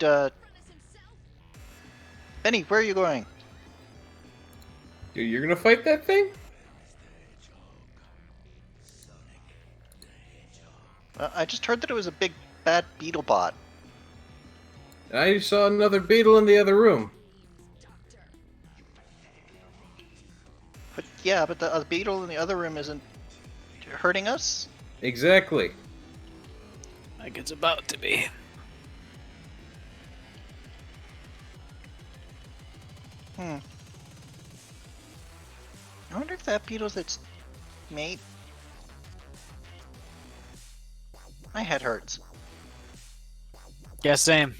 Benny, where are you going? Dude, you're gonna fight that thing? I just heard that it was a big bad beetle bot. I saw another beetle in the other room. But yeah, but the beetle in the other room isn't hurting us? Exactly. Like it's about to be. I wonder if that beetle's its mate. My head hurts. Yeah, same.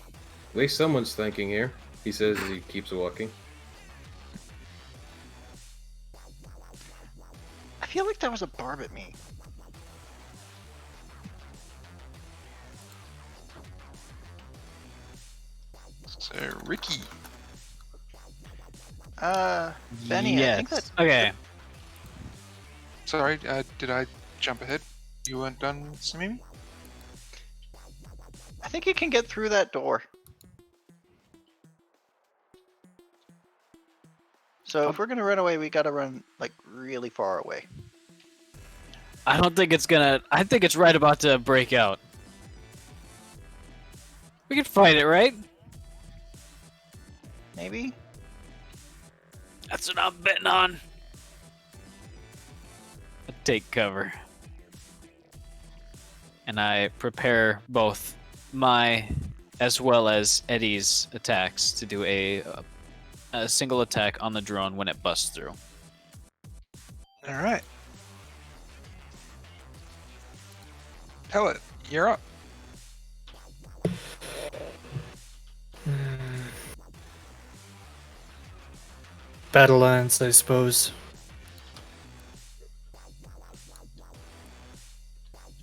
At least someone's thinking here, he says as he keeps walking. I feel like that was a barb at me. So Ricky. Benny, yes. I think that Okay. Sorry, did I jump ahead? You weren't done, Samimi? I think you can get through that door. So if we're gonna run away, we gotta run like really far away. I don't think it's gonna. I think it's right about to break out. We can fight it, right? Maybe? That's what I'm betting on. I take cover. And I prepare both my as well as Eddie's attacks to do a single attack on the drone when it busts through. All right. Pellet, you're up. Battle lines, I suppose.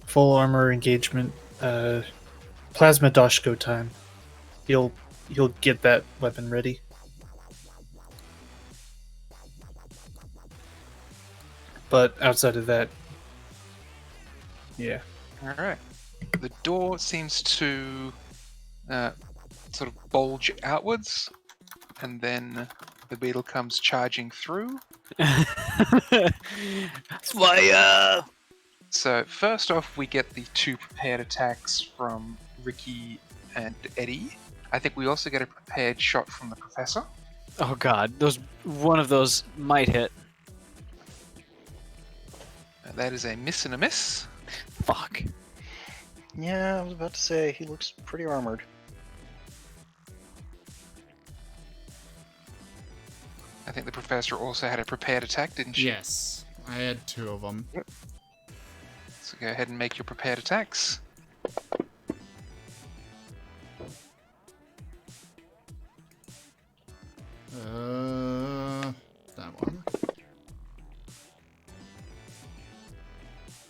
Full armor engagement. Plasma Doshko time. You'll get that weapon ready. But outside of that, yeah. All right. The door seems to sort of bulge outwards, and then the beetle comes charging through. Fire! So first off, we get the 2 prepared attacks from Ricky and Eddie. I think we also get a prepared shot from the professor. Oh god, one of those might hit. That is a miss and a miss. Fuck. Yeah, I was about to say, he looks pretty armored. I think the professor also had a prepared attack, didn't she? Yes, I had 2 of them. So go ahead and make your prepared attacks. That one.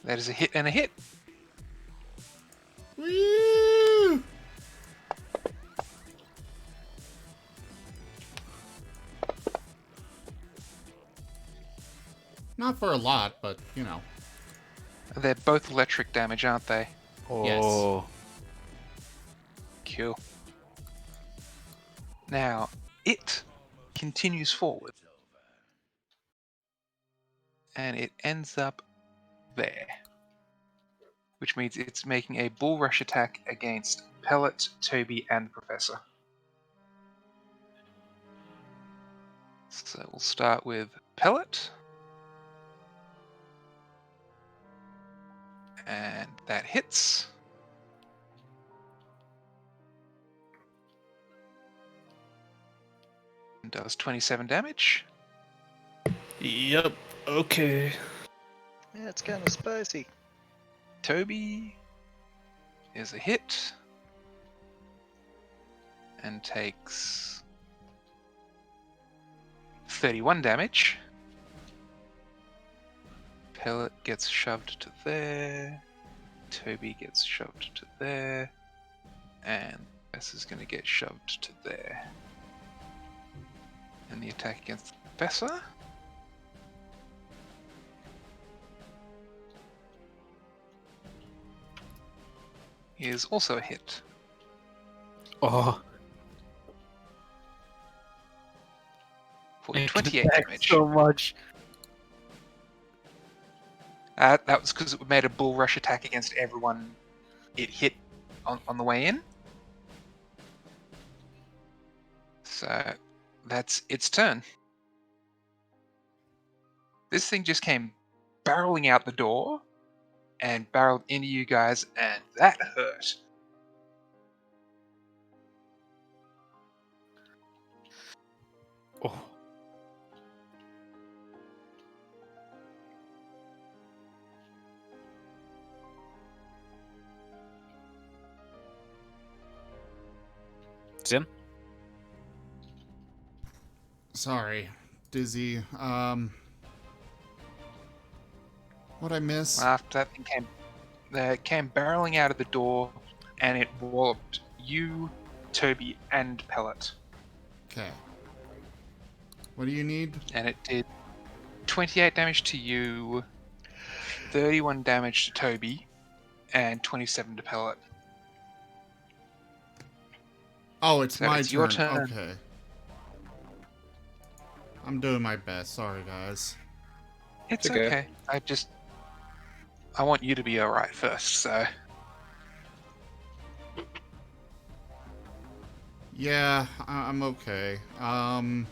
That is a hit and a hit. Woo! Not for a lot, but you know. They're both electric damage, aren't they? Oh. Cool. Now, it continues forward. And it ends up there. Which means it's making a bull rush attack against Pellet, Toby, and Professor. So we'll start with Pellet. And that hits. And does 27 damage. Yep. Okay. Yeah, it's kind of spicy. Toby is a hit. And takes 31 damage. Pellet gets shoved to there. Toby gets shoved to there. And this is going to get shoved to there. And the attack against the Professor. Is also a hit. Oh. For 28 damage. So much. That was because it made a bull rush attack against everyone it hit on the way in. So that's its turn. This thing just came barreling out the door and barreled into you guys, and that hurt. Oh. Sim? Sorry, dizzy. What'd I miss? After that thing came barreling out of the door, and it walloped you, Toby, and Pellet. Okay. What do you need? And it did 28 damage to you, 31 damage to Toby, and 27 to Pellet. Oh, it's So my it's turn. your turn. Okay. I'm doing my best. Sorry, guys. It's okay. okay. I want you to be alright first, so... Yeah, I'm okay. Well,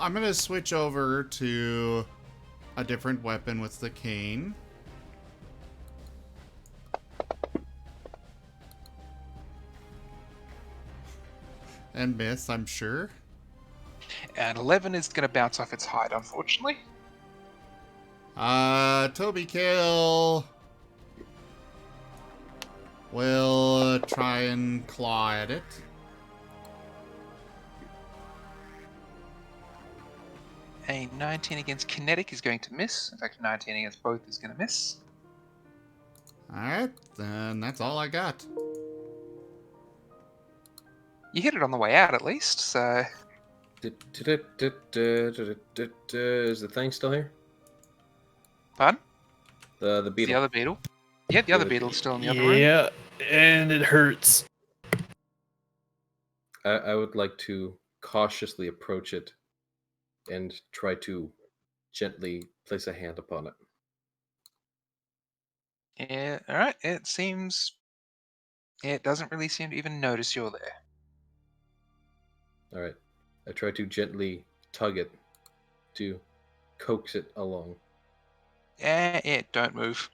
I'm gonna switch over to a different weapon with the cane. And miss, I'm sure. And 11 is going to bounce off its hide, unfortunately. Toby Kill will try and claw at it. A 19 against kinetic is going to miss. In fact, 19 against both is going to miss. Alright, then that's all I got. You hit it on the way out, at least, so... Is the thing still here? Pardon? The beetle. The other beetle? Yeah, the other beetle's still in the other room. Yeah, and it hurts. I would like to cautiously approach it and try to gently place a hand upon it. Yeah, alright, it seems... It doesn't really seem to even notice you're there. All right. I try to gently tug it to coax it along. Don't move.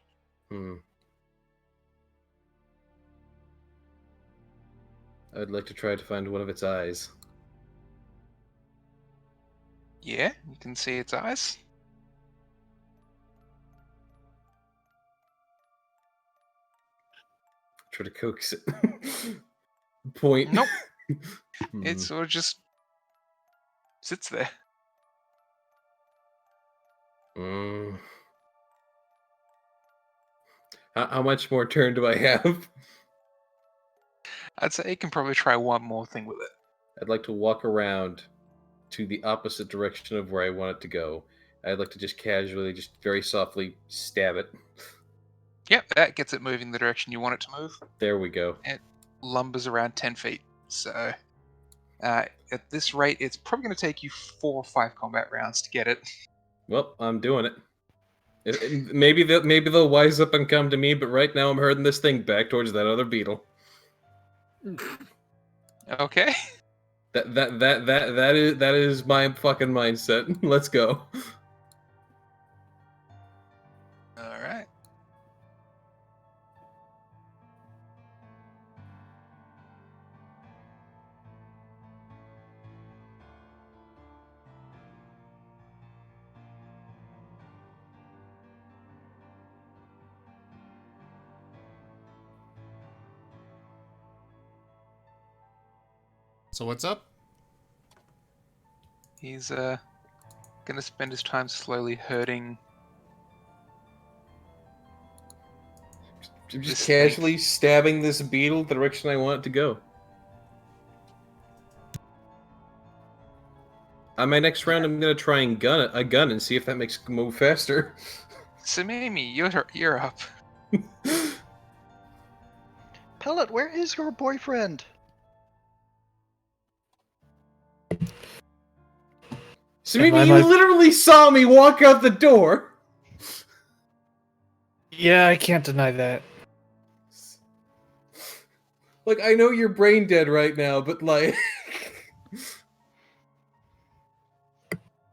I'd like to try to find one of its eyes. Yeah, you can see its eyes. Try to coax it. Point. Nope. It sort of just sits there. How much more turn do I have? I'd say you can probably try one more thing with it. I'd like to walk around to the opposite direction of where I want it to go. I'd like to just casually, just very softly stab it. Yep, that gets it moving the direction you want it to move. There we go. It lumbers around 10 feet. So, at this rate, it's probably going to take you 4 or 5 combat rounds to get it. Well, I'm doing it. Maybe they'll wise up and come to me, but right now I'm herding this thing back towards that other beetle. Okay. That is my fucking mindset. Let's go. All right. So what's up? He's gonna spend his time slowly herding. I'm just This casually stabbing this beetle the direction I want it to go. On my next round, I'm gonna try and gun and see if that makes it move faster. Samimi, you're up. Pellet, where is your boyfriend? Samimi, you literally saw me walk out the door. Yeah, I can't deny that. Like, I know you're brain dead right now, but like...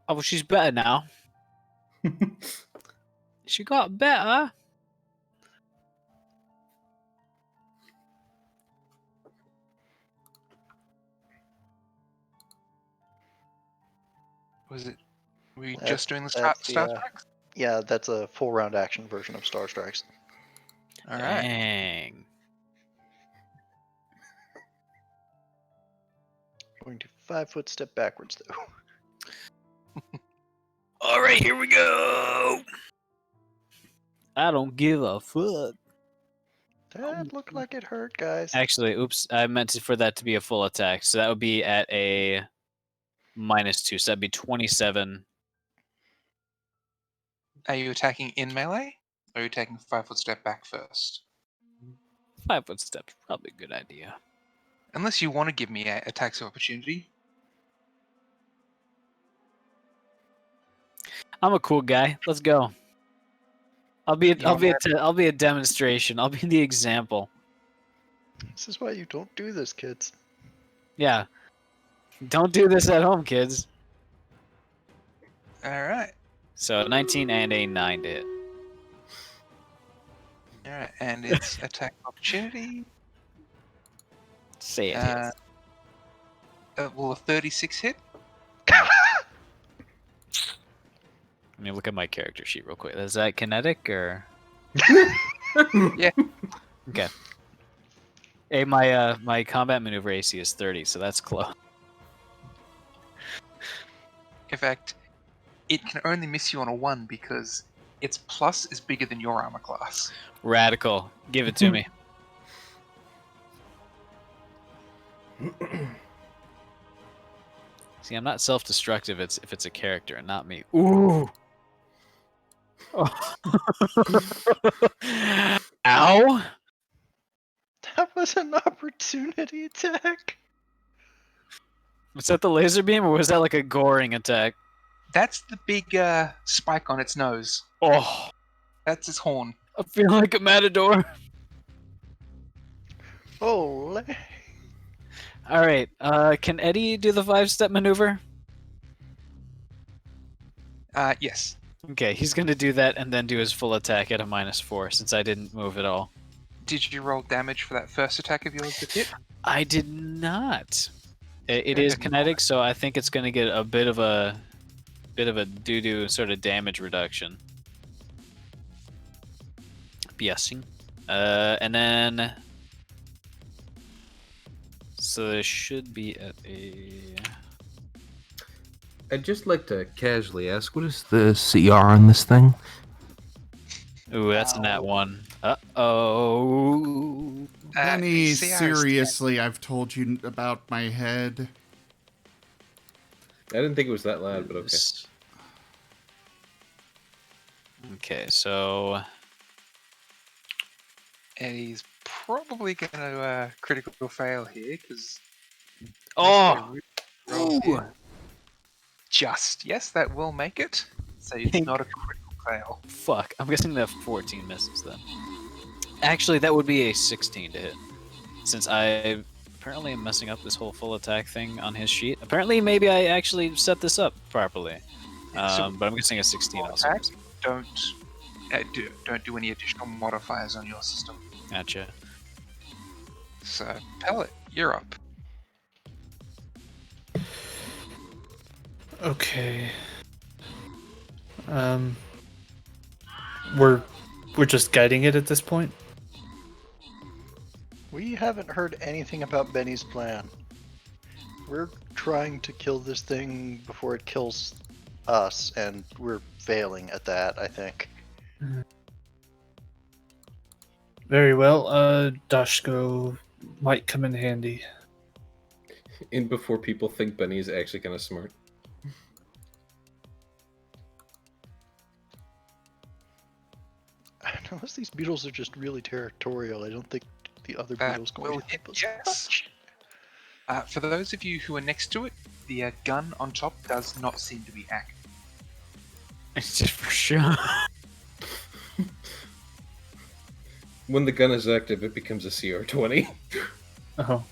Oh, well, she's better now. She got better. Were you just doing the That's Star the, Strikes? Yeah, that's a full round action version of Star Strikes. All right. Dang. Going to 5-foot step backwards though. All right, here we go. I don't give a fuck. That looked like it hurt, guys. Actually, oops. I meant for that to be a full attack. So that would be at a -2. So that'd be 27. Are you attacking in melee? Or are you taking a 5-foot step back first? 5-foot step's probably a good idea. Unless you want to give me attacks of opportunity. I'm a cool guy. Let's go. I'll be a demonstration. I'll be the example. This is why you don't do this, kids. Yeah. Don't do this at home, kids. All right. So 19 and a 9 to hit. All right, and it's attack opportunity. Say it hits. Will a 36 hit? Let me look at my character sheet real quick. Is that kinetic or? Yeah. Okay. Hey, my combat maneuver AC is 30, so that's close. In fact, it can only miss you on a 1 because its plus is bigger than your armor class. Radical. Give it to me. See, I'm not self-destructive. If it's a character and not me. Ooh. Ow. That was an opportunity attack. Was that the laser beam, or was that like a goring attack? That's the big spike on its nose. Oh, That's its horn. I feel like a matador. Ole. All right. Can Eddie do the 5-step maneuver? Yes. Okay, he's gonna do that and then do his full attack at a -4 since I didn't move at all. Did you roll damage for that first attack of yours that hit? I did not. It is kinetic, so I think it's gonna get a bit of a doo-doo sort of damage reduction. Guessing. And then so this should be at a. I'd just like to casually ask, what is the CR on this thing? Ooh, that's a nat 1. Uh-oh. Penny, CR is seriously, I've told you about my head. I didn't think it was that loud, but okay. Okay, so Eddie's probably going to critical fail here because. oh, Just yes, that will make it. So it's not a critical fail. fuck! I'm guessing that 14 misses then. Actually, that would be a 16 to hit, since I apparently am messing up this whole full attack thing on his sheet. Apparently, maybe I actually set this up properly, but I'm guessing a 16 also. Attack, don't do any additional modifiers on your system. Gotcha. So Pellet, you're up. Okay. We're just guiding it at this point. We haven't heard anything about Benny's plan. We're trying to kill this thing before it kills us, and we're failing at that, I think. Very well. Dashko might come in handy. And before people think Benny's actually kind of smart. Unless these beetles are just really territorial, I don't think the other beetles going to help us yes. much. For those of you who are next to it, the gun on top does not seem to be active. It's just for sure. When the gun is active, it becomes a CR20. Oh.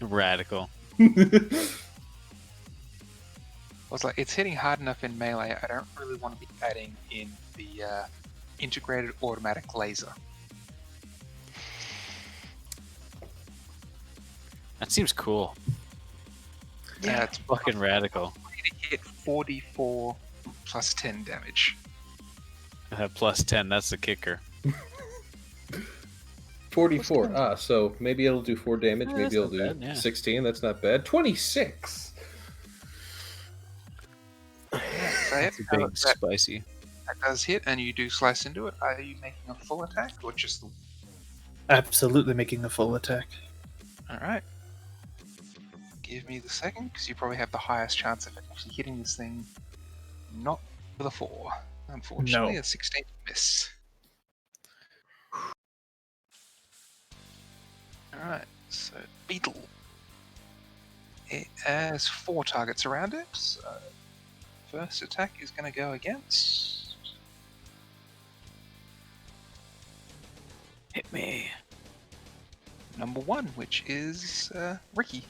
Radical. Well, it's hitting hard enough in melee. I don't really want to be adding in the integrated automatic laser. That seems cool. Yeah, it's Fucking radical. to hit 44 plus 10 damage. Plus 10, that's the kicker. 44. So maybe it'll do 4 damage. Yeah, Maybe that's it'll not do bad, yeah. 16. That's not bad. 26. So That's a big spicy. that does hit, and you do slice into it. Are you making a full attack or just the... Absolutely making a full attack. Alright. Give me the second, because you probably have the highest chance of actually hitting this thing. Not with a 4. Unfortunately, No. a 16 miss. Alright, so Beetle. It has 4 targets around it, so first attack is going to go against... Hit me. number 1, which is Ricky.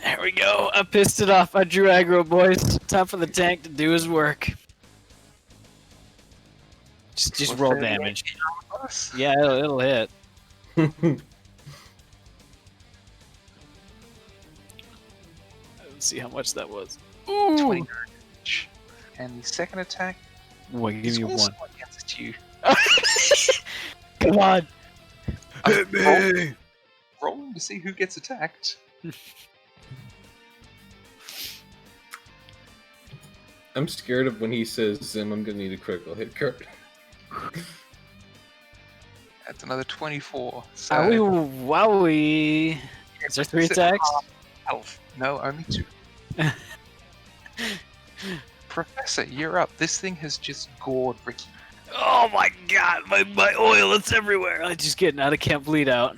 There we go. I pissed it off. I drew aggro, boys. Time for the tank to do his work. Just For roll 38 damage. plus. Yeah, it'll hit. Let's see how much that was. Ooh. 29 damage. And the second attack Boy, give is me also one. against you. Come on. Hit me! Rolling to see who gets attacked. I'm scared of when he says, Zim, I'm gonna need a critical hit card. That's another 24. So Owie, wowie. Is there 3 attacks? Health. No, only 2. Professor, you're up. This thing has just gored Ricky. Oh my god, my oil, it's everywhere. I'm just getting out of camp bleed out.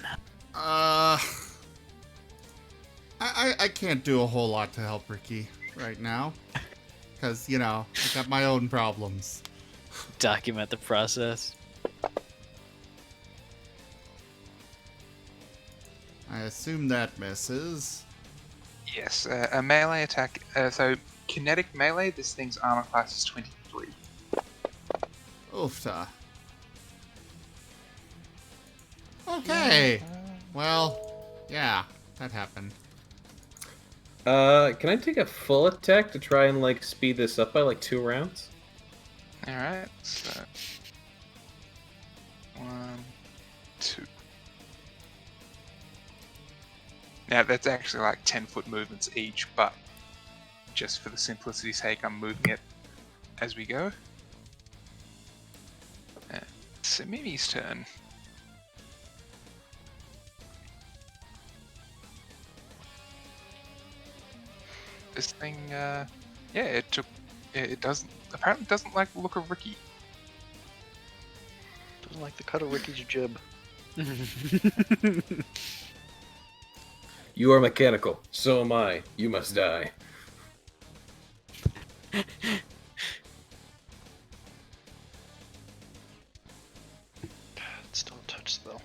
I can't do a whole lot to help Ricky right now. Because, you know, I got my own problems. Document the process. I assume that misses. Yes, a melee attack. So, kinetic melee, this thing's armor class is 23. Oofta. Okay. Well, yeah, that happened. Can I take a full attack to try and, like, speed this up by, like, 2 rounds? Alright, so... 1, 2... Now, that's actually like 10-foot movements each, but just for the simplicity's sake, I'm moving it as we go. So Mimi's turn. This thing, yeah, it apparently doesn't like the look of Ricky. Doesn't like the cut of Ricky's jib. You are mechanical. So am I. You must die. It still a touch spell.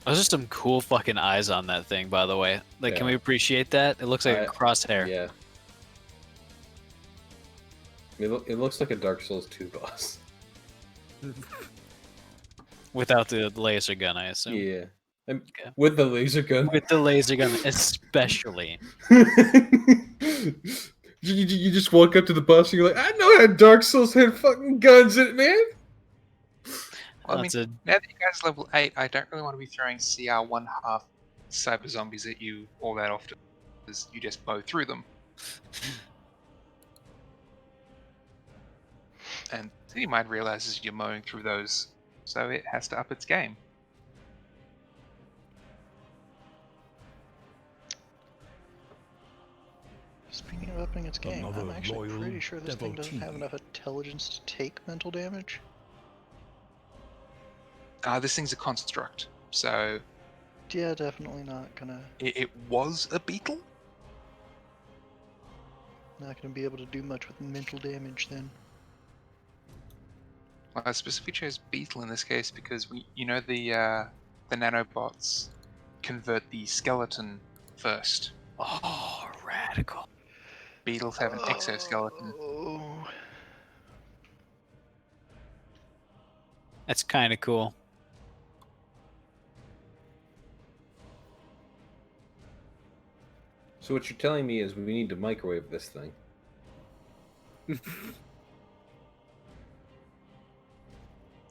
Those are some cool fucking eyes on that thing, by the way. Like, can Yeah. we appreciate that? It looks like a crosshair. Yeah. It looks like a Dark Souls 2 boss. Without the laser gun, I assume. Yeah. Okay. With the laser gun. With the laser gun, especially. you just walk up to the boss and you're like, I know how Dark Souls had fucking guns in it, man. Well, I That's mean, now that you guys are level 8, I don't really want to be throwing CR 1/2 cyber zombies at you all that often, because you just mow through them. And City Mind realizes you're mowing through those, so it has to up its game. Speaking of upping its game, I'm Another actually loyal pretty sure this thing doesn't have devotee. enough intelligence to take mental damage. This thing's a construct, so Yeah, definitely not gonna it was a beetle? be able to do much with mental damage then. Well, I specifically chose beetle in this case because the nanobots convert the skeleton first. Oh, radical. Beetles have an exoskeleton. Oh. That's kind of cool. So what you're telling me is we need to microwave this thing.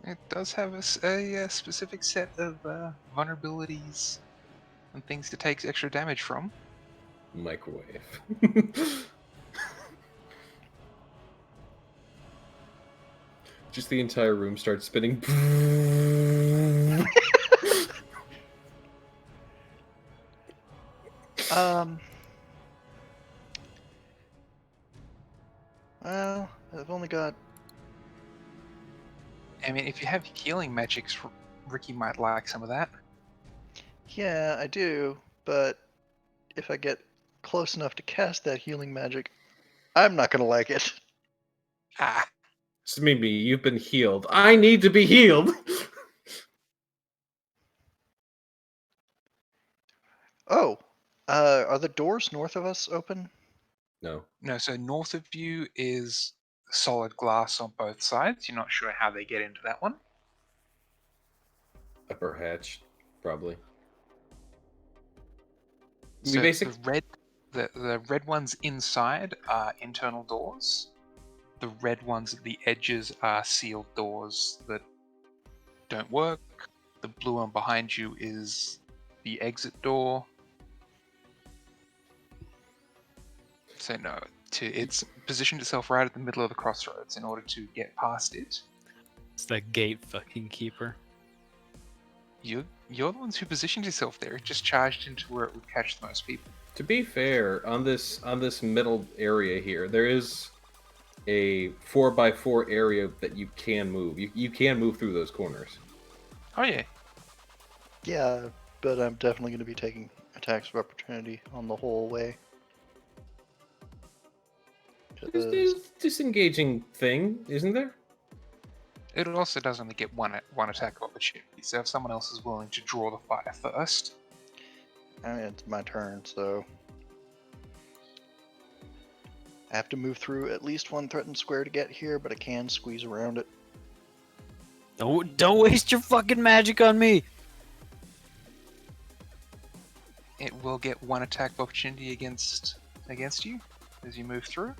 It does have a specific set of vulnerabilities and things to take extra damage from. Microwave. Just the entire room starts spinning. Well, I've only got... I mean, if you have healing magics, Ricky might like some of that. Yeah, I do, but if I get close enough to cast that healing magic, I'm not gonna like it. Ah, Mimi, you've been healed. I need to be healed. Oh, are the doors north of us open? No. no, so north of you is solid glass on both sides. You're not sure how they get into that one. Upper hatch, probably. So the red ones inside are internal doors. The red ones at the edges are sealed doors that don't work. The blue one behind you is the exit door. So no, it's positioned itself right at the middle of the crossroads. In order to get past it, It's that gate fucking keeper. you're the ones who positioned yourself there. It just charged into where it would catch the most people. To be fair, on this middle area here, there is a 4x4 area that you can move. You can move through those corners. Oh yeah, Yeah, but I'm definitely gonna be taking attacks of opportunity on the whole way. There's a disengaging thing, isn't there? it also does only get one attack of opportunity. So if someone else is willing to draw the fire first, I mean, it's my turn, so I have to move through at least one threatened square to get here, but I can squeeze around it. Don't waste your fucking magic on me. it will get one attack of opportunity against you as you move through.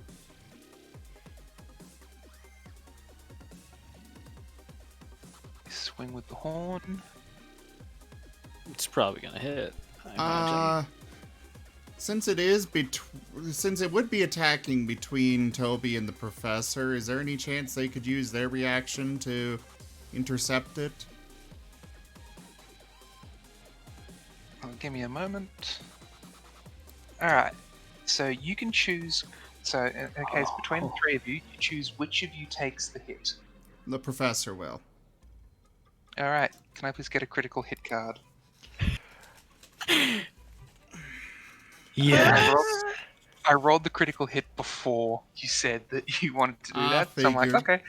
Swing with the horn. It's probably gonna hit. I imagine. Since it would be attacking between Toby and the professor, is there any chance they could use their reaction to intercept it? Give me a moment. Alright, so you can choose. So, in a case between the three of you, you choose which of you takes the hit. The professor will. Alright, can I please get a critical hit card? Yeah. I rolled the critical hit before you said that you wanted to do Ah, that, so I'm like, figured. okay.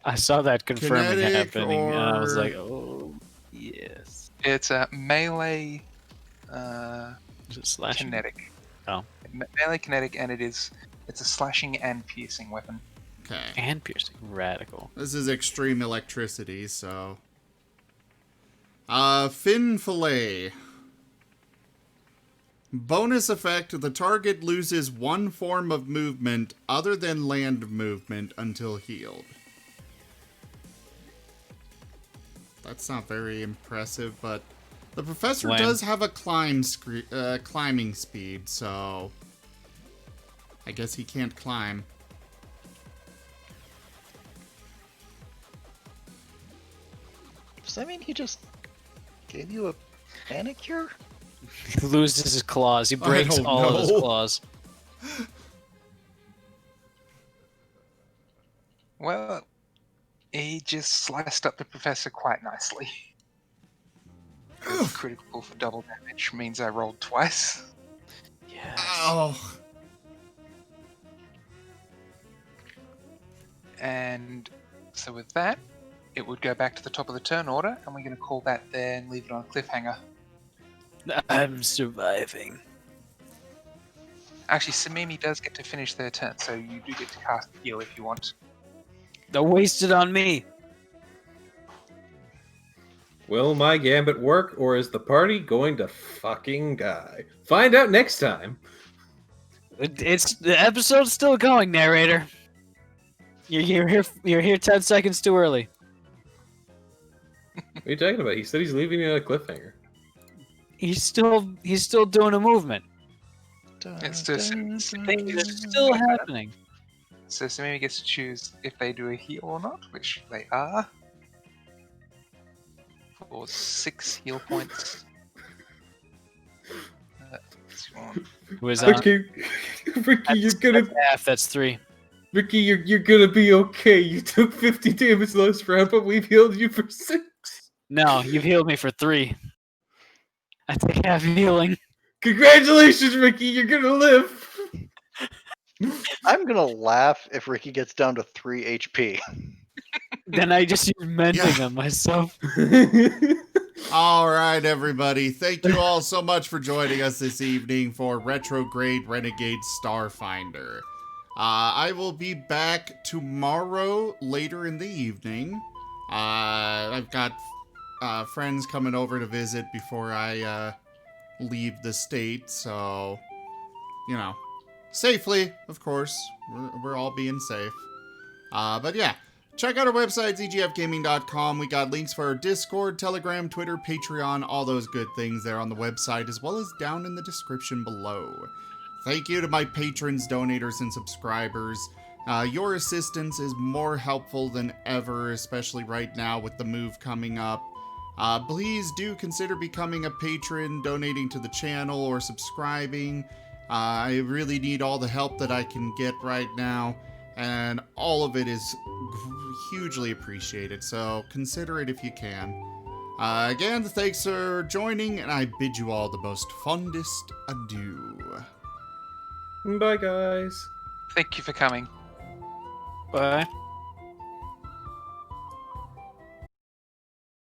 I saw that confirming Kinetic happening, and I was or- like, oh, yes. It's a melee Is it slashing? kinetic. Oh. Melee kinetic, and it's a slashing and piercing weapon. Okay. And piercing. Radical. This is extreme electricity, so. Fin fillet. Bonus effect, the target loses one form of movement other than land movement until healed. That's not very impressive, but the professor Land. does have a climbing speed, so I guess he can't climb. Does that mean he just gave you a manicure? He loses his claws. He breaks don't all of his know. claws. Well, he just sliced up the professor quite nicely. Critical for double damage means I rolled twice. Yes. Oh, And so with that, it would go back to the top of the turn order, and we're going to call that there and leave it on a cliffhanger. I'm surviving. Actually, Samimi does get to finish their turn, so you do get to cast heal if you want. Don't waste it on me. Will my gambit work, or is the party going to fucking die? Find out next time. It's the episode's still going, narrator. You're here 10 seconds too early. What are you talking about? He said he's leaving you on a cliffhanger. He's still doing a movement. It's just Things are still happening. So Samimi gets to choose if they do a heal or not, which they are. For 6 heal points. Who is on? Ricky, you're gonna, That's half. That's 3. Ricky, you're gonna be okay. You took 50 damage last round, but we've healed you for 6. No, you've healed me for 3. I take half healing. Congratulations, Ricky. You're gonna live. I'm gonna laugh if Ricky gets down to 3 HP. Then I just use mending Yeah. on myself. All right, everybody. Thank you all so much for joining us this evening for Retrograde Renegades Starfinder. I will be back tomorrow later in the evening. I've got friends coming over to visit before I leave the state, so, you know, safely, of course. We're all being safe. But yeah. Check out our website, zgfgaming.com. We got links for our Discord, Telegram, Twitter, Patreon, all those good things there on the website, as well as down in the description below. Thank you to my patrons, donators, and subscribers. Your assistance is more helpful than ever, especially right now with the move coming up. Please do consider becoming a patron, donating to the channel, or subscribing. I really need all the help that I can get right now, and all of it is hugely appreciated, so consider it if you can. Again, thanks for joining, and I bid you all the most fondest adieu. Bye, guys. Thank you for coming. Bye.